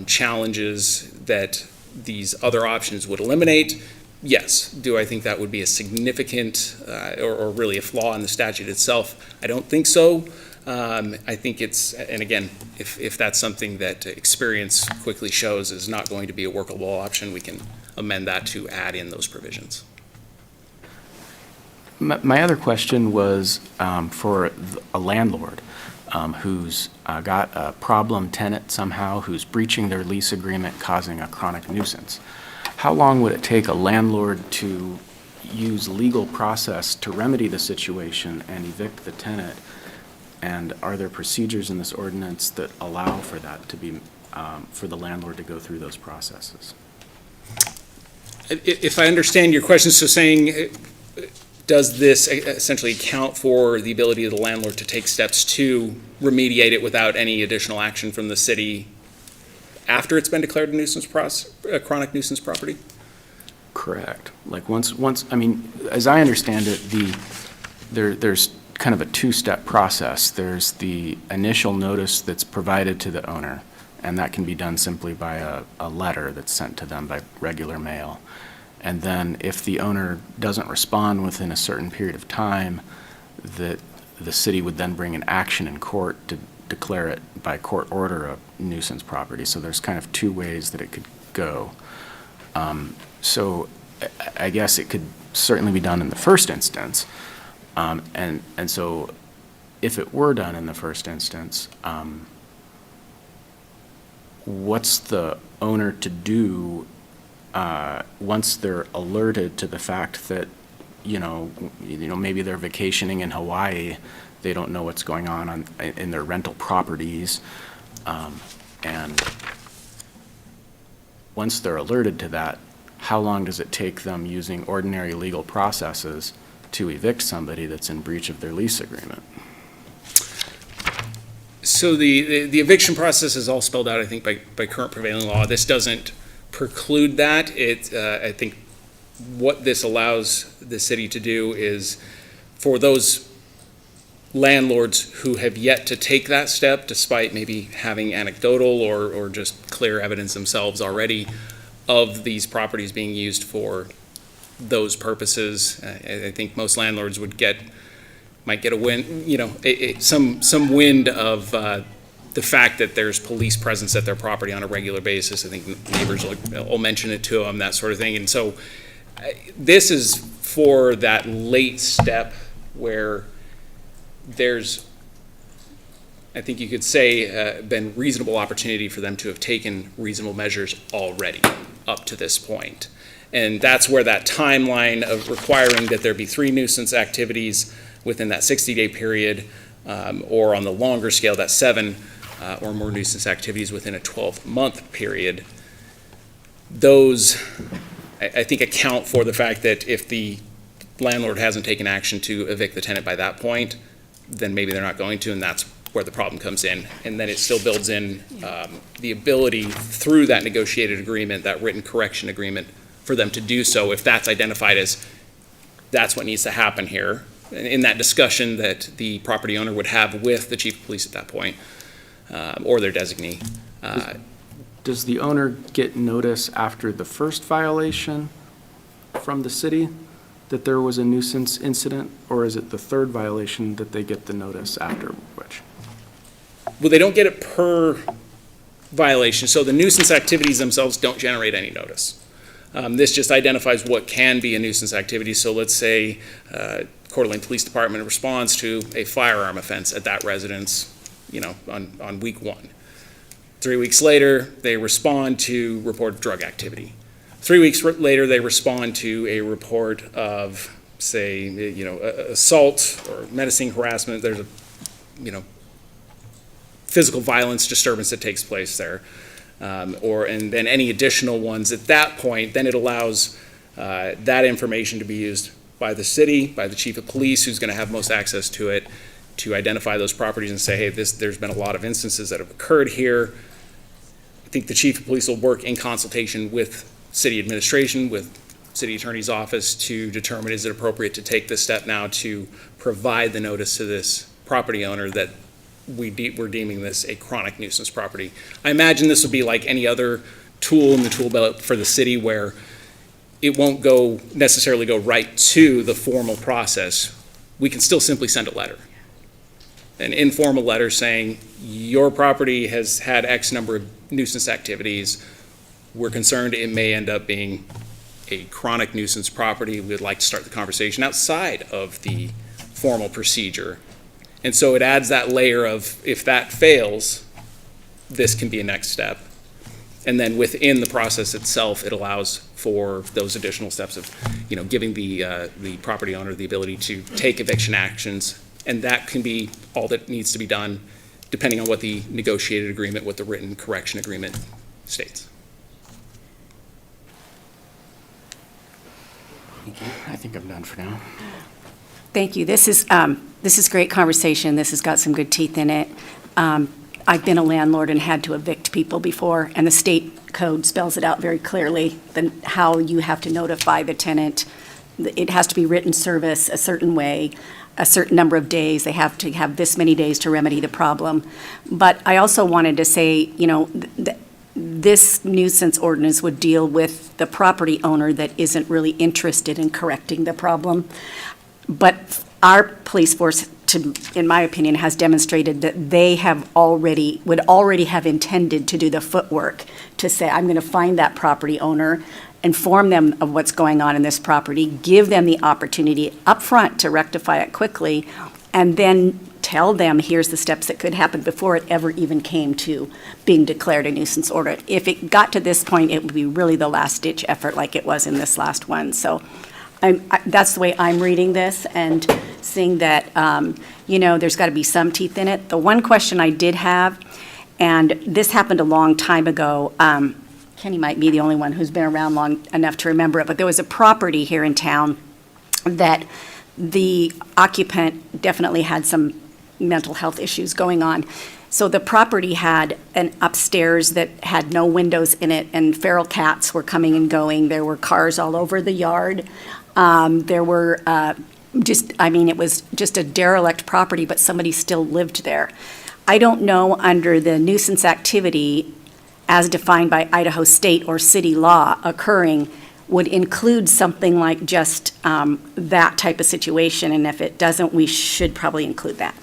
challenges that these other options would eliminate? Yes. Do I think that would be a significant or really a flaw in the statute itself? I don't think so. I think and again, if that's something that experience quickly shows is not going to be a workable option, we can amend that to add in those provisions. My other question was for a landlord who's got a problem tenant somehow who's breaching their lease agreement, causing a chronic nuisance. How long would it take a landlord to use legal process to remedy the situation and evict the tenant? And are there procedures in this ordinance that allow for that to be for the landlord to go through those processes. If I understand your question, so saying, does this essentially account for the ability of the landlord to take steps to remediate it without any additional action from the city after it's been declared a chronic nuisance property? Correct. Like once, I mean, as I understand it, there's kind of a two-step process. There's the initial notice that's provided to the owner, and that can be done simply by a letter that's sent to them by regular mail. And then if the owner doesn't respond within a certain period of time, that the city would then bring an action in court to declare it by court order a nuisance property. So there's kind of two ways that it could go. So I guess it could certainly be done in the first instance. And so if it were done in the first instance, what's the owner to do once they're alerted to the fact that, maybe they're vacationing in Hawaii, they don't know what's going on in their rental properties, and once they're alerted to that, how long does it take them using ordinary legal processes to evict somebody that's in breach of their lease agreement? So the eviction process is all spelled out, I think, by current prevailing law. This doesn't preclude that. I think what this allows the city to do is for those landlords who have yet to take that step, despite maybe having anecdotal or just clear evidence themselves already of these properties being used for those purposes. I think most landlords might get a wind, some wind of the fact that there's police presence at their property on a regular basis. I think neighbors will mention it to them, that sort of thing. And so this is for that late step where there's, I think you could say, been reasonable opportunity for them to have taken reasonable measures already up to this point. And that's where that timeline of requiring that there be 3 nuisance activities within that 60-day period, or on the longer scale, that 7 or more nuisance activities within a 12-month period, those, I think, account for the fact that if the landlord hasn't taken action to evict the tenant by that point, then maybe they're not going to, and that's where the problem comes in. And then it still builds in the ability through that negotiated agreement, that written correction agreement, for them to do so if that's identified as that's what needs to happen here, in that discussion that the property owner would have with the chief of police at that point, or their designee. Does the owner get notice after the first violation from the city that there was a nuisance incident, or is it the third violation that they get the notice after which? Well, they don't get it per violation, so the nuisance activities themselves don't generate any notice. This just identifies what can be a nuisance activity. So let's say Coeur d'Alene Police Department responds to a firearm offense at that residence, on week 1. 3 weeks later, they respond to report of drug activity. 3 weeks later, they respond to a report of, say, assault or menacing harassment. There's a, physical violence disturbance that takes place there. And then any additional ones at that point, then it allows that information to be used by the city, by the chief of police, who's going to have most access to it, to identify those properties and say, hey, there's been a lot of instances that have occurred here. I think the chief of police will work in consultation with city administration, with city attorney's office, to determine is it appropriate to take this step now to provide the notice to this property owner that we're deeming this a chronic nuisance property. I imagine this will be like any other tool in the tool belt for the city, where it won't necessarily go right to the formal process. We can still simply send a letter, an informal letter saying your property has had X number of nuisance activities. We're concerned it may end up being a chronic nuisance property. We'd like to start the conversation outside of the formal procedure. And so it adds that layer of, if that fails, this can be a next step. And then within the process itself, it allows for those additional steps of, giving the property owner the ability to take eviction actions. And that can be all that needs to be done depending on what the negotiated agreement, what the written correction agreement states. I think I'm done for now. Thank you. This is great conversation. This has got some good teeth in it. I've been a landlord and had to evict people before, and the state code spells it out very clearly, how you have to notify the tenant. It has to be written service a certain way, a certain number of days. They have to have this many days to remedy the problem. But I also wanted to say, this nuisance ordinance would deal with the property owner that isn't really interested in correcting the problem. But our police force, in my opinion, has demonstrated that they would already have intended to do the footwork to say, I'm going to find that property owner, inform them of what's going on in this property, give them the opportunity up front to rectify it quickly, and then tell them, here's the steps that could happen before it ever even came to being declared a nuisance order. If it got to this point, it would be really the last-ditch effort like it was in this last one. So that's the way I'm reading this, and seeing that, there's got to be some teeth in it. The one question I did have, and this happened a long time ago, Kenny might be the only one who's been around long enough to remember it, but there was a property here in town that the occupant definitely had some mental health issues going on. So the property had an upstairs that had no windows in it, and feral cats were coming and going. There were cars all over the yard. There were it was just a derelict property, but somebody still lived there. I don't know, under the nuisance activity as defined by Idaho state or city law occurring, would include something like just that type of situation, and if it doesn't, we should probably include that.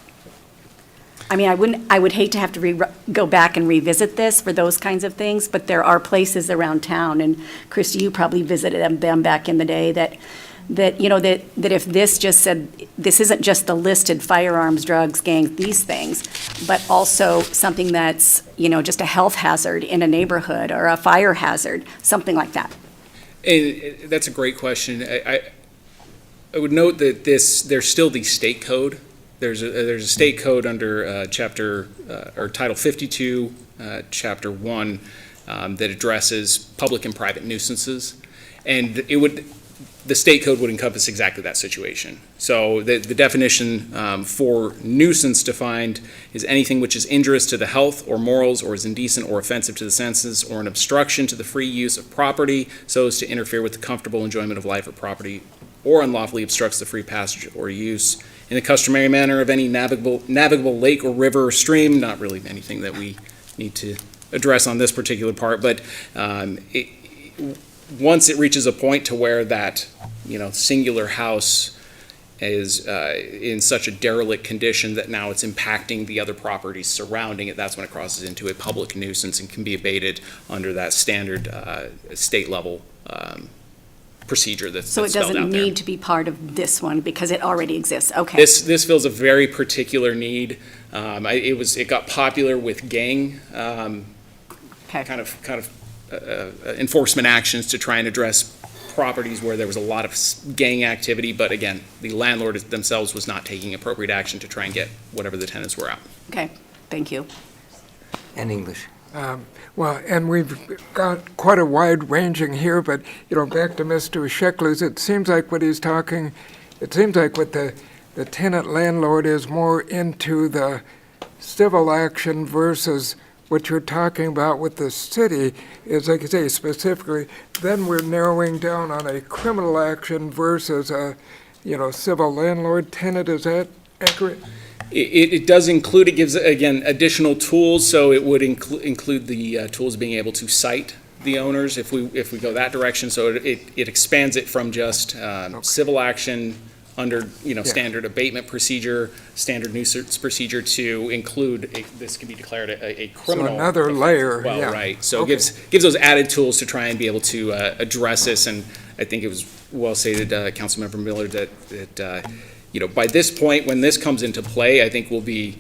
I mean, I would hate to have to go back and revisit this for those kinds of things, but there are places around town, and Christy, you probably visited them back in the day, that if this just said, this isn't just the listed firearms, drugs, gangs, these things, but also something that's, just a health hazard in a neighborhood or a fire hazard, something like that. And that's a great question. I would note that there's still the state code. There's a state code under chapter or Title 52, Chapter 1, that addresses public and private nuisances, and the state code would encompass exactly that situation. So the definition for nuisance defined is anything which is injurious to the health or morals, or is indecent or offensive to the senses, or an obstruction to the free use of property so as to interfere with the comfortable enjoyment of life or property, or unlawfully obstructs the free passage or use in the customary manner of any navigable lake or river or stream. Not really anything that we need to address on this particular part, but once it reaches a point to where that, singular house is in such a derelict condition that now it's impacting the other properties surrounding it, that's when it crosses into a public nuisance and can be abated under that standard state level procedure that's So it spelled out doesn't there. need to be part of this one because it already exists. Okay. This fills a very particular need. It got popular with gang kind of enforcement actions to try and address properties where there was a lot of gang activity, but again, the landlord themselves was not taking appropriate action to try and get whatever the tenants were out. Okay, thank you. And English. Well, and we've got quite a wide ranging here, but, back to Mr. Sheckler's, it seems like what the tenant landlord is more into the civil action versus what you're talking about with the city is, like I say, specifically, then we're narrowing down on a criminal action versus a, civil landlord tenant. Is that accurate? It does include, it gives, again, additional tools, so it would include the tools being able to cite the owners if we go that direction. So it expands it from just civil action under, standard abatement procedure, standard nuisance procedure, to include, this can be declared a criminal. So another layer, well, yeah. right. So Okay. it gives those added tools to try and be able to address this, and I think it was well stated, Councilmember Miller, that by this point, when this comes into play, I think we'll be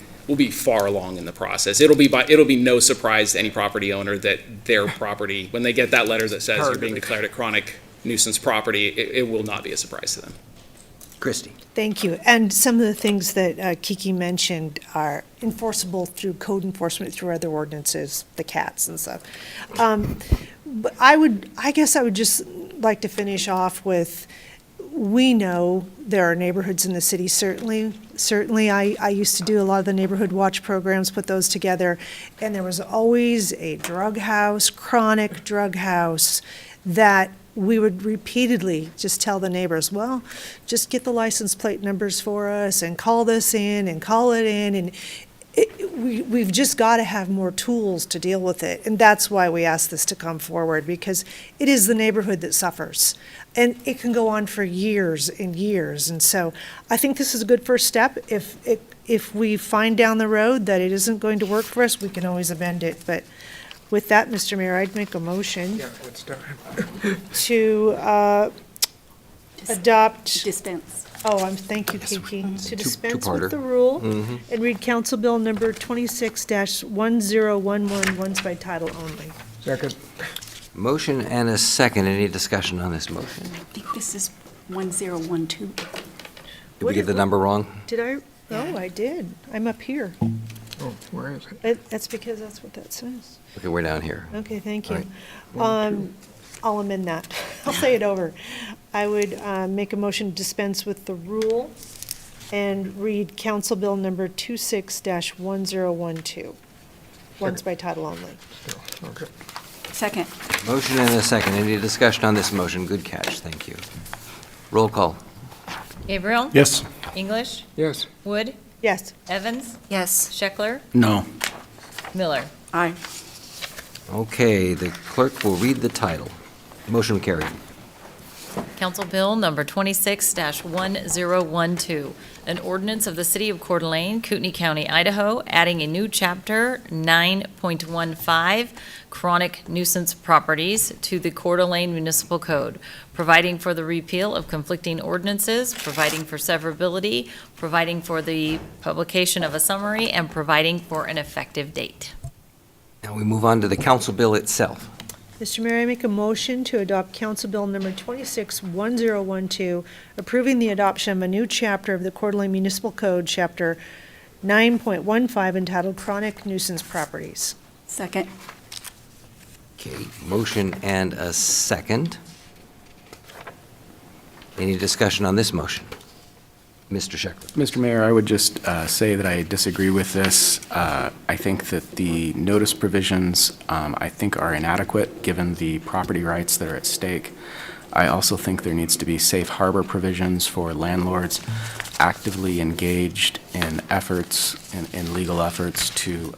far along in the process. It'll be no surprise to any property owner that their property, when they get that letter that says you're being declared a chronic nuisance property, it will not be a surprise to them. Christie. Thank you. And some of the things that Kiki mentioned are enforceable through code enforcement, through other ordinances, the cats and stuff. But I guess I would just like to finish off with, we know there are neighborhoods in the city, certainly. I used to do a lot of the neighborhood watch programs, put those together, and there was always a drug house, chronic drug house, that we would repeatedly just tell the neighbors, well, just get the license plate numbers for us and call this in and call it in. And we've just got to have more tools to deal with it. And that's why we asked this to come forward, because it is the neighborhood that suffers. And it can go on for years and years. And so I think this is a good first step. If we find down the road that it isn't going to work for us, we can always amend it. But with that, Mr. Mayor, I'd make a motion Yeah, it's done. to adopt. Dispense. Thank you, Kiki. To dispense two-parter. with the rule Mhm. and read Council Bill number 26-1011 once by title only. Second. Motion and a second. Any discussion on this motion? I think this is 1012. Did we get the number wrong? Did I? Oh, I did. I'm up here. Oh, where is it? That's because that's what that says. Okay, we're down here. Okay, thank All you. right. I'll amend that. I'll say it over. I would make a motion to dispense with the rule and read Council Bill number 26-1012, once by title only. Okay. Second. Motion and a second. Any discussion on this motion? Good catch. Thank you. Roll call. Gabriel? Yes. English? Yes. Wood? Yes. Evans? Yes. Scheckler? No. Miller? Aye. Okay, the clerk will read the title. Motion carried. Council Bill number 26-1012, an ordinance of the City of Coeur d'Alene, Kootenai County, Idaho, adding a new chapter 9.15, chronic nuisance properties, to the Coeur d'Alene Municipal Code, providing for the repeal of conflicting ordinances, providing for severability, providing for the publication of a summary, and providing for an effective date. Now we move on to the council bill itself. Mr. Mayor, I make a motion to adopt Council Bill number 26-1012, approving the adoption of a new chapter of the Coeur d'Alene Municipal Code, Chapter 9.15, entitled Chronic Nuisance Properties. Second. Okay, motion and a second. Any discussion on this motion? Mr. Scheckler. Mr. Mayor, I would just say that I disagree with this. I think that the notice provisions, I think, are inadequate, given the property rights that are at stake. I also think there needs to be safe harbor provisions for landlords actively engaged in efforts, in legal efforts to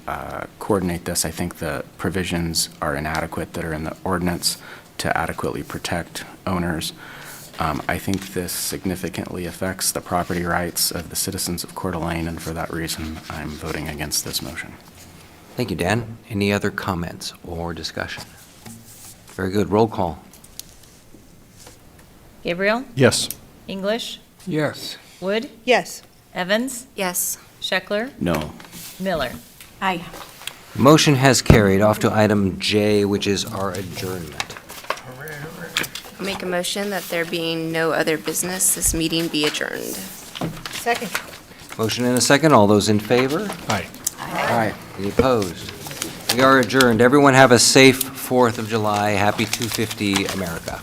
coordinate this. I think the provisions are inadequate that are in the ordinance to adequately protect owners. I think this significantly affects the property rights of the citizens of Coeur d'Alene, and for that reason, I'm voting against this motion. Thank you, Dan. Any other comments or discussion? Very good. Roll call. Gabriel? Yes. English? Yes. Wood? Yes. Evans? Yes. Scheckler? No. Miller? Aye. Motion has carried. Off to item J, which is our adjournment. I'll make a motion that there being no other business, this meeting be adjourned. Second. Motion and a second. All those in favor? Aye. Aye. Any opposed? We are adjourned. Everyone have a safe 4th of July. Happy 250 America.